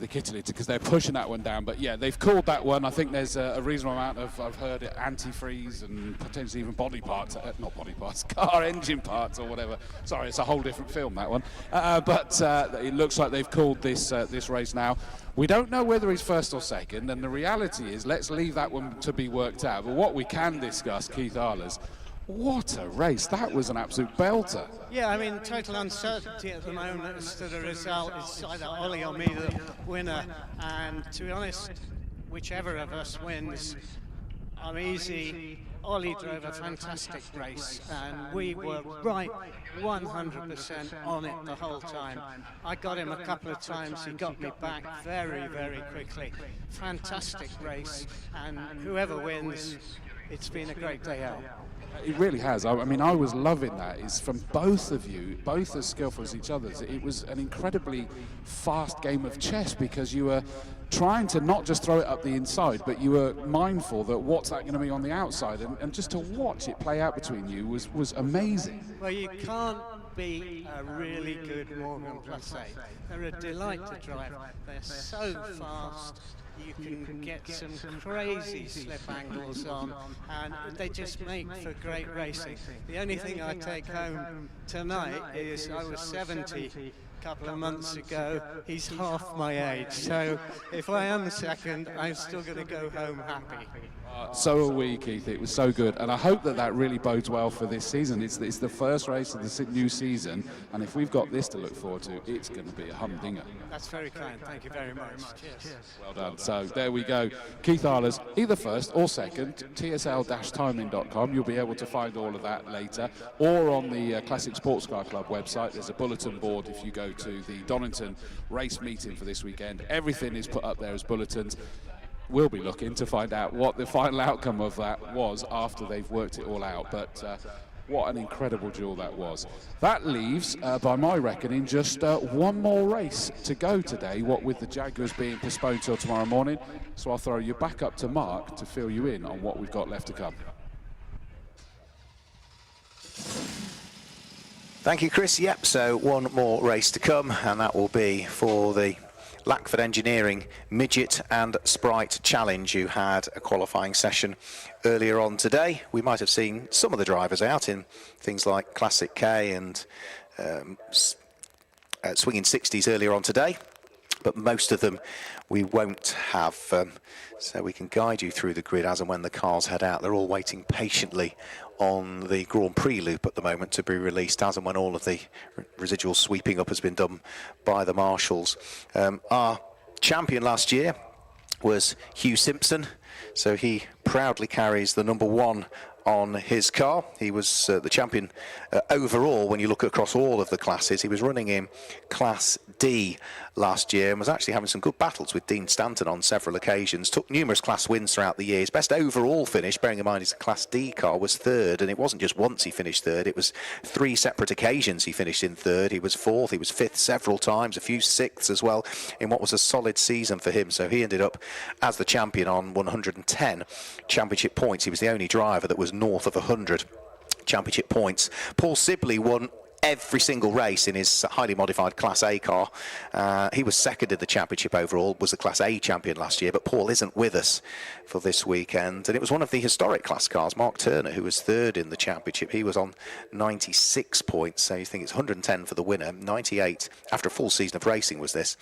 Kitty, because they're pushing that one down. But yeah, they've called that one. I think there's a reasonable amount of, I've heard it, antifreeze and potentially even body parts, not body parts, car engine parts or whatever. Sorry, it's a whole different film, that one. But it looks like they've called this race now. We don't know whether he's first or second, and the reality is, let's leave that one to be worked out. But what we can discuss, Keith Arlers, what a race. That was an absolute belter. Yeah, I mean, total uncertainty at the moment as to the result. It's either Ollie or me the winner. And to be honest, whichever of us wins, I'm easy. Ollie drove a fantastic race, and we were right 100% on it the whole time. I got him a couple of times. He got me back very, very quickly. Fantastic race, and whoever wins, it's been a great day out. It really has. I mean, I was loving that. It's from both of you, both as skillful as each other. It was an incredibly fast game of chess because you were trying to not just throw it up the inside, but you were mindful that what's that going to be on the outside, and just to watch it play out between you was amazing. Well, you can't beat a really good Morgan Plus 8. They're a delight to drive. They're so fast. You can get some crazy slip angles on, and they just make for great racing. The only thing I take home tonight is I was 70 a couple of months ago. He's half my age, so if I am second, I'm still going to go home happy. So are we, Keith. It was so good, and I hope that really bodes well for this season. It's the first race of the new season, and if we've got this to look forward to, it's going to be a humdinger. That's very kind. Thank you very much. Cheers. Well done. So there we go. Keith Arler's either first or second. TSL-timing.com. You'll be able to find all of that later, or on the Classic Sports Car Club website. There's a bulletin board if you go to the Donington race meeting for this weekend. Everything is put up there as bulletins. We'll be looking to find out what the final outcome of that was after they've worked it all out. But what an incredible duel that was. That leaves, by my reckoning, just one more race to go today, what with the Jaguars being postponed till tomorrow morning. So I'll throw you back up to Mark to fill you in on what we've got left to come. Thank you, Chris. Yep, so one more race to come, and that will be for the Lackford Engineering Midget and Sprite Challenge. You had a qualifying session earlier on today. We might have seen some of the drivers out in things like Classic K and Swinging 60s earlier on today, but most of them we won't have, so we can guide you through the grid as and when the cars head out. They're all waiting patiently on the Grand Prix loop at the moment to be released as and when all of the residual sweeping up has been done by the marshals. Our champion last year was Hugh Simpson, so he proudly carries the number 1 on his car. He was the champion overall when you look across all of the classes. He was running in Class D last year and was actually having some good battles with Dean Stanton on several occasions. Took numerous class wins throughout the year. His best overall finish, bearing in mind his Class D car, was 3rd, and it wasn't just once he finished 3rd, it was 3 separate occasions he finished in 3rd. He was 4th, he was 5th several times, a few 6ths as well, in what was a solid season for him. So he ended up as the champion on 110 championship points. He was the only driver that was north of 100 championship points. Paul Sibley won every single race in his highly modified Class A car. He was 2nd in the championship overall, was the Class A champion last year, but Paul isn't with us for this weekend. And it was one of the historic class cars, Mark Turner, who was 3rd in the championship. He was on 96 points, so you think it's 110 for the winner, 98 after a full season of racing was this,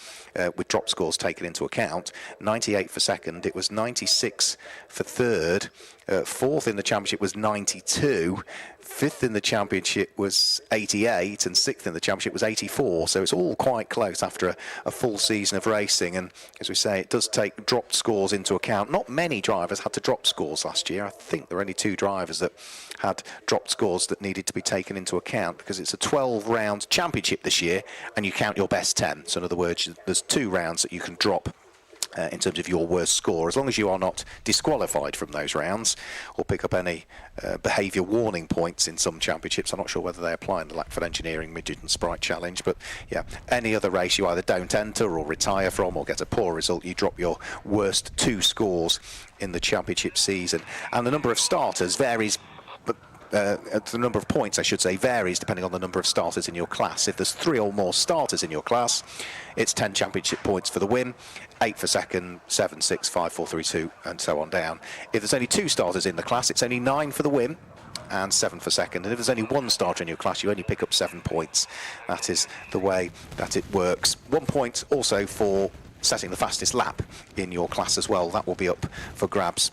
with drop scores taken into account, 98 for 2nd, it was 96 for 3rd, 4th in the championship was 92, 5th in the championship was 88, and 6th in the championship was 84. So it's all quite close after a full season of racing. And as we say, it does take dropped scores into account. Not many drivers had to drop scores last year. I think there were only 2 drivers that had dropped scores that needed to be taken into account, because it's a 12-round championship this year, and you count your best 10. So in other words, there's 2 rounds that you can drop in terms of your worst score, as long as you are not disqualified from those rounds or pick up any behaviour warning points in some championships. I'm not sure whether they apply in the Lackford Engineering Midget and Sprite Challenge, but yeah, any other race you either don't enter or retire from or get a poor result, you drop your worst 2 scores in the championship season. And the number of starters varies. The number of points, I should say, varies depending on the number of starters in your class. If there's 3 or more starters in your class, it's 10 championship points for the win, 8 for 2nd, 7, 6, 5, 4, 3, 2, and so on down. If there's only 2 starters in the class, it's only 9 for the win and 7 for 2nd. And if there's only 1 starter in your class, you only pick up 7 points. That is the way that it works. 1 point also for setting the fastest lap in your class as well. That will be up for grabs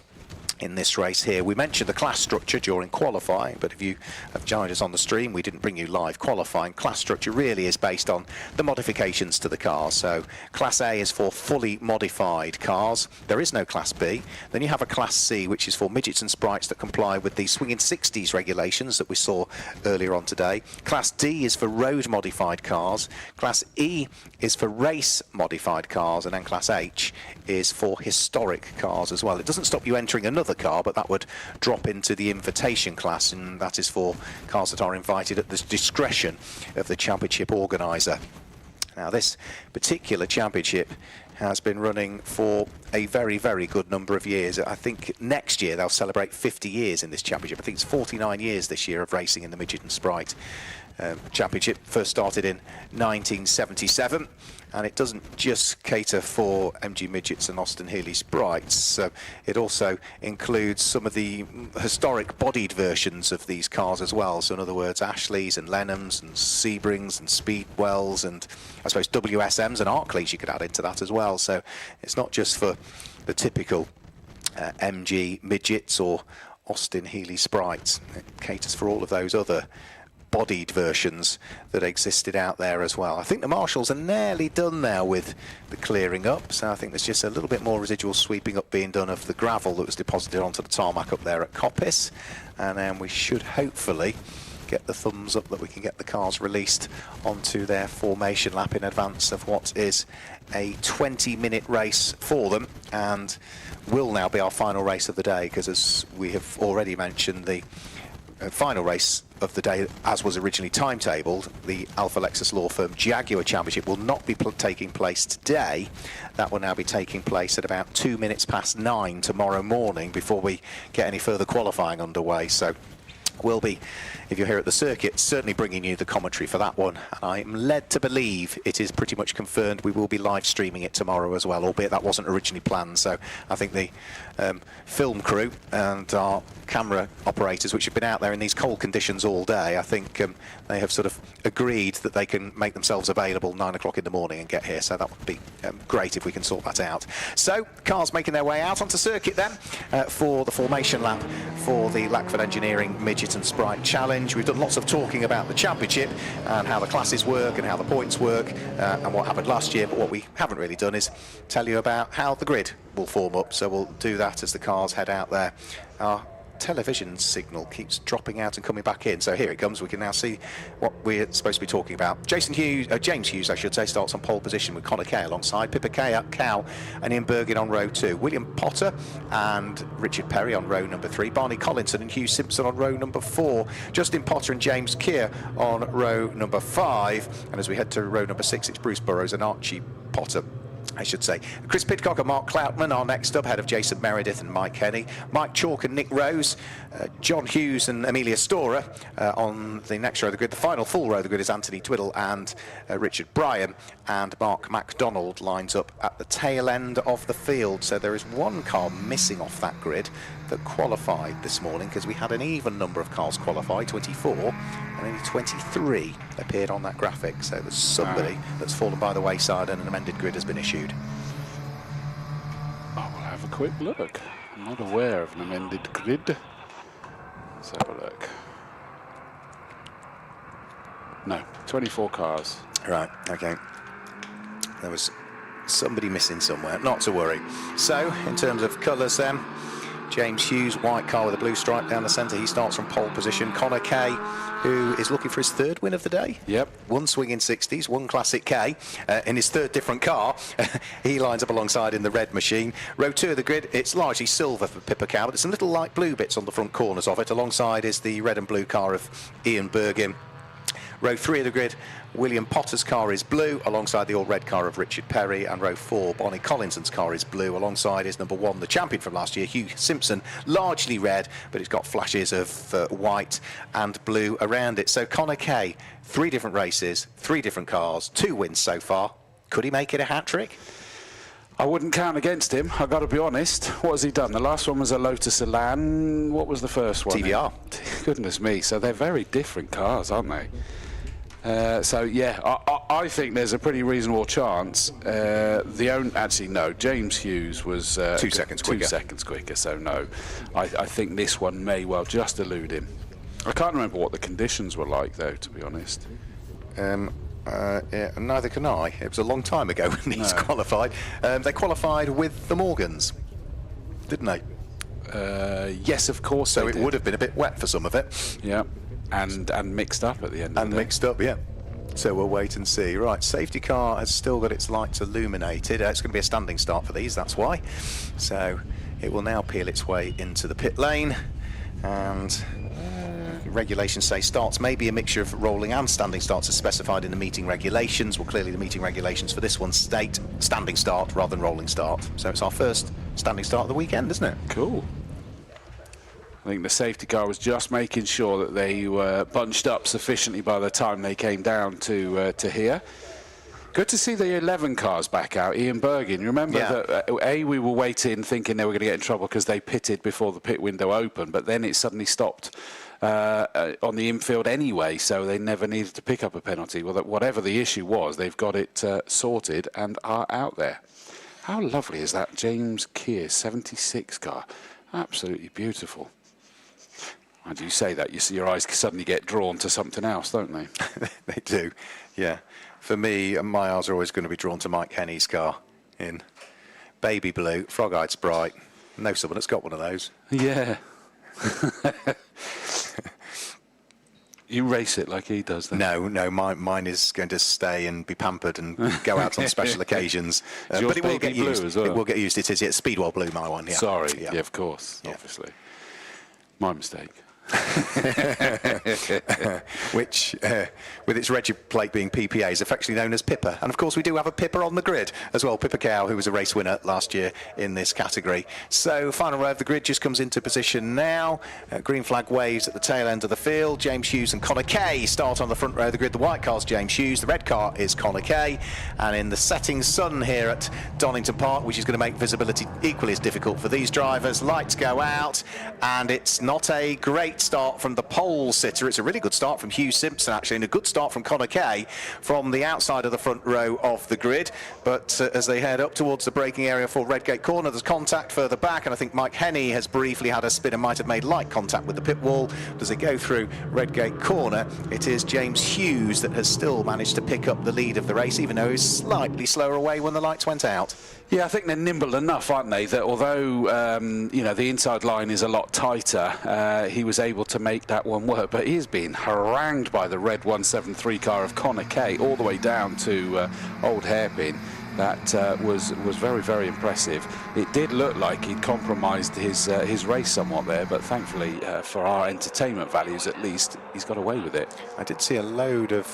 in this race here. We mentioned the class structure during qualifying, but if you have joined us on the stream, we didn't bring you live qualifying. Class structure really is based on the modifications to the cars. So Class A is for fully modified cars. There is no Class B. Then you have a Class C, which is for midgets and sprites that comply with the Swinging 60s regulations that we saw earlier on today. Class D is for road modified cars. Class E is for race modified cars, and then Class H is for historic cars as well. It doesn't stop you entering another another car, but that would drop into the invitation class, and that is for cars that are invited at the discretion of the championship organiser. Now, this particular championship has been running for a very, very good number of years. I think next year they'll celebrate 50 years in this championship. I think it's 49 years this year of racing in the Midget and Sprite championship. First started in 1977, and it doesn't just cater for MG Midgets and Austin Healey Sprites. It also includes some of the historic bodied versions of these cars as well. So in other words, Ashleys and Lenhams and Sebrings and Speedwells, and I suppose WSMs and Arcleys you could add into that as well. So it's not just for the typical MG Midgets or Austin Healey Sprites. It caters for all of those other bodied versions that existed out there as well. I think the marshals are nearly done now with the clearing up, so I think there's just a little bit more residual sweeping up being done of the gravel that was deposited onto the tarmac up there at Coppice, and then we should hopefully get the thumbs up that we can get the cars released onto their formation lap in advance of what is a 20-minute race for them, and will now be our final race of the day, because as we have already mentioned, the final race of the day, as was originally timetabled, the Alfa Lexus law firm Jaguar Championship, will not be taking place today. That will now be taking place at about 2 minutes past 9 tomorrow morning, before we get any further qualifying underway. So we'll be, if you're here at the circuit, certainly bringing you the commentary for that one. I'm led to believe it is pretty much confirmed we will be live streaming it tomorrow as well, albeit that wasn't originally planned. So I think the film crew and our camera operators, which have been out there in these cold conditions all day, I think they have sort of agreed that they can make themselves available 9 o'clock in the morning and get here. So that would be great if we can sort that out. So cars making their way out onto circuit then for the formation lap for the Lackford Engineering Midget and Sprite Challenge. We've done lots of talking about the championship and how the classes work and how the points work and what happened last year, but what we haven't really done is tell you about how the grid will form up. So we'll do that as the cars head out there. Our television signal keeps dropping out and coming back in, so here it comes. We can now see what we're supposed to be talking about. James Hughes, I should say, starts on pole position with Connor Kay alongside Pippa Cow and Ian Bergin on row 2. William Potter and Richard Perry on row number 3. Barney Collinson and Hugh Simpson on row number 4. Justin Potter and James Keir on row number 5. And as we head to row number 6, it's Bruce Burrows and Archie Potter, I should say. Chris Pidcock and Mark Cloutman are next up, ahead of Jason Meredith and Mike Kenny. Mike Chalk and Nick Rose, John Hughes and Amelia Storer on the next row of the grid. The final full row of the grid is Anthony Twiddle and Richard Bryan, and Mark MacDonald lines up at the tail end of the field. So there is one car missing off that grid that qualified this morning, because we had an even number of cars qualify, 24, and only 23 appeared on that graphic. So there's somebody that's fallen by the wayside and an amended grid has been issued. I will have a quick look. I'm not aware of an amended grid. Let's have a look. No, 24 cars. Right, okay. There was somebody missing somewhere, not to worry. So, in terms of colours then, James Hughes, white car with a blue stripe down the centre. He starts from pole position. Connor Kay, who is looking for his 3rd win of the day. Yep. One swinging 60s, one classic K in his 3rd different car. He lines up alongside in the red machine. Row 2 of the grid, it's largely silver for Pippa Cow, but there's some little light blue bits on the front corners of it. Alongside is the red and blue car of Ian Bergin. Row 3 of the grid, William Potter's car is blue, alongside the all-red car of Richard Perry, and row 4, Bonnie Collinson's car is blue, alongside is number 1, the champion from last year, Hugh Simpson, largely red, but it's got flashes of white and blue around it. So Connor Kay, 3 different races, 3 different cars, 2 wins so far. Could he make it a hat-trick? I wouldn't count against him, I've got to be honest. What has he done? The last one was a Lotus Elan. What was the first one? TVR. Goodness me, so they're very different cars, aren't they? So yeah, I think there's a pretty reasonable chance. Actually no, James Hughes was 2 seconds quicker. 2 seconds quicker. So no, I think this one may well just elude him. I can't remember what the conditions were like though, to be honest. Yeah, neither can I. It was a long time ago when these qualified. They qualified with the Morgans, didn't they? Yes, of course. So it would have been a bit wet for some of it. Yeah. And mixed up at the end of the day. Mixed up, yeah. So we'll wait and see. Right, safety car has still got its lights illuminated. It's going to be a standing start for these, that's why. So It will now peel its way into the pit lane, and regulations say starts may be a mixture of rolling and standing starts as specified in the meeting regulations. Well, clearly the meeting regulations for this one state standing start rather than rolling start. So it's our first standing start of the weekend, isn't it? Cool. I think the safety car was just making sure that they were bunched up sufficiently by the time they came down to here. Good to see the 11 cars back out. Ian Bergin, you remember that we were waiting thinking they were going to get in trouble because they pitted before the pit window opened, but then it suddenly stopped on the infield anyway, so they never needed to pick up a penalty. Well, whatever the issue was, they've got it sorted and are out there. How lovely is that James Keir 76 car? Absolutely beautiful. As you say that, you see your eyes suddenly get drawn to something else, don't they? They do, yeah. For me, my eyes are always going to be drawn to Mike Henney's car in baby blue, frog-eyed Sprite. I know someone that's got one of those. Yeah. You race it like he does, then? No, mine is going to stay and be pampered and go out on special occasions. But it will get used. As well? It will get used. It is. It's Speedwell blue, my one. Yeah. Sorry. Yeah, of course. Yeah. Obviously. My mistake. Which, with its reg plate being PPA, is affectionately known as Pippa. And of course we do have a Pippa on the grid as well, Pippa Cow, who was a race winner last year in this category. So final row of the grid just comes into position now. Green flag waves at the tail end of the field. James Hughes and Connor Kay start on the front row of the grid. The white car's James Hughes, the red car is Connor Kay. And in the setting sun here at Donington Park, which is going to make visibility equally as difficult for these drivers, lights go out, and it's not a great start from the pole sitter. It's a really good start from Hugh Simpson, actually, and a good start from Connor Kay from the outside of the front row of the grid. But as they head up towards the braking area for Redgate Corner, there's contact further back, and I think Mike Henney has briefly had a spin and might have made light contact with the pit wall. As they go through Redgate Corner, it is James Hughes that has still managed to pick up the lead of the race, even though he's slightly slower away when the lights went out. Yeah, I think they're nimble enough, aren't they, that although, you know, the inside line is a lot tighter, he was able to make that one work. But he is being harangued by the red 173 car of Connor Kay all the way down to Old Hairpin. That was very, very impressive. It did look like he'd compromised his race somewhat there, but thankfully, for our entertainment values at least, he's got away with it. I did see a load of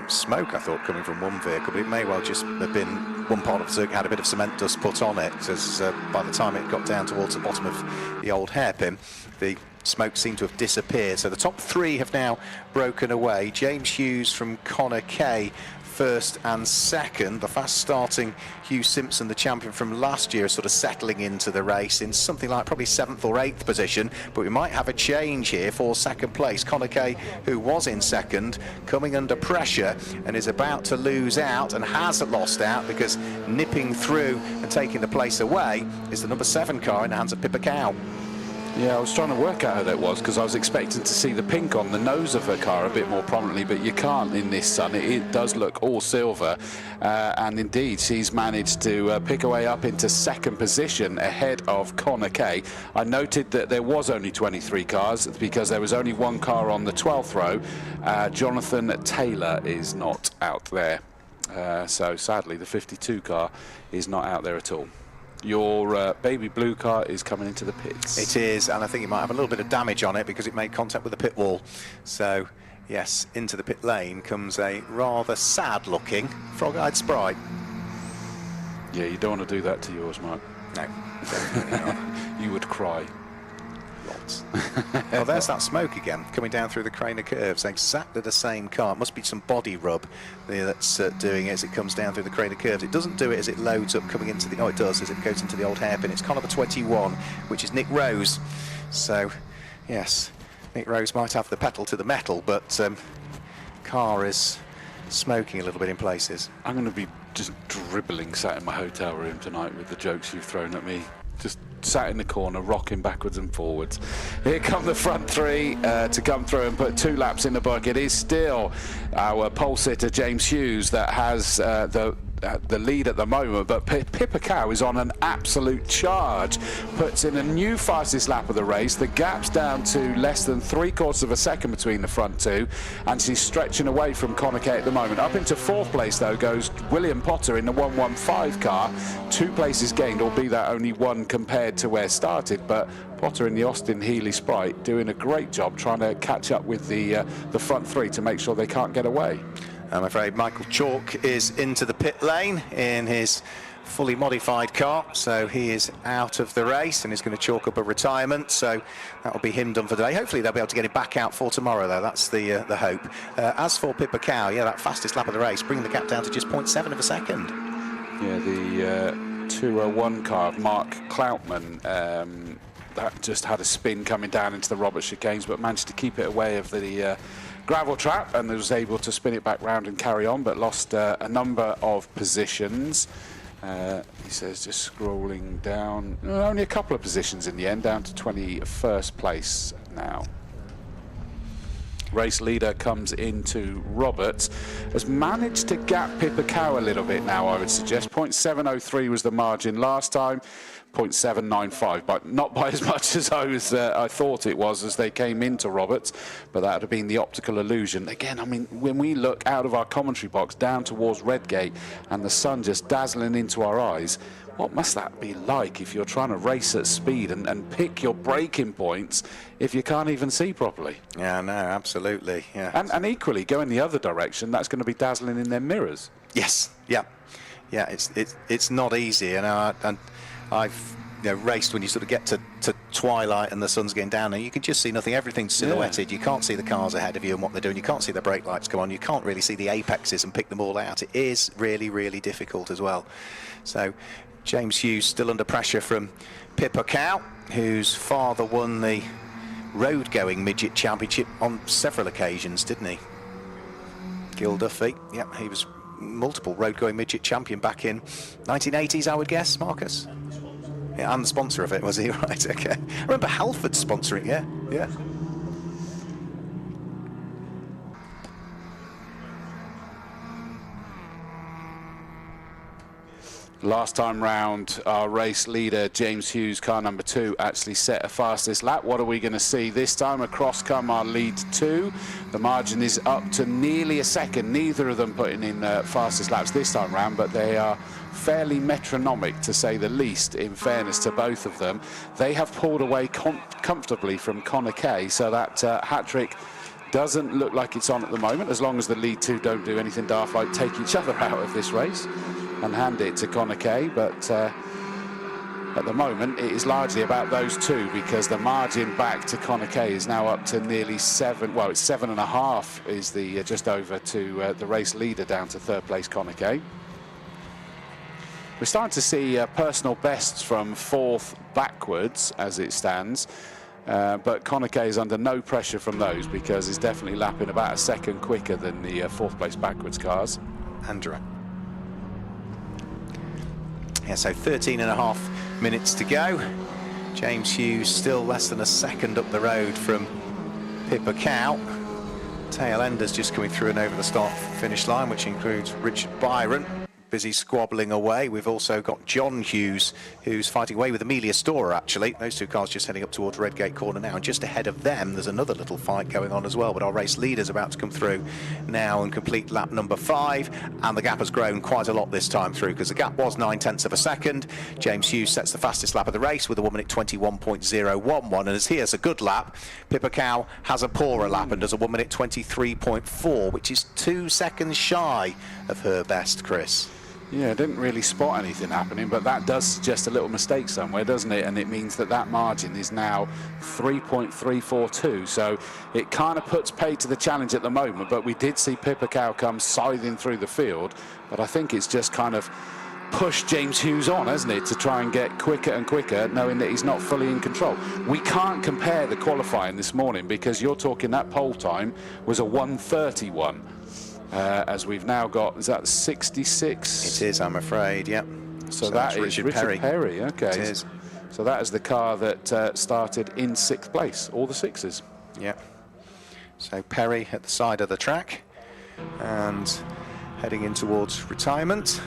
smoke, I thought, coming from one vehicle, but it may well just have been one part of the circuit had a bit of cement dust put on it, as by the time it got down towards the bottom of the Old Hairpin, the smoke seemed to have disappeared. So the top three have now broken away. James Hughes from Connor Kay first and second. The fast starting Hugh Simpson, the champion from last year, is sort of settling into the race in something like probably 7th or 8th position, but we might have a change here for second place. Connor Kay, who was in second, coming under pressure and is about to lose out, and has lost out, because nipping through and taking the place away is the number 7 car in the hands of Pippa Cow. Yeah, I was trying to work out who that was, because I was expecting to see the pink on the nose of her car a bit more prominently, but you can't in this sun. It does look all silver, and indeed she's managed to pick her way up into second position ahead of Connor Kay. I noted that there was only 23 cars because there was only one car on the 12th row. Jonathan Taylor is not out there, so sadly the 52 car is not out there at all. Your baby blue car is coming into the pits. It is, and I think it might have a little bit of damage on it because it made contact with the pit wall. So, yes, into the pit lane comes a rather sad-looking frog-eyed Sprite. Yeah, you don't want to do that to yours, Mark. No, definitely not. You would cry. Lots. Well, there's that smoke again, coming down through the Craner curves. Exactly the same car. It must be some body rub there that's doing it as it comes down through the Craner curves. It doesn't do it as it loads up coming into the... Oh, it does, as it goes into the Old Hairpin. It's car number 21, which is Nick Rose. So, yes, Nick Rose might have the pedal to the metal, but car is smoking a little bit in places. I'm going to be just dribbling sat in my hotel room tonight with the jokes you've thrown at me. Just sat in the corner, rocking backwards and forwards. Here come the front three to come through and put 2 laps in the book. It is still our pole sitter, James Hughes, that has the the lead at the moment, but Pippa Cow is on an absolute charge. Puts in a new fastest lap of the race. The gap's down to less than 3/4 of a second between the front two, and she's stretching away from Connor Kay at the moment. Up into 4th place, though, goes William Potter in the 115 car. 2 places gained, albeit that only 1 compared to where started, but Potter in the Austin Healey Sprite doing a great job trying to catch up with the front 3 to make sure they can't get away. I'm afraid Michael Chalk is into the pit lane in his fully modified car, so he is out of the race and is going to chalk up a retirement, so that will be him done for today. Hopefully they'll be able to get him back out for tomorrow, though. That's the hope. As for Pippa Cow, yeah, that fastest lap of the race, bringing the gap down to just 0.7 of a second. Yeah, the 201 car of Mark Cloutman, that just had a spin coming down into the Robert chicanes, but managed to keep it away of the gravel trap and was able to spin it back round and carry on, but lost a number of positions. He says, just scrolling down, only a couple of positions in the end, down to 21st place now. Race leader comes into Roberts, has managed to gap Pippa Cow a little bit now, I would suggest. 0.703 was the margin last time, 0.795, but not by as much as I thought it was as they came into Roberts, but that would have been the optical illusion. Again, I mean, when we look out of our commentary box down towards Redgate and the sun just dazzling into our eyes, what must that be like if you're trying to race at speed and pick your braking points if you can't even see properly? Yeah, no, absolutely. Yeah. And equally, going the other direction, that's going to be dazzling in their mirrors. Yes, yeah. Yeah, it's not easy, you know, and I've raced when you sort of get to twilight and the sun's getting down and you can just see nothing, everything's silhouetted. You can't see the cars ahead of you and what they're doing, you can't see the brake lights come on, you can't really see the apexes and pick them all out. It is really, really difficult as well. So James Hughes still under pressure from Pippa Cow, whose father won the road-going midget championship on several occasions, didn't he? Gil Duffy, yeah, he was multiple road-going midget champion back in 1980s, I would guess, Marcus? Yeah, and the sponsor of it, was he? Right, okay. I remember Halford sponsoring, yeah. Last time round, our race leader, James Hughes, car number 2, actually set a fastest lap. What are we going to see this time? Across come our lead 2. The margin is up to nearly a second. Neither of them putting in fastest laps this time round, but they are fairly metronomic, to say the least, in fairness to both of them. They have pulled away comfortably from Connor Kay, so that hat-trick doesn't look like it's on at the moment, as long as the lead 2 don't do anything daft like take each other out of this race and hand it to Connor Kay. But at the moment it is largely about those 2, because the margin back to Connor Kay is now up to nearly 7, well, it's 7.5 is the just over to the race leader, down to 3rd place Connor Kay. We're starting to see personal bests from 4th backwards as it stands, but Connor Kay is under no pressure from those, because he's definitely lapping about a second quicker than the 4th place backwards cars. Andrew. Yeah, so 13.5 minutes to go. James Hughes still less than a second up the road from Pippa Cow. Tail enders just coming through and over the start-finish line, which includes Richard Byron, busy squabbling away. We've also got John Hughes, who's fighting away with Amelia Storer, actually. Those 2 cars just heading up towards Redgate Corner now, and just ahead of them there's another little fight going on as well, but our race leader's about to come through now and complete lap number 5, and the gap has grown quite a lot this time through, because the gap was 9/10 of a second. James Hughes sets the fastest lap of the race with a 1 minute 21.011, and as he has a good lap, Pippa Cow has a poorer lap and does a 1 minute 23.4, which is 2 seconds shy of her best, Chris. Yeah, I didn't really spot anything happening, but that does suggest a little mistake somewhere, doesn't it? And it means that that margin is now 3.342, so it kind of puts pay to the challenge at the moment. But we did see Pippa Cow come scything through the field, but I think it's just kind of pushed James Hughes on, hasn't it, to try and get quicker and quicker, knowing that he's not fully in control. We can't compare the qualifying this morning, because you're talking that pole time was a 1:31. As we've now got, is that 66? It is, I'm afraid, yeah. So that is Richard Perry, okay. It is. So that is the car that started in 6th place, all the 6s. Yeah. So Perry at the side of the track and heading in towards retirement.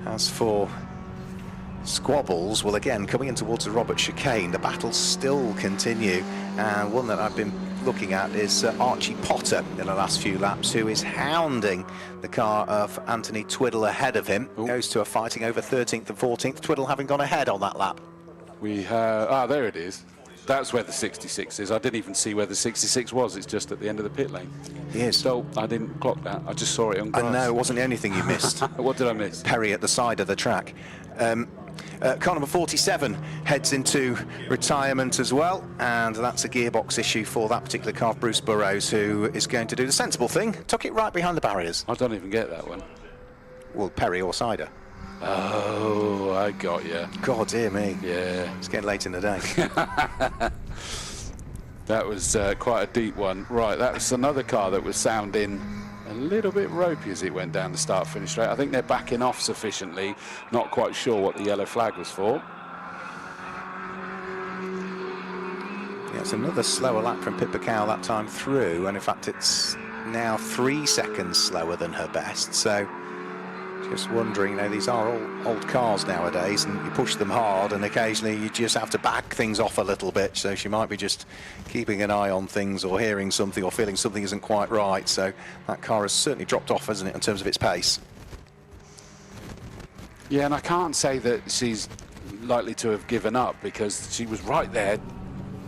As for squabbles, well, again, coming in towards the Robert chicane, the battles still continue, and one that I've been looking at is Archie Potter in the last few laps, who is hounding the car of Anthony Twiddle ahead of him. Goes to a fighting over 13th and 14th, Twiddle having gone ahead on that lap. We have, there it is. That's where the 66 is. I didn't even see where the 66 was. It's just at the end of the pit lane. Yes. So I didn't clock that. I just saw it on grass. And no, it wasn't the only thing you missed. What did I miss? Perry at the side of the track. Car number 47 heads into retirement as well, and that's a gearbox issue for that particular car, Bruce Burrows, who is going to do the sensible thing, tuck it right behind the barriers. I don't even get that one. Well, Perry or Cider. Oh, I got you. God, dear me. Yeah. It's getting late in the day. That was quite a deep one. Right, that's another car that was sounding a little bit ropey as it went down the start-finish straight. I think they're backing off sufficiently. Not quite sure what the yellow flag was for. Yeah, it's another slower lap from Pippa Cow that time through, and in fact it's now 3 seconds slower than her best. So just wondering, you know, these are all old cars nowadays, and you push them hard, and occasionally you just have to back things off a little bit. So she might be just keeping an eye on things, or hearing something, or feeling something isn't quite right. So that car has certainly dropped off, hasn't it, in terms of its pace? Yeah, and I can't say that she's likely to have given up, because she was right there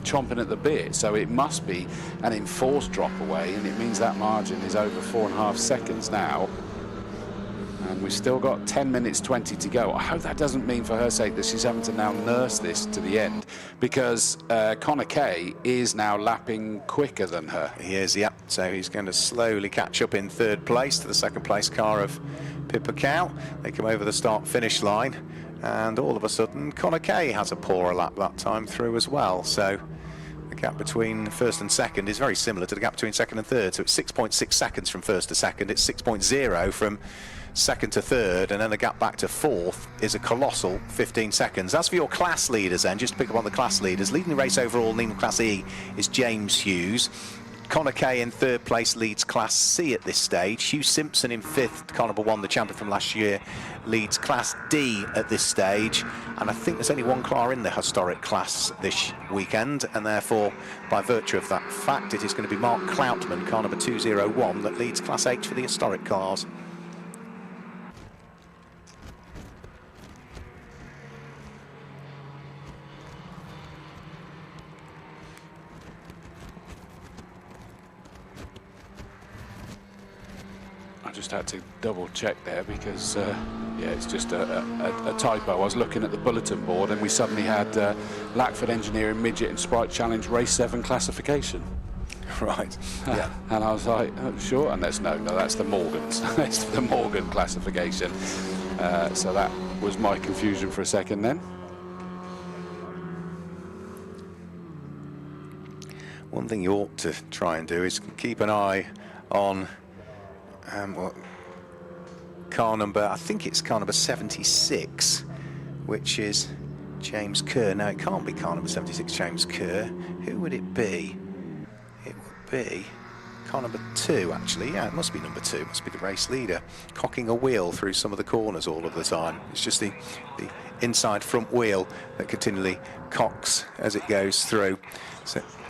chomping at the bit. So it must be an enforced drop away, and it means that margin is over 4.5 seconds now. And we've still got 10 minutes 20 to go. I hope that doesn't mean for her sake that she's having to now nurse this to the end, because Connor Kay is now lapping quicker than her. He is, yeah. So he's going to slowly catch up in third place to the second place car of Pippa Cow. They come over the start-finish line, and all of a sudden Connor Kay has a poorer lap that time through as well. So the gap between first and second is very similar to the gap between second and third. So it's 6.6 seconds from first to second. It's 6.0 from second to third, and then the gap back to fourth is a colossal 15 seconds. As for your class leaders then, just to pick up on the class leaders, leading the race overall in Class E is James Hughes. Connor Kay in third place leads Class C at this stage. Hugh Simpson in fifth, car number 1, the champion from last year, leads Class D at this stage. And I think there's only one car in the historic class this weekend, and therefore, by virtue of that fact, it is going to be Mark Cloutman, car number 201, that leads Class H for the historic cars. Just had to double check there, because yeah, it's just a typo. I was looking at the bulletin board and we suddenly had Lackford Engineering Midget and Sprite Challenge Race 7 classification. Right. Yeah. And I was like, oh, sure. And that's no, that's the Morgans. That's the Morgan classification. So that was my confusion for a second then. One thing you ought to try and do is keep an eye on car number, I think it's car number 76, which is James Kerr. No, it can't be car number 76, James Kerr. Who would it be? It would be car number 2, actually. Yeah, it must be number 2. It must be the race leader, cocking a wheel through some of the corners all of the time. It's just the inside front wheel that continually cocks as it goes through.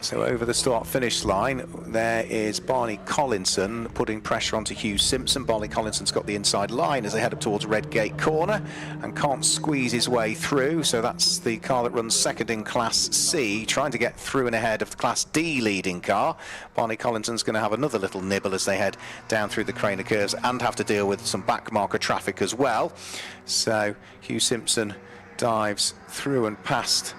So over the start-finish line, there is Barney Collinson putting pressure onto Hugh Simpson. Barney Collinson's got the inside line as they head up towards Redgate Corner and can't squeeze his way through. So that's the car that runs second in Class C, trying to get through and ahead of the Class D leading car. Barney Collinson's going to have another little nibble as they head down through the Craner curves and have to deal with some back marker traffic as well. So Hugh Simpson dives through and past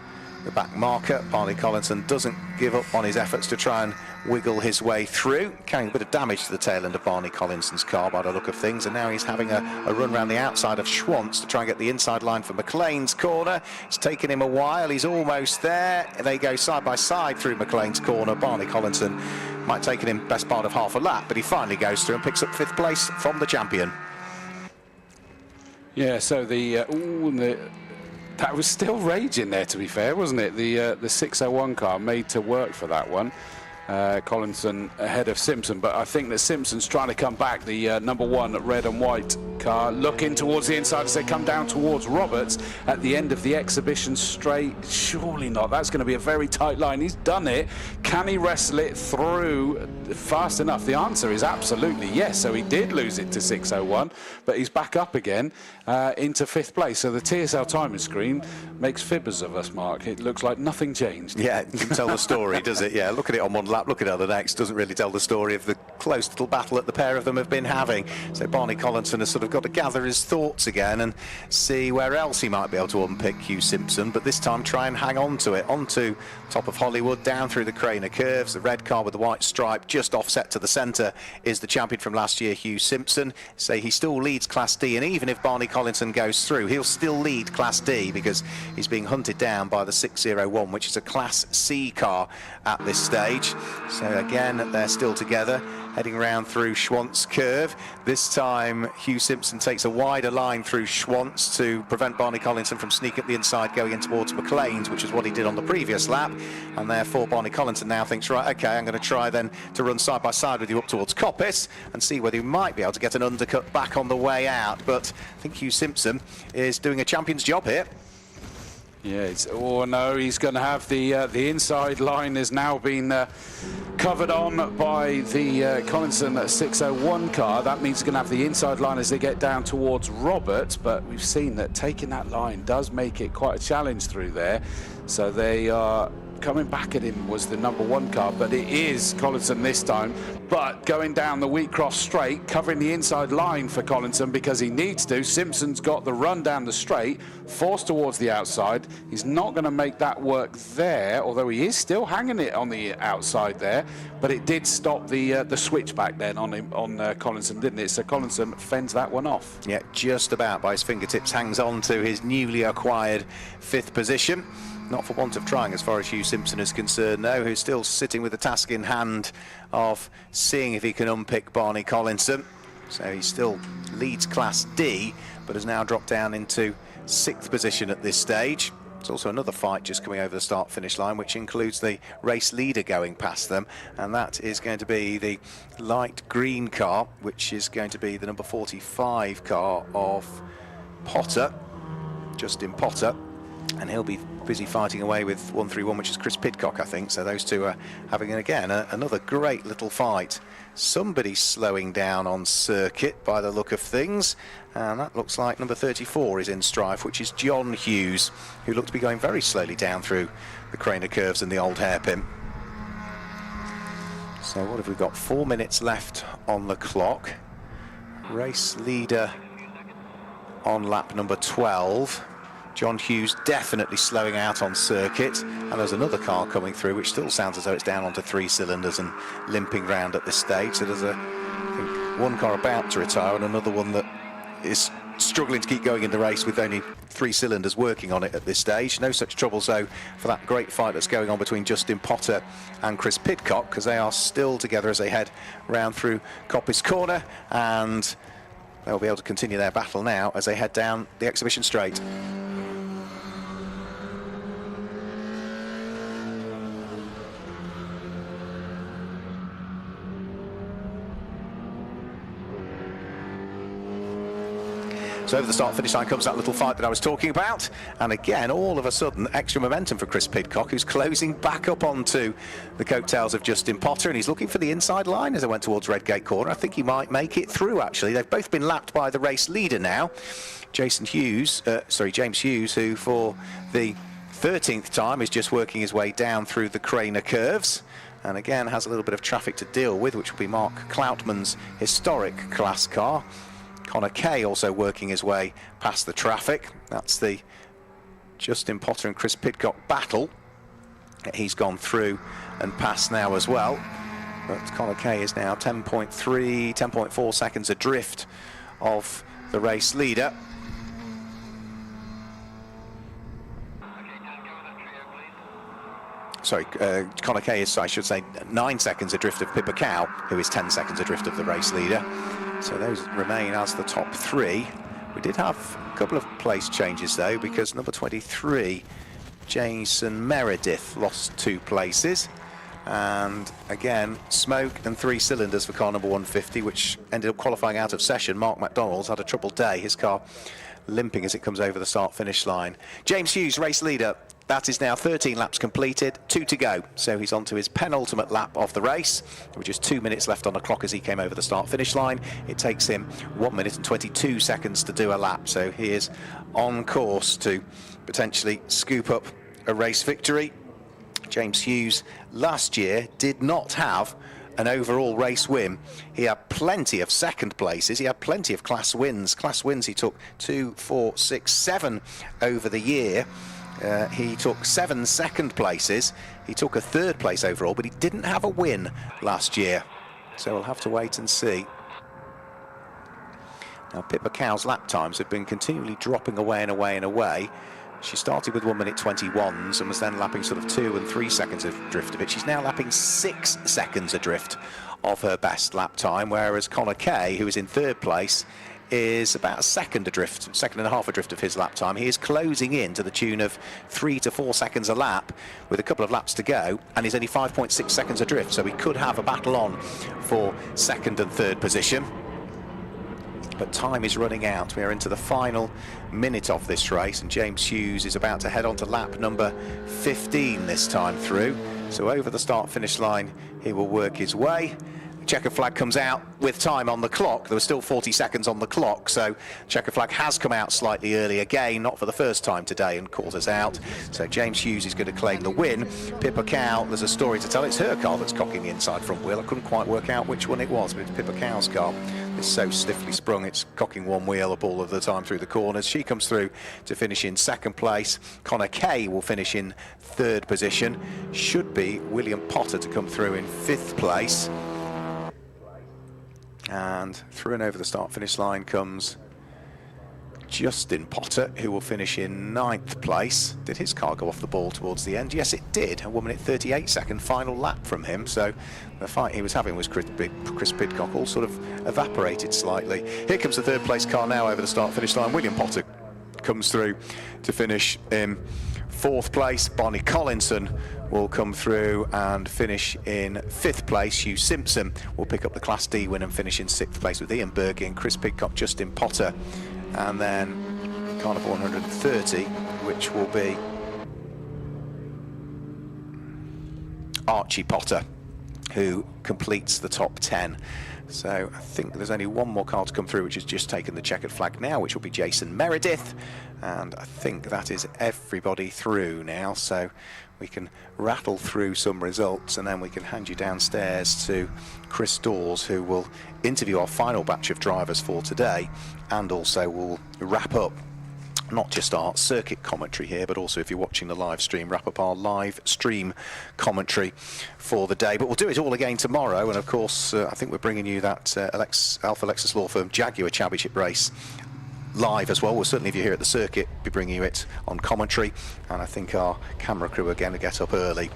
the back marker. Barney Collinson doesn't give up on his efforts to try and wiggle his way through, carrying a bit of damage to the tail end of Barney Collinson's car by the look of things, and now he's having a run around the outside of Schwantz to try and get the inside line for McLean's corner. It's taken him a while, he's almost there. They go side by side through McLean's corner. Barney Collinson might take him best part of half a lap, but he finally goes through and picks up 5th place from the champion. Yeah, so that was still raging there, to be fair, wasn't it? The 601 car made to work for that one. Collinson ahead of Simpson, but I think that Simpson's trying to come back. The number 1 red and white car, looking towards the inside as they come down towards Roberts at the end of the exhibition straight. Surely not. That's going to be a very tight line. He's done it. Can he wrestle it through fast enough? The answer is absolutely yes. So he did lose it to 6:01, but he's back up again into 5th place. So the TSL timing screen makes fibbers of us, Mark. It looks like nothing changed. Yeah, it can tell the story, does it? Yeah, look at it on one lap, look at it on the next. Doesn't really tell the story of the close little battle that the pair of them have been having. So Barney Collinson has sort of got to gather his thoughts again and see where else he might be able to unpick Hugh Simpson, but this time try and hang on to it. Onto top of Hollywood, down through the Craner curves. The red car with the white stripe just offset to the centre is the champion from last year, Hugh Simpson. So he still leads Class D, and even if Barney Collinson goes through, he'll still lead Class D because he's being hunted down by the 601, which is a Class C car at this stage. So again, they're still together, heading round through Schwantz curve. This time Hugh Simpson takes a wider line through Schwantz to prevent Barney Collinson from sneaking up the inside going in towards McLean's, which is what he did on the previous lap, and therefore Barney Collinson now thinks, right, okay, I'm going to try then to run side by side with you up towards Coppice and see whether he might be able to get an undercut back on the way out. But I think Hugh Simpson is doing a champion's job here. Yeah, oh no, he's going to have the inside line has now been covered on by the Collinson 601 car. That means he's going to have the inside line as they get down towards Roberts, but we've seen that taking that line does make it quite a challenge through there. So they are coming back at him was the number 1 car, but it is Collinson this time. But going down the Wheatcross straight, covering the inside line for Collinson because he needs to. Simpson's got the run down the straight, forced towards the outside. He's not going to make that work there, although he is still hanging it on the outside there. But it did stop the switchback then on him, on Collinson, didn't it? So Collinson fends that one off. Yeah, just about by his fingertips, hangs on to his newly acquired 5th position. Not for want of trying as far as Hugh Simpson is concerned, though, who's still sitting with the task in hand of seeing if he can unpick Barney Collinson. So he still leads Class D, but has now dropped down into 6th position at this stage. There's also another fight just coming over the start-finish line, which includes the race leader going past them, and that is going to be the light green car, which is going to be the number 45 car of Potter, Justin Potter, and he'll be busy fighting away with 131, which is Chris Pidcock, I think. So those two are having, again, another great little fight. Somebody slowing down on circuit by the look of things, and that looks like number 34 is in strife, which is John Hughes, who looked to be going very slowly down through the Craner curves and the old hairpin. So what have we got? 4 minutes left on the clock. Race leader on lap number 12. John Hughes definitely slowing out on circuit, and there's another car coming through which still sounds as though it's down onto 3 cylinders and limping round at this stage. So there's I think one car about to retire and another one that is struggling to keep going in the race with only 3 cylinders working on it at this stage. No such troubles though for that great fight that's going on between Justin Potter and Chris Pidcock, because they are still together as they head round through Coppice Corner, and they'll be able to continue their battle now as they head down the exhibition straight. So over the start-finish line comes that little fight that I was talking about, and again, all of a sudden, extra momentum for Chris Pidcock, who's closing back up onto the coattails of Justin Potter, and he's looking for the inside line as I went towards Redgate Corner. I think he might make it through, actually. They've both been lapped by the race leader now, James Hughes, who for the 13th time is just working his way down through the Craner curves, and again has a little bit of traffic to deal with, which will be Mark Cloutman's historic class car. Connor Kay also working his way past the traffic. That's the Justin Potter and Chris Pidcock battle. He's gone through and past now as well. But Connor Kay is now 10.4 seconds adrift of the race leader. Sorry, Connor Kay is, I should say, 9 seconds adrift of Pippa Cow, who is 10 seconds adrift of the race leader. So those remain as the top 3. We did have a couple of place changes though, because number 23, Jason Meredith, lost 2 places, And again, smoke and 3 cylinders for car number 150, which ended up qualifying out of session. Mark McDonald's had a troubled day, his car limping as it comes over the start-finish line. James Hughes, race leader. That is now 13 laps completed, 2 to go. So he's on to his penultimate lap of the race, with just 2 minutes left on the clock as he came over the start-finish line. It takes him 1 minute and 22 seconds to do a lap. So he is on course to potentially scoop up a race victory. James Hughes last year did not have an overall race win. He had plenty of second places. He had plenty of class wins. Class wins he took 2, 4, 6, 7 over the year. He took 7 second places. He took a 3rd place overall, but he didn't have a win last year. So we'll have to wait and see. Now, Pippa Cow's lap times have been continually dropping away and away and away. She started with 1 minute 21s and was then lapping sort of 2 and 3 seconds adrift of it. She's now lapping 6 seconds adrift of her best lap time, whereas Connor Kay, who is in 3rd place, is about a second and a half adrift of his lap time. He is closing in to the tune of 3 to 4 seconds a lap with a couple of laps to go, and he's only 5.6 seconds adrift, so we could have a battle on for 2nd and 3rd position. But time is running out. We are into the final minute of this race, and James Hughes is about to head on to lap number 15 this time through. So over the start-finish line, he will work his way. Checkered flag comes out with time on the clock. There was still 40 seconds on the clock, so checkered flag has come out slightly early again, not for the first time today, and calls us out. So James Hughes is going to claim the win. Pippa Cow, there's a story to tell. It's her car that's cocking the inside front wheel. I couldn't quite work out which one it was, but it's Pippa Cow's car. It's so stiffly sprung, it's cocking one wheel up all of the time through the corners. She comes through to finish in 2nd place. Connor Kay will finish in 3rd position. Should be William Potter to come through in 5th place. And through and over the start-finish line comes Justin Potter, who will finish in 9th place. Did his car go off the ball towards the end? Yes, it did. A 1 minute 38 second final lap from him. So the fight he was having was Chris Pidcock, all sort of evaporated slightly. Here comes the 3rd place car now over the start-finish line. William Potter comes through to finish in 4th place. Barney Collinson will come through and finish in 5th place. Hugh Simpson will pick up the Class D win and finish in 6th place with Ian Bergin, Chris Pidcock, Justin Potter, and then Carnival 130, which will be Archie Potter, who completes the top 10. So I think there's only one more car to come through, which has just taken the checkered flag now, which will be Jason Meredith. And I think that is everybody through now. So we can rattle through some results, and then we can hand you downstairs to Chris Dawes, who will interview our final batch of drivers for today, and also will wrap up not just our circuit commentary here, but also, if you're watching the live stream, wrap up our live stream commentary for the day. But we'll do it all again tomorrow, and of course I think we're bringing you that Alpha Lexus Law Firm Jaguar Championship race live as well. We'll certainly, if you're here at the circuit, be bringing you it on commentary, and I think our camera crew are going to get up early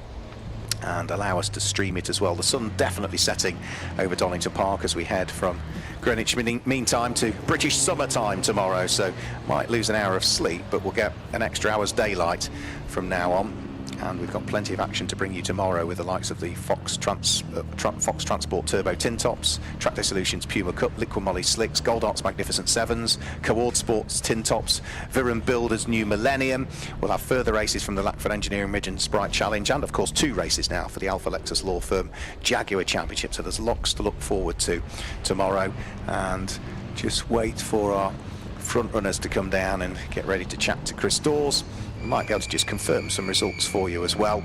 and allow us to stream it as well. The sun definitely setting over Donington Park as we head from Greenwich Mean Time to British summertime tomorrow, so might lose an hour of sleep, but we'll get an extra hour's daylight from now on. And we've got plenty of action to bring you tomorrow with the likes of the Fox Transport Turbo Tin Tops, Tractor Solutions Puma Cup, Liquid Molly Slicks, Gold Arts Magnificent Sevens, Coord Sports Tin Tops, Viren Builders New Millennium. We'll have further races from the Lackford Engineering Midget and Sprite Challenge, and of course 2 races now for the Alpha Lexus Law Firm Jaguar Championship. So there's lots to look forward to tomorrow, and just wait for our front runners to come down and get ready to chat to Chris Dawes. We might be able to just confirm some results for you as well,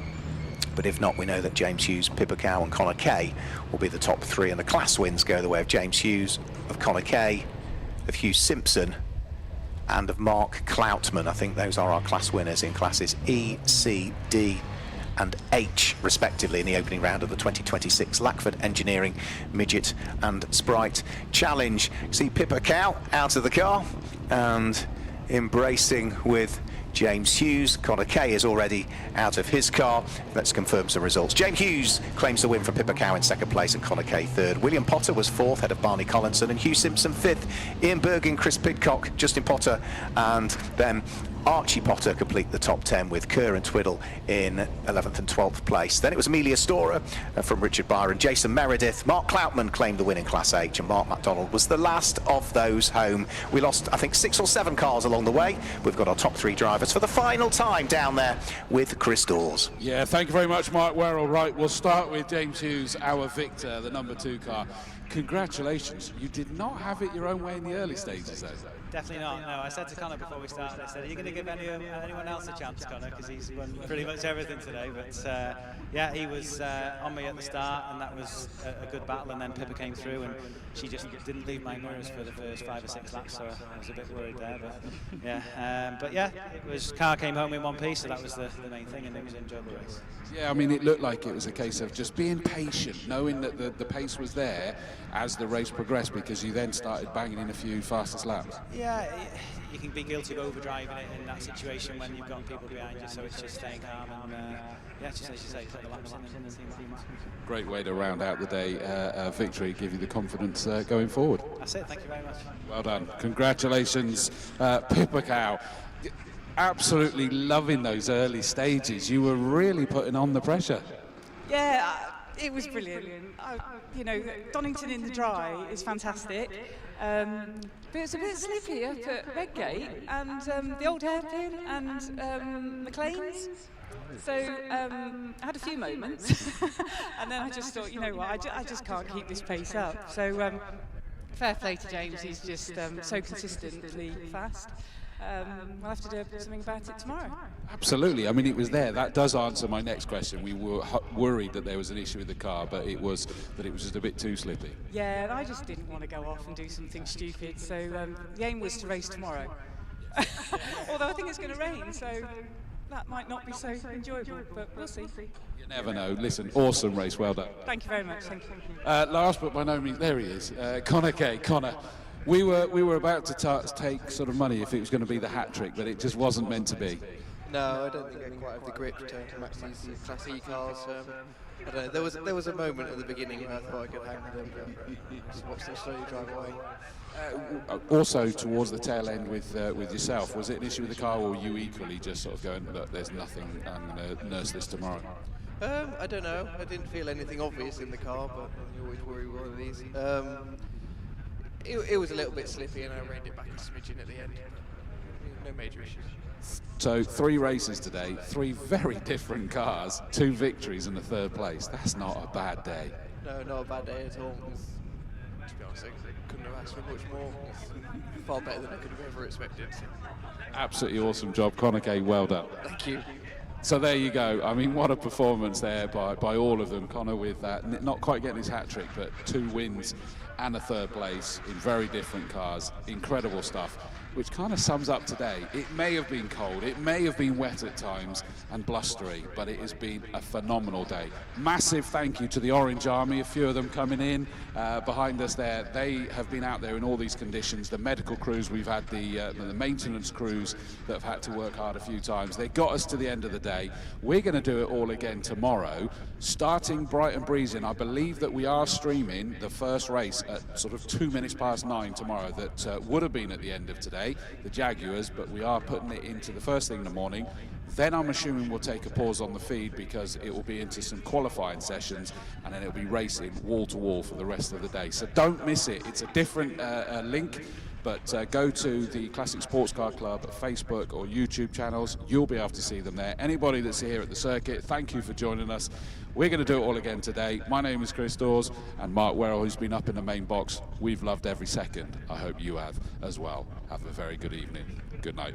but if not, we know that James Hughes, Pippa Cow and Connor Kay will be the top 3, and the class wins go the way of James Hughes, of Connor Kay, of Hugh Simpson and of Mark Cloutman. I think those are our class winners in classes E, C, D and H respectively in the opening round of the 2026 Lackford Engineering Midget and Sprite Challenge. See Pippa Cow out of the car and embracing with James Hughes. Connor Kay is already out of his car. Let's confirm some results. James Hughes claims the win from Pippa Cow in 2nd place and Connor Kay 3rd. William Potter was 4th, ahead of Barney Collinson, and Hugh Simpson 5th. Ian Bergin, Chris Pidcock, Justin Potter, and then Archie Potter complete the top 10 with Kerr and Twiddle in 11th and 12th place. Then it was Amelia Storer from Richard Byron, Jason Meredith, Mark Cloutman claimed the win in Class H, and Mark MacDonald was the last of those home. We lost, I think, 6 or 7 cars along the way. We've got our top 3 drivers for the final time down there with Chris Dawes. Yeah, thank you very much, Mark Werrell. Right, we'll start with James Hughes, our victor, the number 2 car. Congratulations. You did not have it your own way in the early stages, though. Definitely not. No, I said to Connor before we started, I said, are you going to give anyone else a chance, Connor? Because he's won pretty much everything today. But yeah, he was on me at the start, and that was a good battle. And then Pippa came through, and she just didn't leave my mirrors for the first 5 or 6 laps, so I was a bit worried there. But yeah, it was car came home in one piece, so that was the main thing, and it was an enjoyable race. Yeah, I mean, it looked like it was a case of just being patient, knowing that the pace was there as the race progressed, because you then started banging in a few fastest laps. Yeah, you can be guilty of overdriving it in that situation when you've got people behind you, so it's just staying calm and, yeah, just as you say, put the laps in and see what happens. Great way to round out the day, victory, give you the confidence going forward. That's it, thank you very much. Well done. Congratulations, Pippa Cow. Absolutely loving those early stages. You were really putting on the pressure. Yeah, it was brilliant. You know, Donington in the dry is fantastic. But it's a bit slippy up at Redgate and the old hairpin and McLean's. So I had a few moments and then I just thought, you know what, I just can't keep this pace up. So fair play to James, he's just so consistently fast. We'll have to do something about it tomorrow. Absolutely. I mean, it was there. That does answer my next question. We were worried that there was an issue with the car, but it was just a bit too slippy. Yeah, and I just didn't want to go off and do something stupid. So the aim was to race tomorrow. Although I think it's going to rain, so that might not be so enjoyable, but we'll see. You never know. Listen, awesome race. Well done. Thank you very much. Thank you. Last but by no means, there he is. Connor Kay. Connor. We were about to take sort of money if it was going to be the hat trick, but it just wasn't meant to be. No, I don't think I quite have the grip to match these Class E cars. I don't know. There was a moment at the beginning where I thought I could hang them, but just watch them slowly drive away. Also, towards the tail end with yourself, was it an issue with the car, or were you equally just sort of going, look, there's nothing, I'm going to nurse this tomorrow? I don't know. I didn't feel anything obvious in the car, but you always worry with one of these. It was a little bit slippy, and I reined it back a smidgen at the end. But no major issues. So 3 races today, 3 very different cars, 2 victories and a 3rd place. That's not a bad day. No, not a bad day at all. To be honest, I couldn't have asked for much more. It's far better than I could have ever expected. Absolutely awesome job, Connor Kay. Well done. Thank you. So there you go. I mean, what a performance there by all of them. Connor with that, not quite getting his hat trick, but 2 wins and a 3rd place in very different cars. Incredible stuff, which kind of sums up today. It may have been cold, it may have been wet at times and blustery, but it has been a phenomenal day. Massive thank you to the Orange Army, a few of them coming in behind us there. They have been out there in all these conditions. The medical crews, we've had the maintenance crews that have had to work hard a few times. They got us to the end of the day. We're going to do it all again tomorrow, starting bright and breezy. And I believe that we are streaming the first race at sort of 9:02 tomorrow that would have been at the end of today, the Jaguars, but we are putting it into the first thing in the morning. Then I'm assuming we'll take a pause on the feed because it will be into some qualifying sessions, and then it'll be racing wall to wall for the rest of the day. So don't miss it. It's a different link, but go to the Classic Sports Car Club Facebook or YouTube channels. You'll be able to see them there. Anybody that's here at the circuit, thank you for joining us. We're going to do it all again today. My name is Chris Dawes, and Mark Werrell, who's been up in the main box. We've loved every second. I hope you have as well. Have a very good evening. Good night.